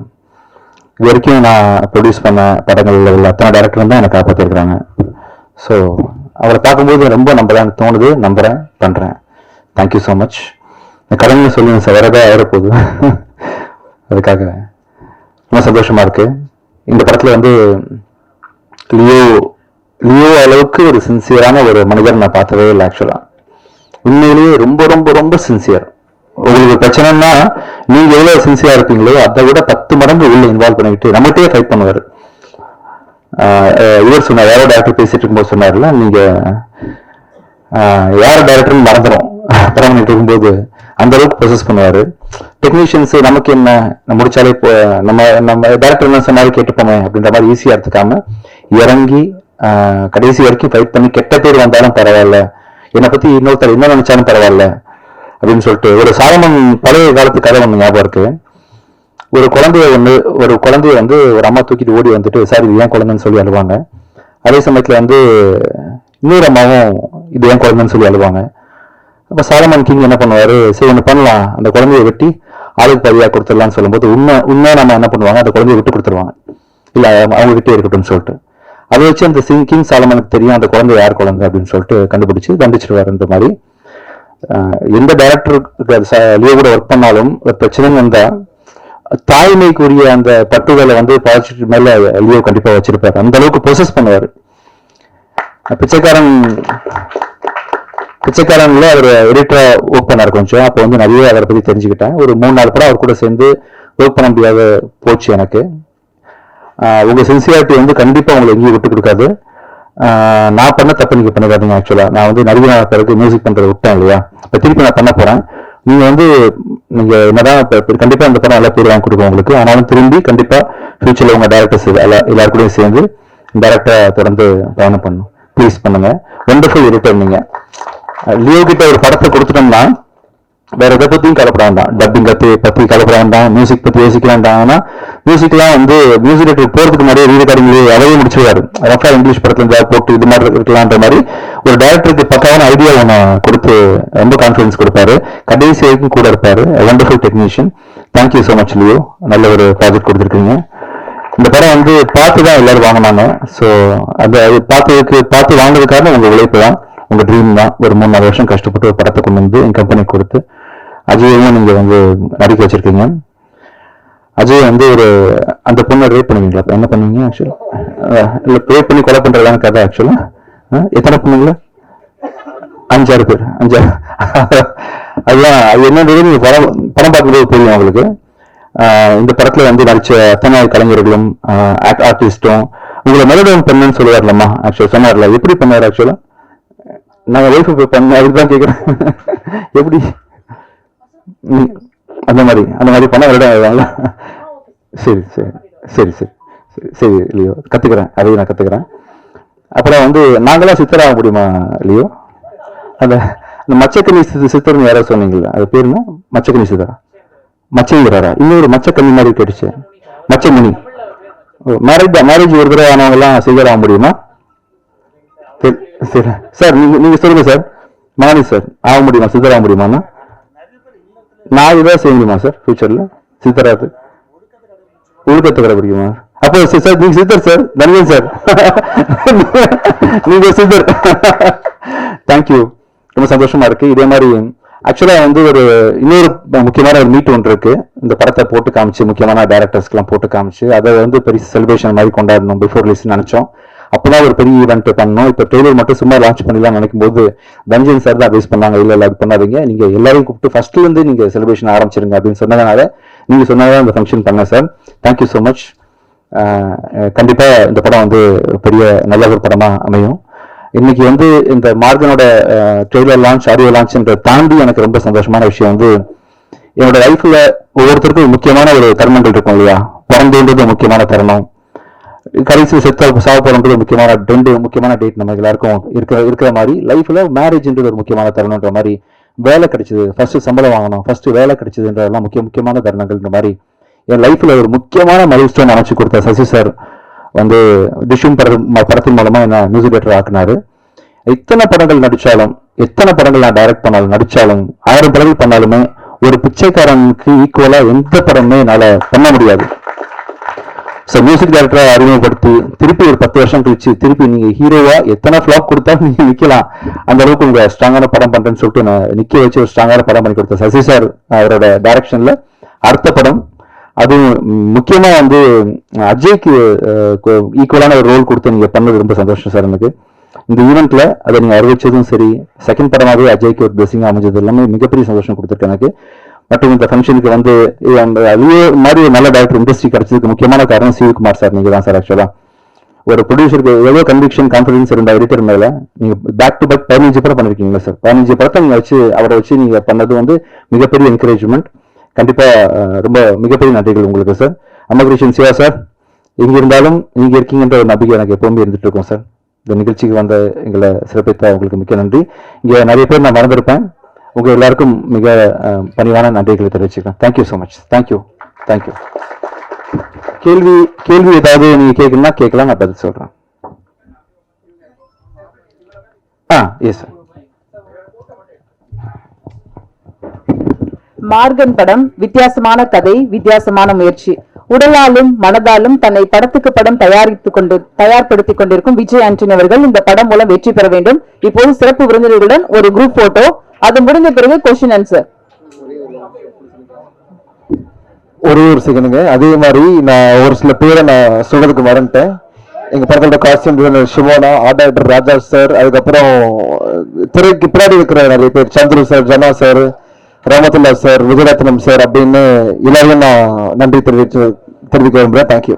இது வரைக்கும் நான் ப்ரொடியூஸ் பண்ண படங்கள்ல உள்ள அத்தனை டைரக்டரும் தான் எனக்கு காப்பாற்றிருக்கிறாங்க. ஸோ அவரை பார்க்கும்போது ரொம்ப நம்பலான்னு தோணுது, நம்புறேன், பண்றேன். Thank you so much. கடவுளை சொல்லுங்க சார், வேற ஏதாவது ஆயிடப்போகுது. அதுக்காக ரொம்ப சந்தோஷமா இருக்கு. இந்த படத்துல லியோ அளவுக்கு ஒரு சின்சியரான ஒரு மனிதர் நான் பார்த்ததே இல்லை. ஆக்சுவலா உண்மையிலேயே ரொம்ப ரொம்ப ரொம்ப சின்சியர். உங்களுக்கு பிரச்சனைன்னா நீங்க எவ்வளவு சின்சியரா இருப்பீங்களோ அதை விட 10 மடங்கு உள்ள இன்வால்வ் பண்ணிக்கிட்டு நம்மகிட்டே ஃபைட் பண்ணுவாரு. இவர் சொன்னார், யாரோ டேரக்டர் பேசிட்டு இருக்கும்போது சொன்னார்ல, நீங்க யார டேரக்டர்னு மறந்துடும் படம் பண்ணிட்டு இருக்கும்போது, அந்த அளவுக்கு ப்ரொசஸ் பண்ணுவாரு. டெக்னீஷியன்ஸ் நமக்கு என்ன முடிச்சாலே நம்ம டேரக்டர் என்ன சொன்னாலும் கேட்டுப்போமே அப்படின்ற மாதிரி ஈஸியா எடுத்துக்காம இறங்கி கடைசி வரைக்கும் ஃபைட் பண்ணி கெட்ட பேர் வந்தாலும் பரவாயில்ல, என்னை பத்தி இன்னொருத்தர் என்ன நினைச்சாலும் பரவாயில்ல, அப்படின்னு சொல்லிட்டு ஒரு சாலமன் பழைய காலத்து கதை ஒன்று ஞாபகம் இருக்கு. ஒரு குழந்தைய வந்து ஒரு அம்மா தூக்கிட்டு ஓடி வந்துட்டு சார் இது ஏன் குழந்தைன்னு சொல்லி அழுவாங்க. அதே சமயத்துல வந்து இன்னொரு அம்மாவும் இது ஏன் குழந்தைன்னு சொல்லி அழுவாங்க. அப்ப சாலமன் கிங் என்ன பண்ணுவாரு, சரி ஒண்ணு பண்ணலாம், அந்த குழந்தைய வெட்டி ஆளுக்கு பாதியா கொடுத்துடலாம்னு சொல்லும்போது உண்மையா நம்ம என்ன பண்ணுவாங்க, அந்த குழந்தைய விட்டு கொடுத்துருவாங்க, இல்ல அவங்க கிட்டே இருக்கட்டும்னு சொல்லிட்டு. அதை வச்சு அந்த கிங் சாலமனுக்கு தெரியும் அந்த குழந்தை யார் குழந்தை அப்படின்னு சொல்லிட்டு கண்டுபிடிச்சு தண்டிச்சிருவாரு. இந்த மாதிரி எந்த டைரக்டருக்கு லியோ கூட ஒர்க் பண்ணாலும் பிரச்சனை வந்தா தாய்மைக்குரிய அந்த பட்டுகளை வந்து பாசிட்டிவ் மேல லியோ கண்டிப்பா வச்சிருப்பாரு. அந்த அளவுக்கு ப்ரொசஸ் பண்ணுவாரு. பிச்சைக்காரன்ல அவர் எடிட்டரா ஒர்க் பண்ணாரு கொஞ்சம். அப்போ வந்து நிறைய அவரை பத்தி தெரிஞ்சுக்கிட்டேன். ஒரு 3-4 படம் அவர் கூட சேர்ந்து ஒர்க் பண்ண முடியாத போச்சு எனக்கு. உங்க சின்சியாரிட்டி வந்து கண்டிப்பா உங்களை எங்கேயும் விட்டு கொடுக்காது. நான் பண்ண தப்பு நீங்க பண்ணிக்காதீங்க. ஆக்சுவலா நான் வந்து நடிகரான பிறகு மியூசிக் பண்றதை விட்டேன் இல்லையா, இப்ப திருப்பி நான் பண்ண போறேன். நீங்க வந்து நீங்க என்னதான் கண்டிப்பா இந்த படம் நல்லா பேர் வாங்கி கொடுக்கும் உங்களுக்கு. ஆனாலும் திரும்பி கண்டிப்பா ஃபியூச்சர்ல உங்க டைரக்டர்ஸ் எல்லாரும் கூடயும் சேர்ந்து டைரக்டா தொடர்ந்து பயணம் பண்ணும். ப்ளீஸ் பண்ணுங்க. ஒண்டர்ஃபுல் எடிட்டர் நீங்க. லியோ கிட்ட ஒரு படத்தை கொடுத்துட்டோம்னா வேற எதை பத்தியும் கலப்பட வேண்டாம். டப்பிங் பத்தி கலப்பட வேண்டாம், மியூசிக் பத்தி யோசிக்க வேண்டாம். ஆனா மியூசிக்லாம் வந்து மியூசிக் டைரக்டர் போறதுக்கு முன்னாடியே ரீ ரெக்கார்டிங்லேயே அதையே முடிச்சிருவாரு. ரஃபா இங்கிலீஷ் படத்துல இருந்து போட்டு இது மாதிரி இருக்கலான்ற மாதிரி ஒரு டைரக்டருக்கு பக்காவான ஐடியா ஒன்று கொடுத்து ரொம்ப கான்ஃபிடன்ஸ் கொடுப்பாரு. கடைசி வரைக்கும் கூட இருப்பாரு. Wonderful technician. Thank you so much Leo. நல்ல ஒரு ப்ராஜெக்ட் கொடுத்துருக்கீங்க. இந்த படம் வந்து பார்த்து தான் எல்லாரும் வாங்கினாங்க. ஸோ அது பார்த்து வாங்குறதுக்காக உங்க உழைப்பு தான், உங்க ட்ரீம் தான். ஒரு 3-4 வருஷம் கஷ்டப்பட்டு ஒரு படத்தை கொண்டு வந்து என் கம்பெனிக்கு கொடுத்து அஜயையும் நீங்க வந்து நடிக்க வச்சிருக்கீங்க. அஜய் வந்து ஒரு அந்த பொண்ணை ரேப் பண்ணுவீங்களா? என்ன பண்ணுவீங்க ஆக்சுவலா? இல்ல ரேப் பண்ணி கொலை பண்றதான கதை ஆக்சுவலா? எத்தனை பொண்ணுங்களா? 5-6 பேர். 5 அதுதான் அது என்னன்றது நீங்க படம் பார்க்கும்போது புரியும் உங்களுக்கு. இந்த படத்துல வந்து நடிச்ச அத்தனை கலைஞர்களும் ஆர்டிஸ்டும் உங்களை மெலோடியன் பண்ணுன்னு சொல்லுவார்லம்மா. ஆக்சுவலா சொன்னார்ல, எப்படி பண்ணாரு ஆக்சுவலா? நாங்க லைஃப் பண்ண அதுதான் கேட்கிறேன். எப்படி அந்த மாதிரி பண்ண வருடம். சரி சரி சரி சரி சரி சரி லியோ, கத்துக்கிறேன். அதையும் நான் கத்துக்கிறேன். அப்புறம் வந்து நாங்களாம் சித்தர் ஆக முடியுமா லியோ? அந்த மச்சக்கனி சித்தர்னு யாராவது சொன்னீங்களா? அது பேருனா மச்சக்கனி சித்தரா? மச்சங்கிறாரா? இன்னொரு மச்சக்கண்ணி மாதிரி கேட்டுச்சு. மச்சமுனி. மேரேஜ் ஒரு தடவை ஆனவங்க எல்லாம் சித்தர் ஆக முடியுமா? சரி சார், நீங்க சொல்லுங்க சார். மாணி சார், ஆக முடியுமா? சித்தர் ஆக முடியுமா? நான் இதான் செய்ய முடியுமா சார் ஃபியூச்சர்ல? சித்தராது ஒழுக்கத்தை கடைபிடிக்குமா? அப்போ சார் நீங்க சித்தர் சார், தன்வன் சார். நீங்க சித்தர். தேங்க்யூ. ரொம்ப சந்தோஷமா இருக்கு. இதே மாதிரி ஆக்சுவலா வந்து இன்னொரு முக்கியமான ஒரு மீட் ஒன்று இருக்கு. இந்த படத்தை போட்டு காமிச்சு முக்கியமான டைரக்டர்ஸ்க்கு எல்லாம் போட்டு காமிச்சு அதை வந்து பெரிய செலிப்ரேஷன் மாதிரி கொண்டாடணும் பிஃபோர் ரிலீஸ் நினைச்சோம். அப்பதான் ஒரு பெரிய ஈவெண்ட் பண்ணோம். இப்ப ட்ரெய்லர் மட்டும் சும்மா லான்ச் பண்ணலாம் நினைக்கும் போது தஞ்சன் சார் தான் அட்வைஸ் பண்ணாங்க, இல்ல அது பண்ணாதீங்க, நீங்க எல்லாரையும் கூப்பிட்டு ஃபர்ஸ்ட்ல இருந்து நீங்க செலிப்ரேஷன் ஆரம்பிச்சிருங்க அப்படின்னு சொன்னதுனால நீங்க சொன்னதான் இந்த ஃபங்க்ஷன் பண்ணேன் சார். Thank you so much. கண்டிப்பா இந்த படம் வந்து பெரிய நல்ல ஒரு படமா அமையும். இன்னைக்கு வந்து இந்த மார்கனோட ட்ரெய்லர் லான்ச், ஆடியோ லான்ச்ன்ற தாண்டி எனக்கு ரொம்ப சந்தோஷமான விஷயம் வந்து என்னோட லைஃப்ல ஒவ்வொருத்தருக்கும் முக்கியமான ஒரு தருணங்கள் இருக்கும் இல்லையா? பிறந்தது முக்கியமான தருணம், கடைசி சாவ போறது முக்கியமான 2 முக்கியமான டேட் நம்ம எல்லாருக்கும் இருக்கிற மாதிரி லைஃப்ல மேரேஜ்ன்றது ஒரு முக்கியமான தருணம்ன்ற மாதிரி, வேலை கிடைச்சது, ஃபர்ஸ்ட் சம்பளம் வாங்கணும், ஃபர்ஸ்ட் வேலை கிடைச்சதுன்றதெல்லாம் முக்கியமான தருணங்கள்ன்ற மாதிரி என் லைஃப்ல ஒரு முக்கியமான மைல்ஸ்டோன் அமைச்சு கொடுத்த சசி சார் வந்து டிஷ்யூம் படத்தின் மூலமா என்ன மியூசிக் டைரக்டர் ஆக்குனாரு. எத்தனை படங்கள் நடிச்சாலும், எத்தனை படங்கள் நான் டைரக்ட் பண்ணாலும் நடிச்சாலும், 1000 படங்கள் பண்ணாலுமே ஒரு பிச்சைக்காரனுக்கு ஈக்குவலா எந்த படமே என்னால பண்ண முடியாது. மியூசிக் டைரக்டரா அறிமுகப்படுத்தி திருப்பி ஒரு 10 வருஷம் கழிச்சு திருப்பி நீங்க ஹீரோவா எத்தனை ஃபிளாப் கொடுத்தாலும் நீங்க நிக்கலாம், அந்த அளவுக்கு உங்க ஸ்ட்ராங்கான படம் பண்றேன்னு சொல்லிட்டு நான் நிக்க வச்சு ஒரு ஸ்ட்ராங்கான படம் பண்ணி கொடுத்த சசி சார் அவரோட டைரக்ஷன்ல அடுத்த படம். அதுவும் முக்கியமா வந்து அஜய்க்கு ஈக்குவலான ஒரு ரோல் கொடுத்து நீங்க பண்ணது ரொம்ப சந்தோஷம் சார் எனக்கு. இந்த ஈவெண்ட்ல அதை நீங்க அறிவிச்சதும் சரி, செகண்ட் படமாவே அஜய்க்கு ஒரு பிளெஸிங் அமைஞ்சது எல்லாமே மிகப்பெரிய சந்தோஷம் கொடுத்துருக்கு எனக்கு. மற்றும் இந்த ஃபங்க்ஷனுக்கு வந்து அதுவே மாதிரி நல்ல டைரக்டர் இண்டஸ்ட்ரி கிடைச்சதுக்கு முக்கியமான காரணம் சிவகுமார் சார் நீங்க தான் சார். ஆக்சுவலா ஒரு ப்ரொடியூசருக்கு எவ்வளவு கன்விக்ஷன் கான்ஃபிடன்ஸ் இருந்த எடிட்டர் மேல நீங்க பேக் டு பேக் 15 படம் பண்ணிருக்கீங்களா சார்? 15 படத்தை நீங்க அவரை வச்சு நீங்க பண்ணது வந்து மிகப்பெரிய என்கரேஜ்மெண்ட். கண்டிப்பா ரொம்ப மிகப்பெரிய நன்றிகள் உங்களுக்கு சார். அம்மகிருஷ்ணன் சிவா சார், எங்க இருந்தாலும் நீங்க இருக்கீங்கன்ற ஒரு நம்பிக்கை எனக்கு எப்பவுமே இருந்துட்டு இருக்கும் சார். இந்த நிகழ்ச்சிக்கு வந்த எங்களை சிறப்பித்த உங்களுக்கு மிக்க நன்றி. இங்க நிறைய பேர் நான் மறந்திருப்பேன். உங்க எல்லாருக்கும் மிக பணிவான நன்றிகளை தெரிவிச்சுக்கிறேன். Thank you so much. தேங்க்யூ. கேள்வி ஏதாவது நீங்க கேட்கணும்னா கேட்கலாம், நான் பதில் சொல்றேன். Yes sir. மார்கன் படம் வித்தியாசமான கதை, வித்தியாசமான முயற்சி. உடலாலும் மனதாலும் தன்னை படத்துக்கு படம் தயார்படுத்திக் கொண்டிருக்கும் விஜய் ஆண்டனி அவர்கள் இந்த படம் மூலம் வெற்றி பெற வேண்டும். இப்போது சிறப்பு விருந்தினர்களுடன் ஒரு குரூப் போட்டோ, அது முடிந்த பிறகு கொஸ்டின் ஆன்சர். ஒரு செகண்டுங்க. அதே மாதிரி நான் ஒரு சில பேரை நான் சொல்றதுக்கு மறந்துட்டேன். எங்க படத்தோட காஸ்டியூம் டிசைனர் சிவோனா, ஆர்ட் டைரக்டர் ராஜா சார், அதுக்கப்புறம் திரைக்கு பின்னாடி இருக்கிற நிறைய பேர், சந்துரு சார், ஜனா சார், ராமத்துல்லா சார், விஜயரத்னம் சார் அப்படின்னு எல்லாரையும் நான் நன்றி தெரிவிக்க விரும்புறேன். தேங்க்யூ.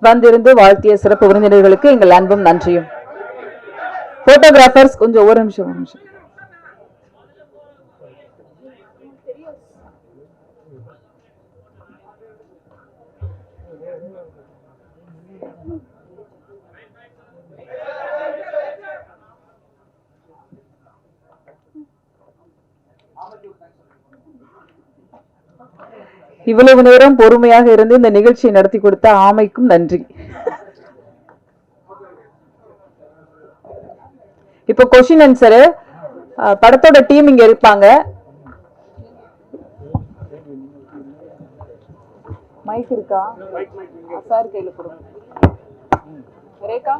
வந்திருந்து வாழ்த்திய சிறப்பு விருந்தினர்களுக்கு எங்கள் அன்பும் நன்றியும். போட்டோகிராஃபர்ஸ் கொஞ்சம் ஒரு நிமிஷம். இவ்வளவு நேரம் பொறுமையாக இருந்து இந்த நிகழ்ச்சியை நடத்தி கொடுத்த ஆமைக்கும் நன்றி. இப்ப கொஸ்டின் ஆன்சர். படத்தோட டீம் இங்க இருப்பாங்க. மைக் இருக்கா? சார் கையில கொடுங்க. ரேகா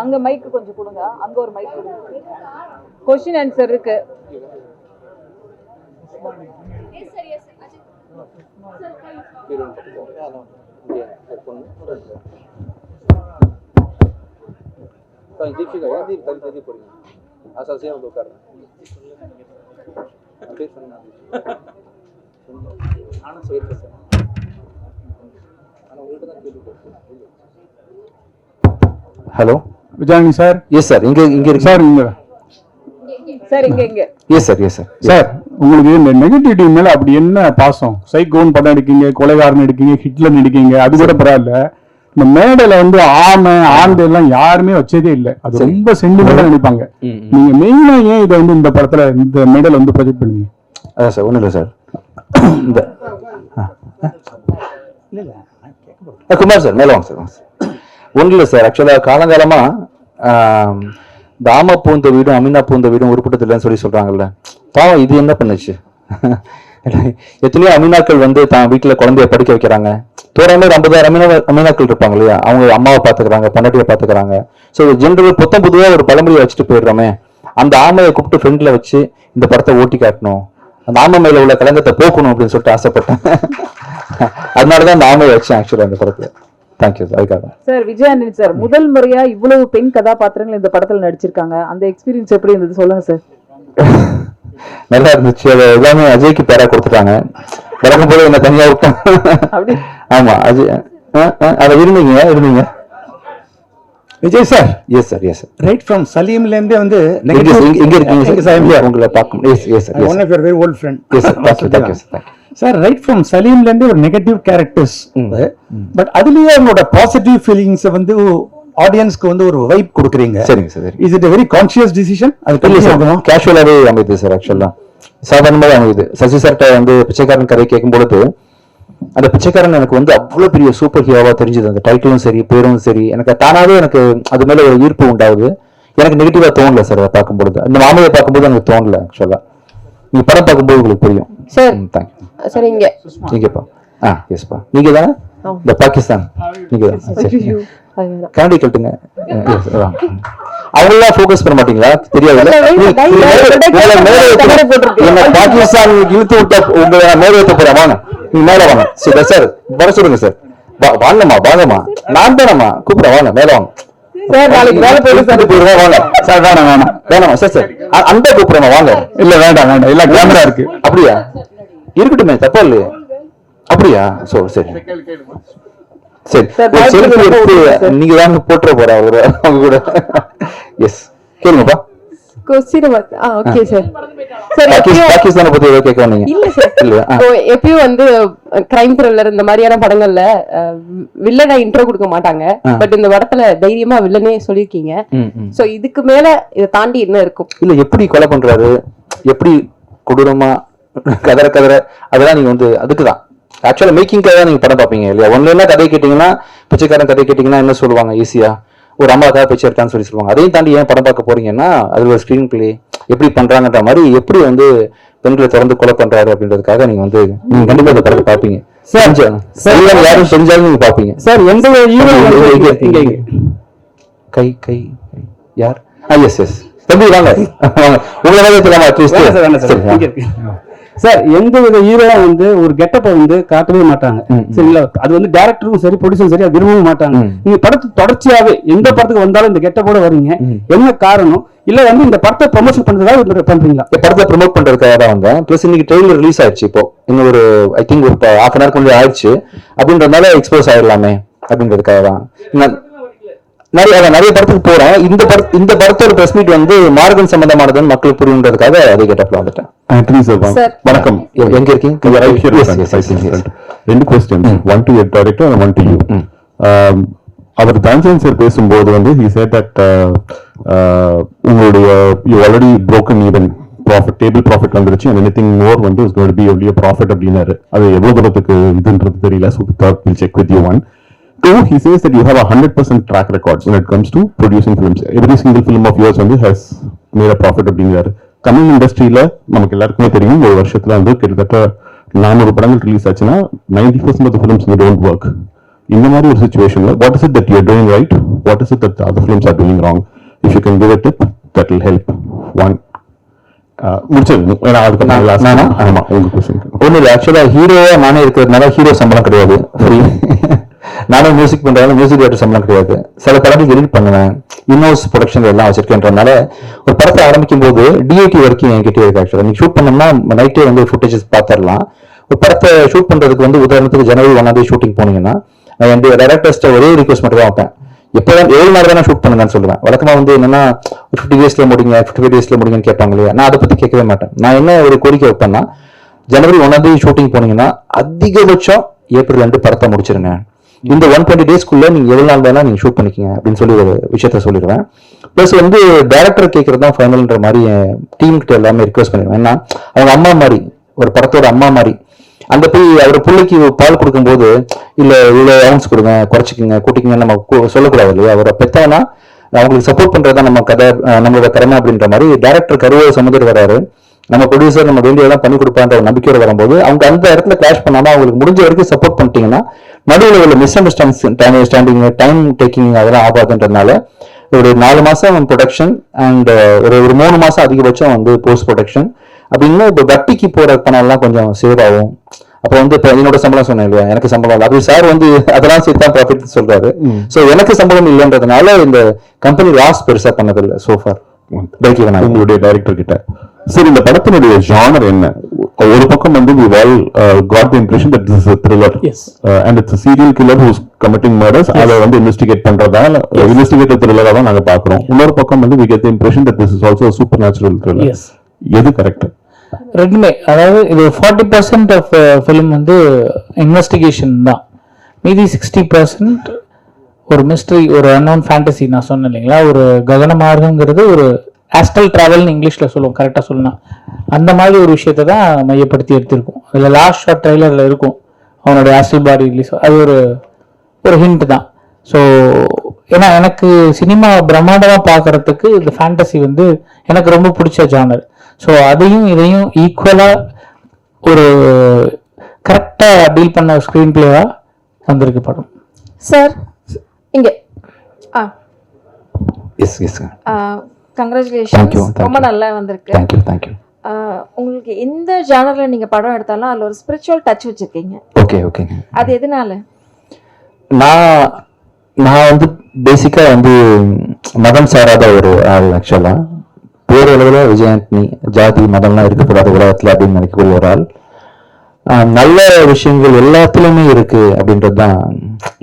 அங்க மைக் கொஞ்சம் கொடுங்க. அங்க ஒரு மைக் கொடுங்க. கொஸ்டின் ஆன்சர் இருக்கு. Hello Vijayani sir. Yes sir. இங்க இருக்கு சார். சார் இங்க. S sir. Yes sir. Sir, உங்களுக்கு இந்த நெகட்டிவிட்டி மேல அப்படி என்ன பாசம்? சைக்கோன் படம் எடுக்கீங்க, கொலைகாரன் எடுக்கீங்க, ஹிட்லர் நடிக்கீங்க, அது கூட பரவாயில்ல. இந்த மேடையில வந்து ஆமை ஆண்டு எல்லாம் யாருமே வச்சதே இல்லை. அது ரொம்ப சென்டிமெண்டா நினைப்பாங்க. நீங்க மெயினா ஏன் இதை வந்து இந்த படத்துல இந்த மேடையில வந்து ப்ரொஜெக்ட் பண்ணீங்க? அதான் சார். ஒண்ணும் இல்லை சார். குமார் சார் மேல வாங்க சார். ஒன்றும் இல்லை சார். ஆக்சுவலா காலங்காலமா தாம பூந்த வீடும் அமினா பூந்த வீடும் உருப்பட்டதில்லைன்னு சொல்றாங்கல்ல. பாவம் இது என்ன பண்ணுச்சு? எத்தனையோ அமீனாக்கள் வந்து தான் வீட்டுல குழந்தைய படிக்க வைக்கிறாங்க. தோறாம 50,000 அமீனாக்கள் இருப்பாங்க இல்லையா, அவங்க அம்மாவை பாத்துக்கிறாங்க, பொண்டாட்டியை பாத்துக்கிறாங்க. ஸோ ஜென்ரல் புத்தம் புதுவா ஒரு பழமொழியை வச்சுட்டு போயிடுறோமே, அந்த ஆமையை கூப்பிட்டு ஃப்ரெண்ட்ல வச்சு இந்த படத்தை ஓட்டி காட்டணும், அந்த ஆமை மேல உள்ள கலங்கத்தை போக்கணும் அப்படின்னு சொல்லிட்டு ஆசைப்பட்டேன். அதனாலதான் அந்த ஆமையை வச்சேன் ஆக்சுவலா அந்த படத்துல. தேங்க்யூ அதுக்காக. சார் விஜய் ஆண்டனி சார் முதல் முறையா இவ்வளவு பெண் கதாபாத்திரங்கள் இந்த படத்துல நடிச்சிருக்காங்க. அந்த எக்ஸ்பீரியன்ஸ் எப்படி இருந்தது சொல்லுங்க சார். நல்லா இருந்துச்சு. அது எல்லாமே அஜய்க்கு பேரா கொடுத்துட்டாங்க. வழக்கம் போது என்ன தனியா விட்டாங்க. ஆமா அஜய் அதை இருந்தீங்க Vijay sir. Yes sir. Yes sir. Right from சலீம்ல இருந்தே வந்து எங்க இருக்கீங்க சார்? உங்களை பார்க்கணும். Yes yes sir. One of your very old friend. Yes sir. Thank you sir. Sir right from சலீம்ல இருந்து ஒரு நெகட்டிவ் கேரக்டர்ஸ், பட் அதுலயே அவங்களோட பாசிட்டிவ் ஃபீலிங்ஸ் வந்து ஆடியன்ஸ்க்கு வந்து ஒரு வைப் கொடுக்குறீங்க. சரிங்க sir. Is it very conscious decision? அது கேஷுவலாவே அமைது சார். ஆக்சுவலா சாதாரணமாவே அமைது. சசி சார்ட்ட வந்து பிச்சைக்காரன் கதை கேட்கும் பொழுது அந்த பிச்சைக்காரன் எனக்கு வந்து அவ்வளவு பெரிய சூப்பர் ஹீரோவா தெரிஞ்சது. அந்த டைட்டிலும் சரி பேரும் சரி எனக்கு தானாவே எனக்கு அது மேல ஒரு ஈர்ப்பு உண்டாகுது. எனக்கு நெகட்டிவா தோணல சார். அதை பார்க்கும் பொழுது, இந்த மாமையை பார்க்கும்போது எனக்கு தோணல ஆக்சுவலா. நீங்க படம் பார்க்கும்போது உங்களுக்கு புரியும். Sir thank you. சார் இங்க நீங்கப்பா எஸ்பா நீங்க தானே இந்த பாகிஸ்தான் நீங்க தான் கரண்டி கட்டுங்க. அவங்களாம் ஃபோக்கஸ் பண்ண மாட்டீங்களா? தெரியாது. பாகிஸ்தான் இழுத்து விட்ட உங்க மேல ஏற்ற போறேன். வாங்க நீங்க மேல வாங்க. சரி சார் வர சொல்லுங்க சார். வாங்கம்மா நான் தானம்மா கூப்பிட. வாங்க மேல வாங்க சார். நாளைக்கு வேலை போயிடுவோம். வாங்க சார். வேணாமா சார் அந்த கூப்பிடுறேன். வாங்க. இல்ல வேண்டாம் இல்ல கேமரா இருக்கு. அப்படியா? இருக்கட்டுமே, தப்பா இல்லையே. அப்படியா? சரி செல்ஃபி எடுத்து நீங்க தான் போட்டுற போற அவங்க கூட. எஸ் கேளுங்கப்பா. Okay sir. சார் பாகிஸ்தானை பத்தி ஏதோ கேட்க வந்தீங்க. இல்ல சார், எப்பயும் வந்து கிரைம் த்ரில்லர் இந்த மாதிரியான படங்கள்ல வில்லனை இன்ட்ரோ கொடுக்க மாட்டாங்க. பட் இந்த படத்துல தைரியமா வில்லனே சொல்லிருக்கீங்க. சோ இதுக்கு மேல இதை தாண்டி என்ன இருக்கும்? இல்ல எப்படி கொலை பண்றாரு, எப்படி கொடூரமா கதற அதெல்லாம் நீங்க வந்து அதுக்குதான் ஆக்சுவலா மேக்கிங்காக தான் நீங்க படம் பார்ப்பீங்க இல்லையா? ஒன்னுன்னா கதை கேட்டீங்கன்னா, பிச்சைக்காரன் கதை கேட்டீங்கன்னா என்ன சொல்லுவாங்க? ஈஸியா ஒரு அம்மாக்காக பிச்சை எடுத்தான்னு சொல்லுவாங்க. அதையும் தாண்டி ஏன் படம் பார்க்க போறீங்கன்னா, அது ஒரு ஸ்கிரீன் பிளே எப்படி பண்றாங்கன்ற மாதிரி, எப்படி வந்து பெண்களை தொடர்ந்து கொலை பண்றாரு அப்படின்றதுக்காக நீங்க வந்து நீங்க கண்டிப்பா இந்த படத்தை பார்ப்பீங்க. யாரும் செஞ்சாலும் நீங்க பாப்பீங்க சார். எந்த கை யார்? எஸ் தம்பி வாங்க உங்களை சார். எந்த வித ஹீரோவா வந்து ஒரு கெட்டப்பை வந்து காட்டவே மாட்டாங்க சரிங்களா? அது வந்து டைரக்டரும் சரி ப்ரொடியூசரும் சரி விரும்பவும் மாட்டாங்க. நீங்க படத்துக்கு தொடர்ச்சியாவே எந்த படத்துக்கு வந்தாலும் இந்த கெட்டப்போட வரீங்க. என்ன காரணம்? இல்ல வந்து இந்த படத்தை ப்ரொமோஷன் பண்றதுக்காக பண்றீங்களா? படத்தை ப்ரொமோட் பண்றதுக்காக தான் வந்தேன். பிளஸ் இன்னைக்கு ட்ரெயிலர் ரிலீஸ் ஆயிடுச்சு. இப்போ இன்னும் ஒரு ஐ திங்க் ஒரு half an hour கொஞ்சம் ஆயிடுச்சு. அப்படின்றதுனால எக்ஸ்போஸ் ஆயிடலாமே அப்படின்றதுக்காக தான் நிறைய படத்துக்கு போறேன். இந்த படத்தோட பிரஸ் மீட் வந்து மார்கன் சம்பந்தமானதுன்னு மக்களுக்கு புரியுன்றதுக்காக அதை கேட்டப்பல வந்துட்டேன். வணக்கம். எங்க இருக்கீங்க? ரெண்டு question, one to your director and one to you. அவர் தான்சன் சார் பேசும்போது வந்து he said that உங்களுடைய you already broken even table profit வந்துருச்சு and anything more வந்து is going to be only a profit அப்படின்னாரு. அது எவ்வளவு தூரத்துக்கு இதுன்றது தெரியல. So we'll check with you. One. Two, he says that you have a 100% track record when it comes to producing films. Every single film of yours வந்து has made a profit அப்படிங்கிறாரு. தமிழ் இண்டஸ்ட்ரியில நமக்கு எல்லாருக்குமே தெரியும், ஒரு வருஷத்துல வந்து கிட்டத்தட்ட 400 படங்கள் ரிலீஸ் ஆச்சுன்னா 90% of the films don't work. இந்த மாதிரி ஒரு சிச்சுவேஷன்ல what is it that you are doing right? What is it that the other films are doing wrong? If you can give a tip, that will help. One. முடிச்சிருங்க. ஆமா உங்க question ஒண்ணு இல்லை. ஆக்சுவலா ஹீரோவா நானே இருக்கிறதுனால ஹீரோ சம்பளம் கிடையாது. ஃப்ரீ. நானும் மியூசிக் பண்றதுனால மியூசிக் டேரக்டர் சம்பளம் கிடையாது. சில படத்துக்கு எடிட் பண்ணுவேன், இன்னோஸ் ப்ரொடக்ஷன் எல்லாம் வச்சிருக்கேன்றதுனால ஒரு படத்தை ஆரம்பிக்கும் போது டிஐடி வரைக்கும் என்கிட்ட இருக்கு. ஆக்சுவலா நீங்க ஷூட் பண்ணோம்னா நைட்டே வந்து ஃபுட்டேஜஸ் பார்த்துடலாம். ஒரு படத்தை ஷூட் பண்றதுக்கு வந்து உதாரணத்துக்கு ஜனவரி 1 ஷூட்டிங் போனீங்கன்னா என் டைரக்டர்ஸ்ட்ட ஒரே ரிக்வஸ்ட் மட்டும் தான் வைப்பேன். எப்போதான் 7 நாள் தானே ஷூட் பண்ணுங்கன்னு சொல்லுவேன். வழக்கமா வந்து என்னன்னா 50 daysல முடிங்க 55 daysல முடிங்கன்னு கேட்பாங்க இல்லையா? நான் அதை பத்தி கேட்கவே மாட்டேன். நான் என்ன ஒரு கோரிக்கை வைப்பேன்னா, ஜனவரி 1 ஷூட்டிங் போனீங்கன்னா அதிகபட்சம் ஏப்ரல் 2 படத்தை முடிச்சிருங்க. இந்த 120 daysக்குள்ள நீங்க எவ்வளவு நாள் வேணா நீங்க ஷூட் பண்ணிக்கங்க அப்படின்னு சொல்லி ஒரு விஷயத்த சொல்லிடுவேன். பிளஸ் வந்து டைரக்டர் கேட்கறது தான் ஃபைனல்ன்ற மாதிரி என் டீம் கிட்ட எல்லாமே ரிக்வஸ்ட் பண்ணிடுவேன். ஏன்னா அவங்க அம்மா மாதிரி, ஒரு படத்தோட அம்மா மாதிரி. அந்த போய் அவர் பிள்ளைக்கு பால் கொடுக்கும்போது இல்ல இவ்வளவு அவுன்ஸ் கொடுங்க, குறைச்சிக்கங்க, கூட்டிக்கங்க நம்ம சொல்லக்கூடாது இல்லையா? அவரை பெத்தவனா அவங்களுக்கு சப்போர்ட் பண்றதுதான் நம்ம கதை, நம்மளோட கடமை அப்படின்ற மாதிரி டைரக்டர் கருவை சுமந்துட்டு வராரு. நம்ம ப்ரொடியூசர் நம்ம வேண்டியதெல்லாம் பண்ணி கொடுப்பான்ற ஒரு நம்பிக்கையோட வரும்போது அவங்க அந்த இடத்துல கிளாஷ் பண்ணாம அவங்களுக்கு முடிஞ்ச வரைக்கும் சப்போர்ட் பண்ணிட்டீங்கன்னா நடுவில் உள்ள மிஸ் அண்டர்ஸ்டாண்டிங், டைம் டேக்கிங் அதெல்லாம் ஆகாதுன்றதுனால ஒரு 4 மாசம் ப்ரொடக்ஷன் அண்ட் ஒரு 3 மாசம் அதிகபட்சம் வந்து போஸ்ட் ப்ரொடக்ஷன் அப்படின்னு. இப்போ வட்டிக்கு போற பணம் எல்லாம் கொஞ்சம் சேவ் ஆகும். அப்போ வந்து இப்போ என்னோட சம்பளம் சொன்னேன் இல்லையா, எனக்கு சம்பளம் இல்லை. அப்படி சார் வந்து அதெல்லாம் சேர்த்து தான் ப்ராஃபிட் சொல்றாரு. ஸோ எனக்கு சம்பளம் இல்லைன்றதுனால இந்த கம்பெனி லாஸ் பெருசா பண்ணதில்லை சோஃபார். உங்களுடைய டைரக்டர் கிட்ட சரி இந்த படத்தினுடைய ஜானர் என்ன? ஒரு பக்கம் வந்து we all got the impression that this is a thriller. Yes. And it's a serial killer who's committing murders. அதை வந்து இன்வெஸ்டிகேட் பண்றதால இன்வெஸ்டிகேட்டிவ் த்ரில்லரா தான் நாங்க பாக்குறோம். இன்னொரு பக்கம் வந்து we get the impression that this is also a supernatural thriller. Yes. எது correct? ரெண்டுமே. அதாவது இது 40% ஆஃப் ஃபிலிம் வந்து இன்வெஸ்டிகேஷன் தான், மீதி 60% ஒரு மிஸ்ட்ரி, ஒரு அன்னோன் ஃபேண்டசி. நான் சொன்னேன் இல்லைங்களா, ஒரு ககன மார்க்கங்கிறது ஒரு ஆஸ்ட்ரல் டிராவல்னு இங்கிலீஷில் சொல்லுவோம், கரெக்டாக சொல்லணும். அந்த மாதிரி ஒரு விஷயத்தை தான் மையப்படுத்தி எடுத்திருக்கோம். அதில் லாஸ்ட் ஷார்ட் ட்ரைலரில் இருக்கும் அவனுடைய ஆஸ்ட்ரல் பாடி ரிலீஸ். அது ஒரு ஹிண்ட் தான். ஸோ ஏன்னா எனக்கு சினிமா பிரம்மாண்டமாக பார்க்கறதுக்கு இந்த ஃபேண்டசி வந்து எனக்கு ரொம்ப பிடிச்ச ஜானர். ஸோ அதையும் இதையும் ஈக்குவலாக ஒரு கரெக்டாக டீல் பண்ண ஸ்க்ரீன் பிளேவா வந்திருக்கு படம். சார் இங்கே எஸ் எஸ் கங்க்ராச்சுலேஷன்ஸ், ரொம்ப நல்லா வந்திருக்கு. தேங்க்யூ. உங்களுக்கு எந்த ஜானர்ல நீங்க படம் எடுத்தாலும் அதுல ஒரு ஸ்பிரிச்சுவல் டச் வச்சிருக்கீங்க. ஓகே. அது எதனால? நான் வந்து பேசிக்கா வந்து மதம் சாராத ஒரு ஆள். ஆக்சுவலா பேரளவுல விஜய் ஆண்டனி ஜாதி மதம்லாம் இருக்கக்கூடாது உலகத்துல அப்படின்னு நினைக்கக்கூடிய ஒரு ஆள். நல்ல விஷயங்கள் எல்லாத்துலயுமே இருக்கு அப்படின்றது தான்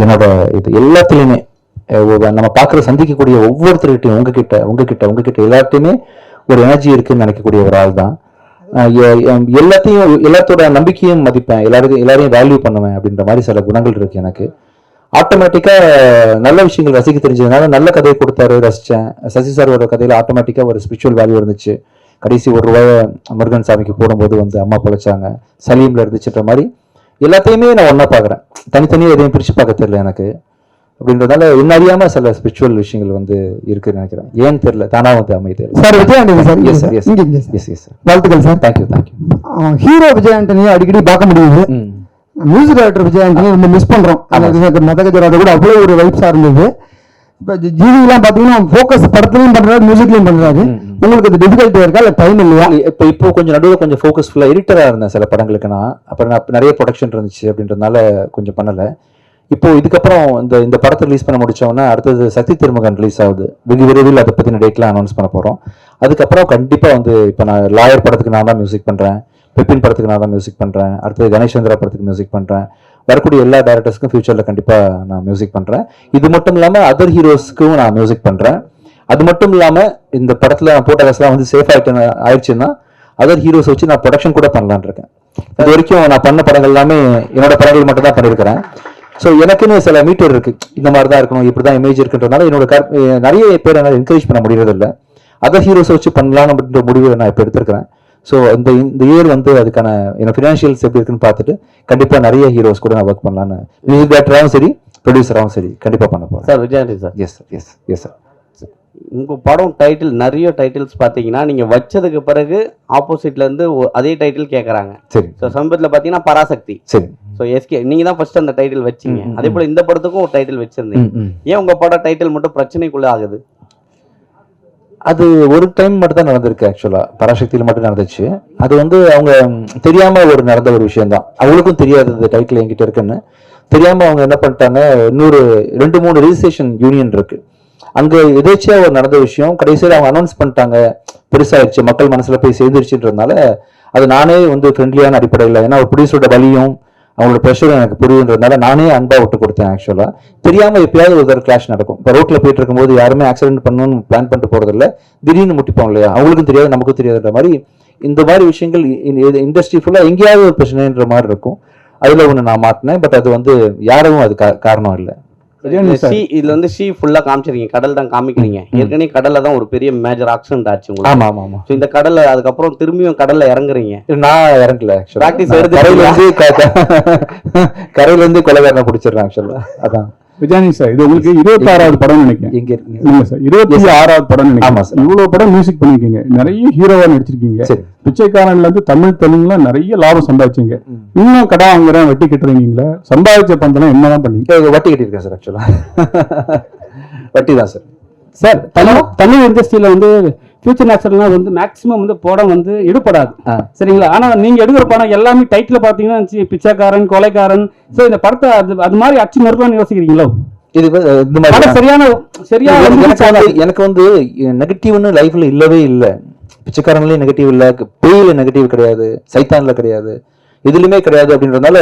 என்னோட இது. எல்லாத்துலயுமே நம்ம பார்க்குற சந்திக்கக்கூடிய ஒவ்வொருத்தருக்கிட்டையும் உங்ககிட்ட எல்லாத்தையுமே ஒரு எனர்ஜி இருக்குன்னு நினைக்கக்கூடிய ஒரு ஆள் தான். எல்லாத்தோட நம்பிக்கையும் மதிப்பேன், எல்லாரையும் வேல்யூ பண்ணுவேன் அப்படின்ற மாதிரி சில குணங்கள் இருக்கு எனக்கு. ஆட்டோமேட்டிக்கா நல்ல விஷயங்கள் ரசிக்க தெரிஞ்சதுனால நல்ல கதையை கொடுத்தாரு, ரசிச்சேன். சசி சாரோட கதையில ஆட்டோமேட்டிக்கா ஒரு ஸ்பிரிச்சுவல் வேல்யூ இருந்துச்சு. கடைசி ₹1 முருகன் சாமிக்கு போடும்போது வந்து அம்மா பொழைச்சாங்க, சலீம்ல இருந்துச்சுன்ற மாதிரி எல்லாத்தையுமே நான் ஒன்னா பாக்குறேன். தனித்தனியா எதையும் பிரிச்சு பார்க்க தெரியல எனக்கு. அப்படின்றதால என்ன அறியாம சில ஸ்பிரிச்சுவல் விஷயங்கள் வந்து இருக்குன்னு நினைக்கிறேன். ஏன்னு தெரியல, தானா வந்து அமைதி. Sir Vijay Antony sir, yes வாழ்த்துக்கள் சார். தேங்க்யூ. ஹீரோ விஜய் ஆண்டனியை அடிக்கடி பார்க்க முடியுது. மியூசிக் டைரக்டர் விஜய் ஆண்டனி ரொம்ப மிஸ் பண்றோம். மதகஜராத கூட அவ்வளோ ஒரு வைப்ஸா இருந்தது. இப்போ ஜிவிலாம் பார்த்தீங்கன்னா ஃபோக்கஸ் படத்துலையும் பண்றாரு, மியூசிக்லையும் பண்றாரு. உங்களுக்கு அது டிஃபிகல்ட்டியா இருக்கா, இல்லை டைம் இல்லையா? இப்போ கொஞ்சம் நடுவில் கொஞ்சம் ஃபோக்கஸ்ஃபுல்லாக எடிட்டராக இருந்தேன் சில படங்களுக்கு. அப்புறம் நிறைய ப்ரொடக்ஷன் இருந்துச்சு அப்படின்றதுனால கொஞ்சம் பண்ணலை. இப்போ இதுக்கப்புறம் இந்த படத்தை ரிலீஸ் பண்ண முடிச்சோன்னா அடுத்தது சக்தி திருமகன் ரிலீஸ் ஆகுது. வெகு விரைவில் அதை பற்றின டேட்லாம் அனௌன்ஸ் பண்ண போகிறோம். அதுக்கப்புறம் கண்டிப்பாக வந்து இப்போ நான் லாயர் படத்துக்கு நான் தான் மியூசிக் பண்ணுறேன், பெப்பின் படத்துக்கு நான் தான் மியூசிக் பண்ணுறேன், அடுத்தது கணேஷ்சந்திரா படத்துக்கு மியூசிக் பண்ணுறேன். வரக்கூடிய எல்லா டைரக்டர்ஸ்க்கும் ஃபியூச்சரில் கண்டிப்பாக நான் மியூசிக் பண்ணுறேன். இது மட்டும் இல்லாமல் அதர் ஹீரோஸ்க்கும் நான் மியூசிக் பண்ணுறேன். அது மட்டும் இல்லாமல் இந்த படத்தில் நான் போட்ட காசுலாம் வந்து சேஃப் ஆயிடுச்சுன்னா அதர் ஹீரோஸ் வச்சு நான் ப்ரொடக்ஷன் கூட பண்ணலான் இருக்கேன். இது வரைக்கும் நான் பண்ண படங்கள் எல்லாமே என்னோட படங்கள் மட்டும் தான் பண்ணியிருக்கிறேன். ஸோ எனக்குன்னு சில மீட்டர் இருக்கு, இந்த மாதிரி தான் இருக்கணும், இப்படி தான் இமேஜ் இருக்குன்றதுனால என்னோட நிறைய பேர் என்னால் என்கரேஜ் பண்ண முடியறதில்லை. அதர் ஹீரோஸை வச்சு பண்ணலாம் அப்படின்ற முடிவை நான் இப்போ எடுத்திருக்கிறேன். ஸோ இந்த இயர் வந்து அதுக்கான ஃபினான்ஷியல்ஸ் எப்படி இருக்குன்னு பார்த்துட்டு கண்டிப்பாக நிறைய ஹீரோஸ் கூட நான் ஒர்க் பண்ணலான்னு, மியூசிக் டைரக்டராகவும் சரி ப்ரொடியூசராகவும் சரி கண்டிப்பாக பண்ண போகிறேன். Sir Vijayandi sir. Yes sir. உங்கள் படம் டைட்டில் நிறைய டைட்டில்ஸ் பார்த்தீங்கன்னா நீங்கள் வச்சதுக்கு பிறகு ஆப்போசிட்லேருந்து அதே டைட்டில் கேட்குறாங்க. சரி. ஸோ சமீபத்தில் பார்த்தீங்கன்னா பராசக்தி. சரி. ஸோ எஸ்கே நீங்கள் தான் ஃபர்ஸ்ட் அந்த டைட்டில் வச்சிங்க. அதே போல் இந்த படத்துக்கும் ஒரு டைட்டில் வச்சிருந்தீங்க. ஏன் உங்கள் படம் டைட்டில் மட்டும் பிரச்சனைக்குள்ளே ஆகுது? அது ஒரு டைம் மட்டும் தான் நடந்திருக்கு. ஆக்சுவலா பராசக்தியில மட்டும் நடந்துச்சு. அது வந்து அவங்க தெரியாம நடந்த ஒரு விஷயம் தான். அவங்களுக்கும் தெரியாது இந்த டைட்டில் என்கிட்ட இருக்குன்னு. தெரியாம அவங்க என்ன பண்ணிட்டாங்க, இன்னொரு 2-3 ரெஜிஸ்ட்ரேஷன் யூனியன் இருக்கு, அங்க எதேச்சியா நடந்த விஷயம். கடைசியில் அவங்க அனௌன்ஸ் பண்ணிட்டாங்க, பெருசாயிடுச்சு, மக்கள் மனசுல போய் சேர்ந்துருச்சுன்றதுனால அது நானே ஃப்ரெண்ட்லியான அடிப்படையில், ஏன்னா ஒரு ப்ரொடியூசரோட வலியும் அவங்களோட ப்ரெஷரும் எனக்கு புரியுன்றதுனால நானே அன்பா விட்டு கொடுத்தேன். ஆக்சுவலா தெரியாம எப்பயாவது ஒரு கிளாஷ் நடக்கும். இப்போ ரோட்ல போயிட்டு இருக்கும்போது யாருமே ஆக்சிடென்ட் பண்ணணும்னு பிளான் பண்ணிட்டு போறதில்ல, திடீர்னு முட்டிப்போம் இல்லையா, அவங்களுக்கும் தெரியாது நமக்கும் தெரியாதுன்ற மாதிரி இந்த மாதிரி விஷயங்கள் இண்டஸ்ட்ரி ஃபுல்லா எங்கேயாவது ஒரு பிரச்சனைன்ற மாதிரி இருக்கும். அதுல ஒன்று நான் மாட்டினேன். பட் அது யாரும் அது காரணம் இல்லை. இதுல ஷீ ஃபுல்லா காமிச்சிருக்கீங்க, கடல் தான் காமிக்கிறீங்க. ஏற்கனவே கடல்ல தான் ஒரு பெரிய மேஜர் ஆக்சிடென்ட் ஆச்சு உங்களுக்கு. ஆமா ஆமா ஆமா. இந்த கடல்ல அதுக்கப்புறம் திரும்பியும் கடல்ல இறங்குறீங்க. நான் இறங்கல, பிராக்டிஸ் கரையில இருந்து கொலைகாரனை பிடிச்சிடுறேன். ஆக்சுவலா அதான் விஜயானி சார், இது உங்களுக்கு 26வது படம் நினைக்கிறேன். எங்க இருக்கீங்க? இல்ல சார், 26வது படம் நினைக்கிறேன். இவ்வளவு படம் மியூசிக் பண்ணிருக்கீங்க, நிறைய ஹீரோவா நடிச்சிருக்கீங்க. பிச்சைக்காரன்ல இருந்து தமிழ்ல நிறைய லாபம் சம்பாதிச்சீங்க. இன்னும் கடன் வாங்குறேன், வட்டி கட்டுறீங்களா? சம்பாதிச்ச பணத்தெல்லாம் என்னதான் பண்ணீங்க? வட்டி கட்டியிருக்கேன் சார். ஆக்சுவலா வட்டி தான் சார். சார் தமிழ் இண்டஸ்ட்ரியில ஃபியூச்சர் நேச்சுரல்னா மேக்ஸிமம் படம் எடுப்படாது, சரிங்களா? ஆனா நீங்க எடுக்கிற படம் எல்லாமே டைட்டில் பாத்தீங்கன்னா பிச்சைக்காரன், கொலைக்காரன். சோ இந்த படத்தை அது மாதிரி அச்சு நிறுவனம் யோசிக்கிறீங்களோ? இது இந்த மாதிரி சரியா எனக்கு நெகட்டிவ்னு லைஃப்ல இல்லவே இல்லை. பிச்சைக்காரன்லயும் நெகட்டிவ் இல்லை, பேயில நெகட்டிவ் கிடையாது, சைத்தான்ல கிடையாது, எதுலையுமே கிடையாது. அப்படின்றதுனால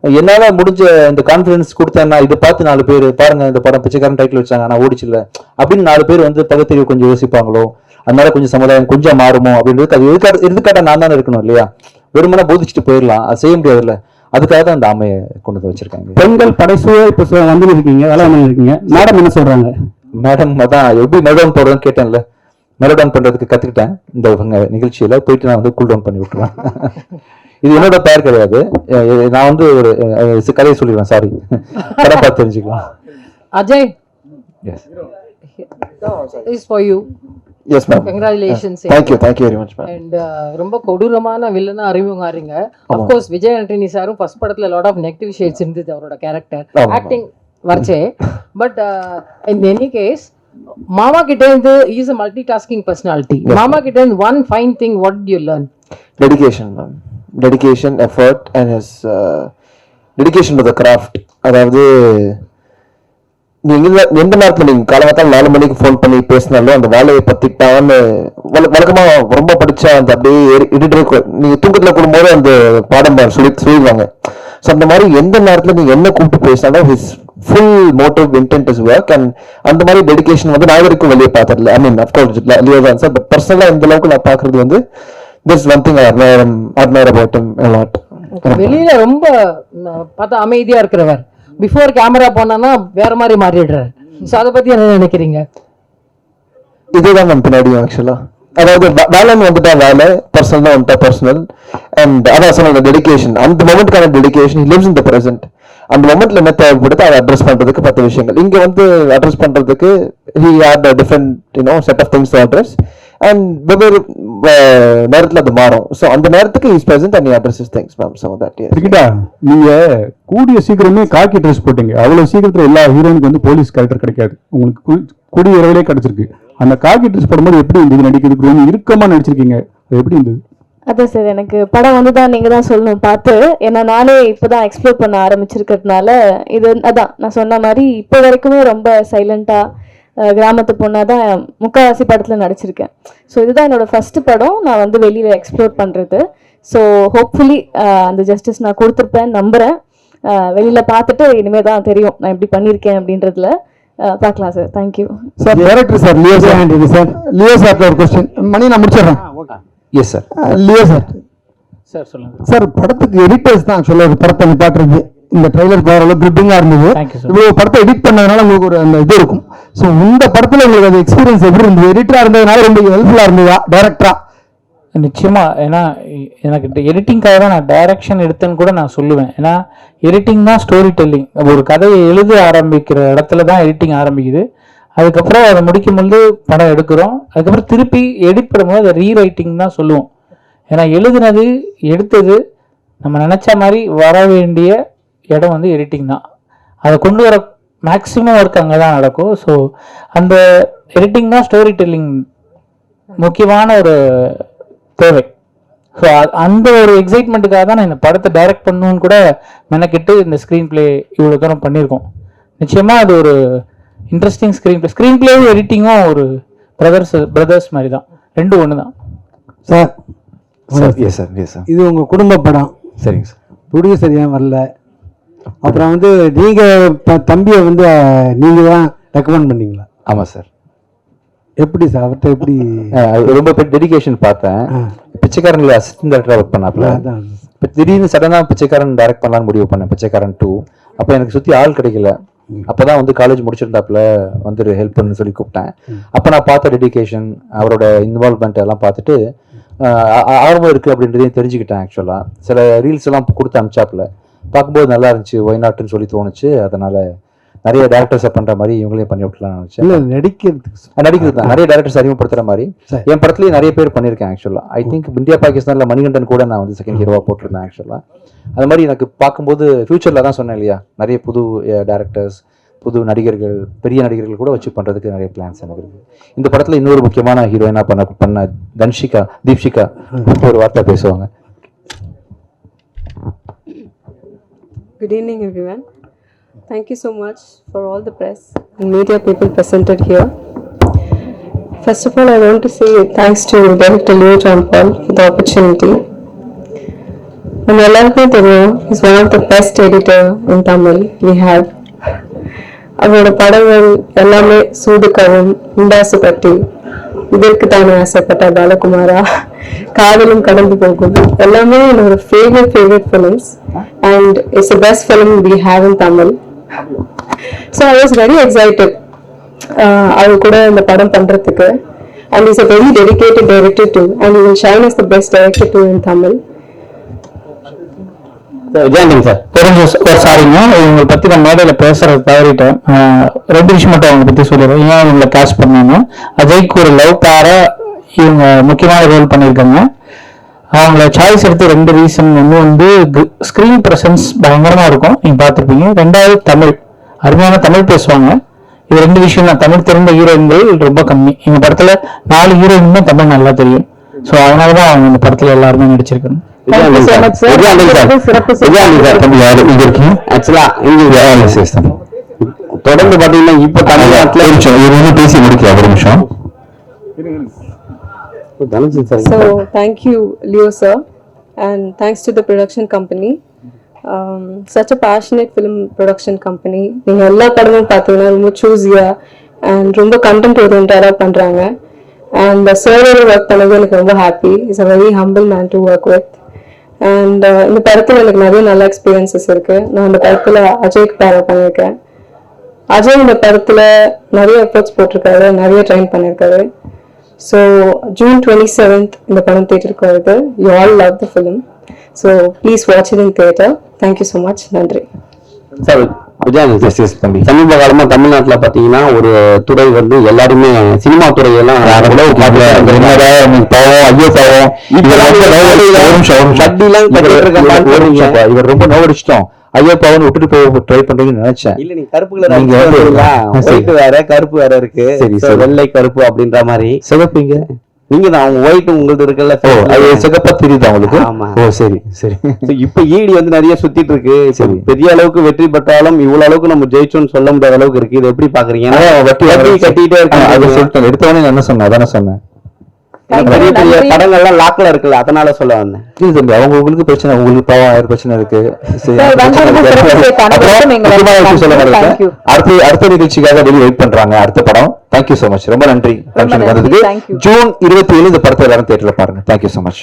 என்னால முடிஞ்ச இந்த கான்பிடன்ஸ் கொடுத்தேன்னா இதை பார்த்து 4 பேர் பாருங்க இந்த படம் பிச்சைக்காரன் டைட்டில் வச்சாங்க ஆனா ஓடிச்சு இல்லை அப்படின்னு 4 பேர் பகுத்தறிவு கொஞ்சம் யோசிப்பாங்களோ, அதனால கொஞ்சம் சமுதாயம் கொஞ்சம் மாறுமோ அப்படின்றது. அது எதுக்காக நான் தானே இருக்கணும் இல்லையா? வெறுமனா போதிச்சுட்டு போயிடலாம், அது செய்ய முடியாதுல்ல. அதுக்காக தான் அந்த ஆமையை கொண்டு வச்சிருக்காங்க. பெண்கள் படைசூழ இப்ப இருக்கீங்க, வேலை பண்ணிருக்கீங்க. மேடம் என்ன சொல்றாங்க? மேடம் அதான் எப்படி மெலோடவுன் போடுறதுன்னு கேட்டேன்ல, மெலோடவுன் பண்றதுக்கு கத்துக்கிட்டேன் இந்த நிகழ்ச்சியில போயிட்டு நான் கூல் டவுன் பண்ணி விட்டுருவேன். இது என்னோட பேர் கிடையாது, நான் ஒரு கதையை சொல்லிடுவேன். சாரி, படம் பார்த்து தெரிஞ்சுக்கலாம். Ajay, is for you. Yes ma'am. Congratulations. Thank you very much ma'am. And ரொம்ப கொடூரமான வில்லனா அறிமுகம் ஆறீங்க. ஆஃப் கோர்ஸ் விஜய் ஆண்டனி சாரும் ஃபர்ஸ்ட் படத்துல லாட் ஆஃப் நெகட்டிவ் ஷேட்ஸ் இருந்தது அவரோட கேரக்டர் ஆக்டிங் வரச்சே. பட் இன் எனி கேஸ் மாமா கிட்ட இருந்து இஸ் a multitasking personality. மாமா கிட்ட இருந்து one fine thing what did you learn? Dedication ma'am. Dedication, effort and his dedication to the craft. அதாவது நீங்க எந்த நேரத்தில் நீங்க காலகட்டம் 4 மணிக்கு ஃபோன் பண்ணி பேசினாலும் அந்த வேலையை பத்திட்டான்னு வழக்கமா ரொம்ப படிச்சா அந்த அப்படியே எடிட்டர் நீங்க தூக்கத்துல கூடும்போது அந்த பாடம் சொல்லிடுவாங்க. ஸோ அந்த மாதிரி எந்த நேரத்தில் நீங்க என்ன கூப்பிட்டு பேசினாலும் his full motive intend is work. And அந்த மாதிரி டெடிகேஷன் வந்து நான் வரைக்கும் வெளியே பார்த்ததில்ல. ஐ மீன் அஃப்கோர்ஸ் லியோ தான் சார், பட் பர்சனலா இந்த அளவுக்கு நான் பாக்குறது வந்து this one thing I admire about him a lot. வெளியில ரொம்ப பார்த்தா அமைதியா இருக்கிறவர், பிஃபோர் கேமரா போனா வேற மாதிரி மாறிடுறாரு. சோ அத பத்தி என்ன நினைக்கிறீங்க? இதுதான் மேம் பின்னாடியும் ஆக்சுவலா அதாவது வேலைன்னு வந்துட்டா வேலை, பர்சனல் தான் வந்துட்டா பர்சனல். அண்ட் அதான் சொன்ன டெடிகேஷன், அந்த மொமெண்ட்கான dedication, he lives in the present. அந்த மொமெண்ட்ல என்ன தேவைப்படுது அதை அட்ரஸ் பண்றதுக்கு 10 விஷயங்கள் இங்க வந்து அட்ரஸ் பண்றதுக்கு he had a different set of things to address. And வெவ்வேறு நேரத்துல அது மாறும். ஸோ அந்த நேரத்துக்கு is present and addresses things ma'am. So that கிரிக்கெட்டா நீங்க கூடிய சீக்கிரமே காக்கி ட்ரெஸ் போட்டீங்க. அவ்வளவு சீக்கிரத்துல எல்லா ஹீரோனுக்கு வந்து போலீஸ் கேரக்டர் கிடைக்காது. உங்களுக்கு கூடிய இரவிலே கிடைச்சிருக்கு. அந்த காக்கி ட்ரெஸ் போடும்போது எப்படி இருந்தது நடிக்கிறதுக்கு? ரொம்ப இறுக்கமா நடிச்சிருக்கீங்க, அது எப்படி இருந்தது? அதான் சார், எனக்கு படம் வந்து தான் நீங்கள் தான் சொல்லணும் பார்த்து. ஏன்னா நானே இப்போ தான் எக்ஸ்ப்ளோர் பண்ண ஆரம்பிச்சிருக்கிறதுனால இது அதான் நான் சொன்ன மாதிரி இப்போ வரைக்குமே ரொம்ப சைலண்ட்டாக கிராமத்து பொண்ணாக தான் முக்கால்வாசி படத்தில் நடிச்சிருக்கேன். ஸோ இதுதான் என்னோட ஃபர்ஸ்ட் படம் நான் வந்து வெளியில் எக்ஸ்ப்ளோர் பண்ணுறது. ஸோ ஹோப்ஃபுல்லி அந்த ஜஸ்டிஸ் நான் கொடுத்துருப்பேன் நம்புகிறேன். வெளியில் பார்த்துட்டு இனிமேல் தான் தெரியும் நான் எப்படி பண்ணியிருக்கேன் அப்படின்றதுல. பார்க்கலாம் sir. Thank you sir. Director sir Leo sir. Leo sir ஒரு கொஸ்டின் மணி நான் முடிச்சிடுறேன். Yes sir. Leo sir. Sir சொல்லுங்க சார். படத்துக்கு எடிட்டர்ஸ் தான் சொல்ல ஒரு படத்தை நிப்பாட்டுறது. இந்த ட்ரைலர் பாருங்க கிரிப்பிங்கா இருந்தது. இவ்வளவு படத்தை எடிட் பண்ணதுனால உங்களுக்கு ஒரு அந்த இது இருக்கும். ஸோ இந்த படத்துல உங்களுக்கு அந்த எக்ஸ்பீரியன்ஸ் எப்படி இருந்தது? எடிட்டரா இருந்ததுனால ரொம்ப ஹெல்ப்ஃபுல்லா இருந்ததா டைரக்டரா? நிச்சயமா. ஏன்னா எனக்கு எடிட்டிங்காக தான் நான் டைரக்ஷன் எடுத்தேன்னு கூட நான் சொல்லுவேன். ஏன்னா எடிட்டிங் தான் ஸ்டோரி டெல்லிங். ஒரு கதையை எழுத ஆரம்பிக்கிற இடத்துல தான் எடிட்டிங் ஆரம்பிக்குது. அதுக்கப்புறம் அதை முடிக்கும்போது படம் எடுக்கிறோம். அதுக்கப்புறம் திருப்பி எடிட் பண்ணும்போது அதை ரீரைட்டிங் தான் சொல்லுவோம். ஏன்னா எழுதுனது எடுத்தது நம்ம நினச்ச மாதிரி வர வேண்டிய இடம் வந்து எடிட்டிங் தான். அதை கொண்டு வர மேக்ஸிமம் ஒர்க் அங்கே தான் நடக்கும். ஸோ அந்த எடிட்டிங் தான் ஸ்டோரி டெல்லிங் முக்கியமான ஒரு தேவை. ஸோ அந்த ஒரு எக்ஸைட்மெண்ட்டுக்காக தான் நான் இந்த படத்தை டைரக்ட் பண்ணணும்னு கூட மெனக்கிட்டு இந்த ஸ்க்ரீன் பிளே இவ்வளோ தூரம் பண்ணியிருக்கோம். நிச்சயமாக அது ஒரு இன்ட்ரெஸ்டிங் ஸ்க்ரீன் பிளேவும் எடிட்டிங்கும் ஒரு பிரதர்ஸ் மாதிரி தான், ரெண்டும் ஒன்று தான். Sir. Yes sir. Yes sir. இது உங்கள் குடும்ப படம். சரிங்க சார். ப்ரொடியூசர் ஏன் வரல? அப்புறம் வந்து நீங்கள் தம்பியை வந்து நீங்கள் தான் ரெக்கமெண்ட் பண்ணீங்களா? ஆமாம் சார். எப்படி சார் அவர்கிட்ட எப்படி ரொம்ப டெடிகேஷன் பார்த்தேன். பிச்சைக்காரன்ல அசிஸ்டன்ட் டைரக்டரா ஒர்க் பண்ணாப்ல. இப்போ திடீர்னு சடனாக பிச்சைக்காரன் டைரக்ட் பண்ணலான்னு முடிவு பண்ணேன். பிச்சைக்காரன் 2 அப்போ எனக்கு சுற்றி ஆள் கிடைக்கல. அப்போதான் வந்து காலேஜ் முடிச்சிருந்தாப்புல வந்து ஹெல்ப் பண்ணு சொல்லி கூப்பிட்டேன். அப்போ நான் பார்த்த டெடிகேஷன், அவரோட இன்வால்வ்மெண்ட் எல்லாம் பார்த்துட்டு ஆர்வம் இருக்கு அப்படின்றதையும் தெரிஞ்சுக்கிட்டேன். ஆக்சுவலா சில ரீல்ஸ் எல்லாம் கொடுத்து அனுப்பிச்சாப்புல பார்க்கும்போது நல்லா இருந்துச்சு, ஒய்நாட்டுன்னு சொல்லி தோணுச்சு. அதனால நிறைய டேரக்டர்ஸை பண்ற மாதிரி இவங்களையும் பண்ணி விட்டுலாம் நினைச்சேன். நடிக்கிறது தான் நிறைய டேரக்டர்ஸ் அறிமுகப்படுத்துற மாதிரி என் படத்துலயே நிறைய பேர் பண்ணியிருக்கேன். ஆக்சுவலா ஐ திங்க் இந்தியா பாகிஸ்தான்ல மணிகண்டன் கூட நான் வந்து செகண்ட் ஹீரோவா போட்டிருந்தேன். ஆக்சுவலா அது மாதிரி எனக்கு பார்க்கும்போது ஃபியூச்சர்ல தான் சொன்னேன் இல்லையா, நிறைய புது டேரக்டர்ஸ், புது நடிகர்கள், பெரிய நடிகர்கள் கூட வச்சு பண்றதுக்கு நிறைய பிளான்ஸ் எனக்கு இருக்கு. இந்த படத்துல இன்னொரு முக்கியமான ஹீரோயினா பண்ண தீப்ஷிகா ஒரு வார்த்தை பேசுவாங்க. Good evening everyone. Thank you so much for all the press and media people presented here. First of all, I want to say thanks to Director Leo John Paul for the opportunity. And எல்லாருக்கும் தெரியும், he's one of the best editor in Tamil we have. அவரோட படங்கள் எல்லாமே சூதுக்கவும், உண்டாசு பற்றி, இதற்கு தானே ஆசைப்பட்ட பாலகுமாரா, காதலும் கடந்து போகும், எல்லாமே என்னோட favorite films and it's the best film we have in Tamil. So I was very excited அவர் கூட இந்த படம் பண்றதுக்கு. And he's a very dedicated director too, and he will shine as the best director too in Tamil. விஜயாண்டிங் sir. ஒரு சாரிங்க, இவங்களை பத்தி நான் மேடையில பேசுறது தவறிட்டேன். 2 விஷயம் மட்டும் அவங்க பத்தி சொல்லிடுறேன். ஏன் இவங்களை கேஸ்ட் பண்ணாங்க. அஜய்க்கு ஒரு லவ் பேரா இவங்க முக்கியமான ரோல் பண்ணியிருக்காங்க. அவங்கள சாய்ஸ் எடுத்து 2 ரீசன். ஒன்று வந்து ஸ்கிரீன் பிரசன்ஸ் பயங்கரமா இருக்கும், நீங்க பார்த்துருப்பீங்க. 2வது தமிழ், அருமையான தமிழ் பேசுவாங்க. இது 2 விஷயம் தான். தமிழ் தெரிந்த ஹீரோயின்கள் ரொம்ப கம்மி. எங்க படத்துல 4 ஹீரோயினுமே தமிழ் நல்லா தெரியும். ஸோ அதனாலதான் அவங்க இந்த படத்துல எல்லாருமே நடிச்சிருக்காங்க. தொடர்ந்து பாத்தீங்கன்னா இப்ப தமிழ்நாட்டுல பேசி முடிக்கல ஒரு நிமிஷம். So thank you, Leo sir, and thanks to the production company. Such a passionate film production company. நீங்க எல்லா படமும் பார்த்தீங்கன்னா ரொம்ப சூஸியா அண்ட் ரொம்ப கண்டென்ட் ஓரியன்டாக பண்றாங்க. அண்ட் சர்வோட ஒர்க் பண்ணது எனக்கு ரொம்ப happy. Is a very humble man to work with. And இந்த படத்தில் எனக்கு நிறைய நல்ல எக்ஸ்பீரியன்சஸ் இருக்கு. நான் இந்த படத்தில் அஜய்க்கு பேர பண்ணியிருக்கேன். அஜய் இந்த படத்தில் நிறைய எஃபர்ட்ஸ் போட்டிருக்காரு, நிறைய ட்ரைன் பண்ணியிருக்காரு. ஸோ June 27th இந்த படம் தியேட்டருக்கு வருது. You all love the film. So please watch it in theatre. Thank you so much. நன்றி சார். சமீப காலமா தமிழ்நாட்டுல பாத்தீங்கன்னா ஒரு துறை வந்து எல்லாருமே சினிமா துறையெல்லாம் இவர் ரொம்ப நோடிச்சிட்டோம். ஐயப்பாவன் விட்டுட்டு போய் ட்ரை பண்றீங்கன்னு நினைச்சேன். இல்ல நீங்க கருப்பு கலர் நீங்க ஒயிட் வேற கருப்பு வேற இருக்கு. வெள்ளை கருப்பு அப்படின்ற மாதிரி சிவப்பீங்க நீங்க தான் அவங்க ஒயிட் உங்களுக்கு இருக்குல்ல. அது சிகப்பா தெரியுது அவங்களுக்கு. ஓ சரி சரி. இப்ப ஈடி வந்து நிறைய சுத்திட்டு இருக்கு. பெரிய அளவுக்கு வெற்றி பெற்றாலும் இவ்வளவு அளவுக்கு நம்ம ஜெயிச்சோம்னு சொல்ல முடியாத அளவுக்கு இருக்கு. இது எப்படி பாக்குறீங்க? கட்டிட்டே இருக்காங்க. எடுத்தவனே என்ன சொன்னேன், அதானே சொன்னேன். பெரிய பெரிய படங்கள்லாம் லாக்ல இருக்குல்ல, அதனால சொல்ல வந்தேன். அவங்க உங்களுக்கு பிரச்சனை, உங்களுக்கு பாவம் 1000 பிரச்சனை இருக்கு. அடுத்த நிகழ்ச்சிக்காக வெளியே வெயிட் பண்றாங்க. அடுத்த படம். Thank you so much. ரொம்ப நன்றி. June 27 இந்த படத்தை எல்லாரும் தியேட்டர்ல பாருங்க. Thank you so much.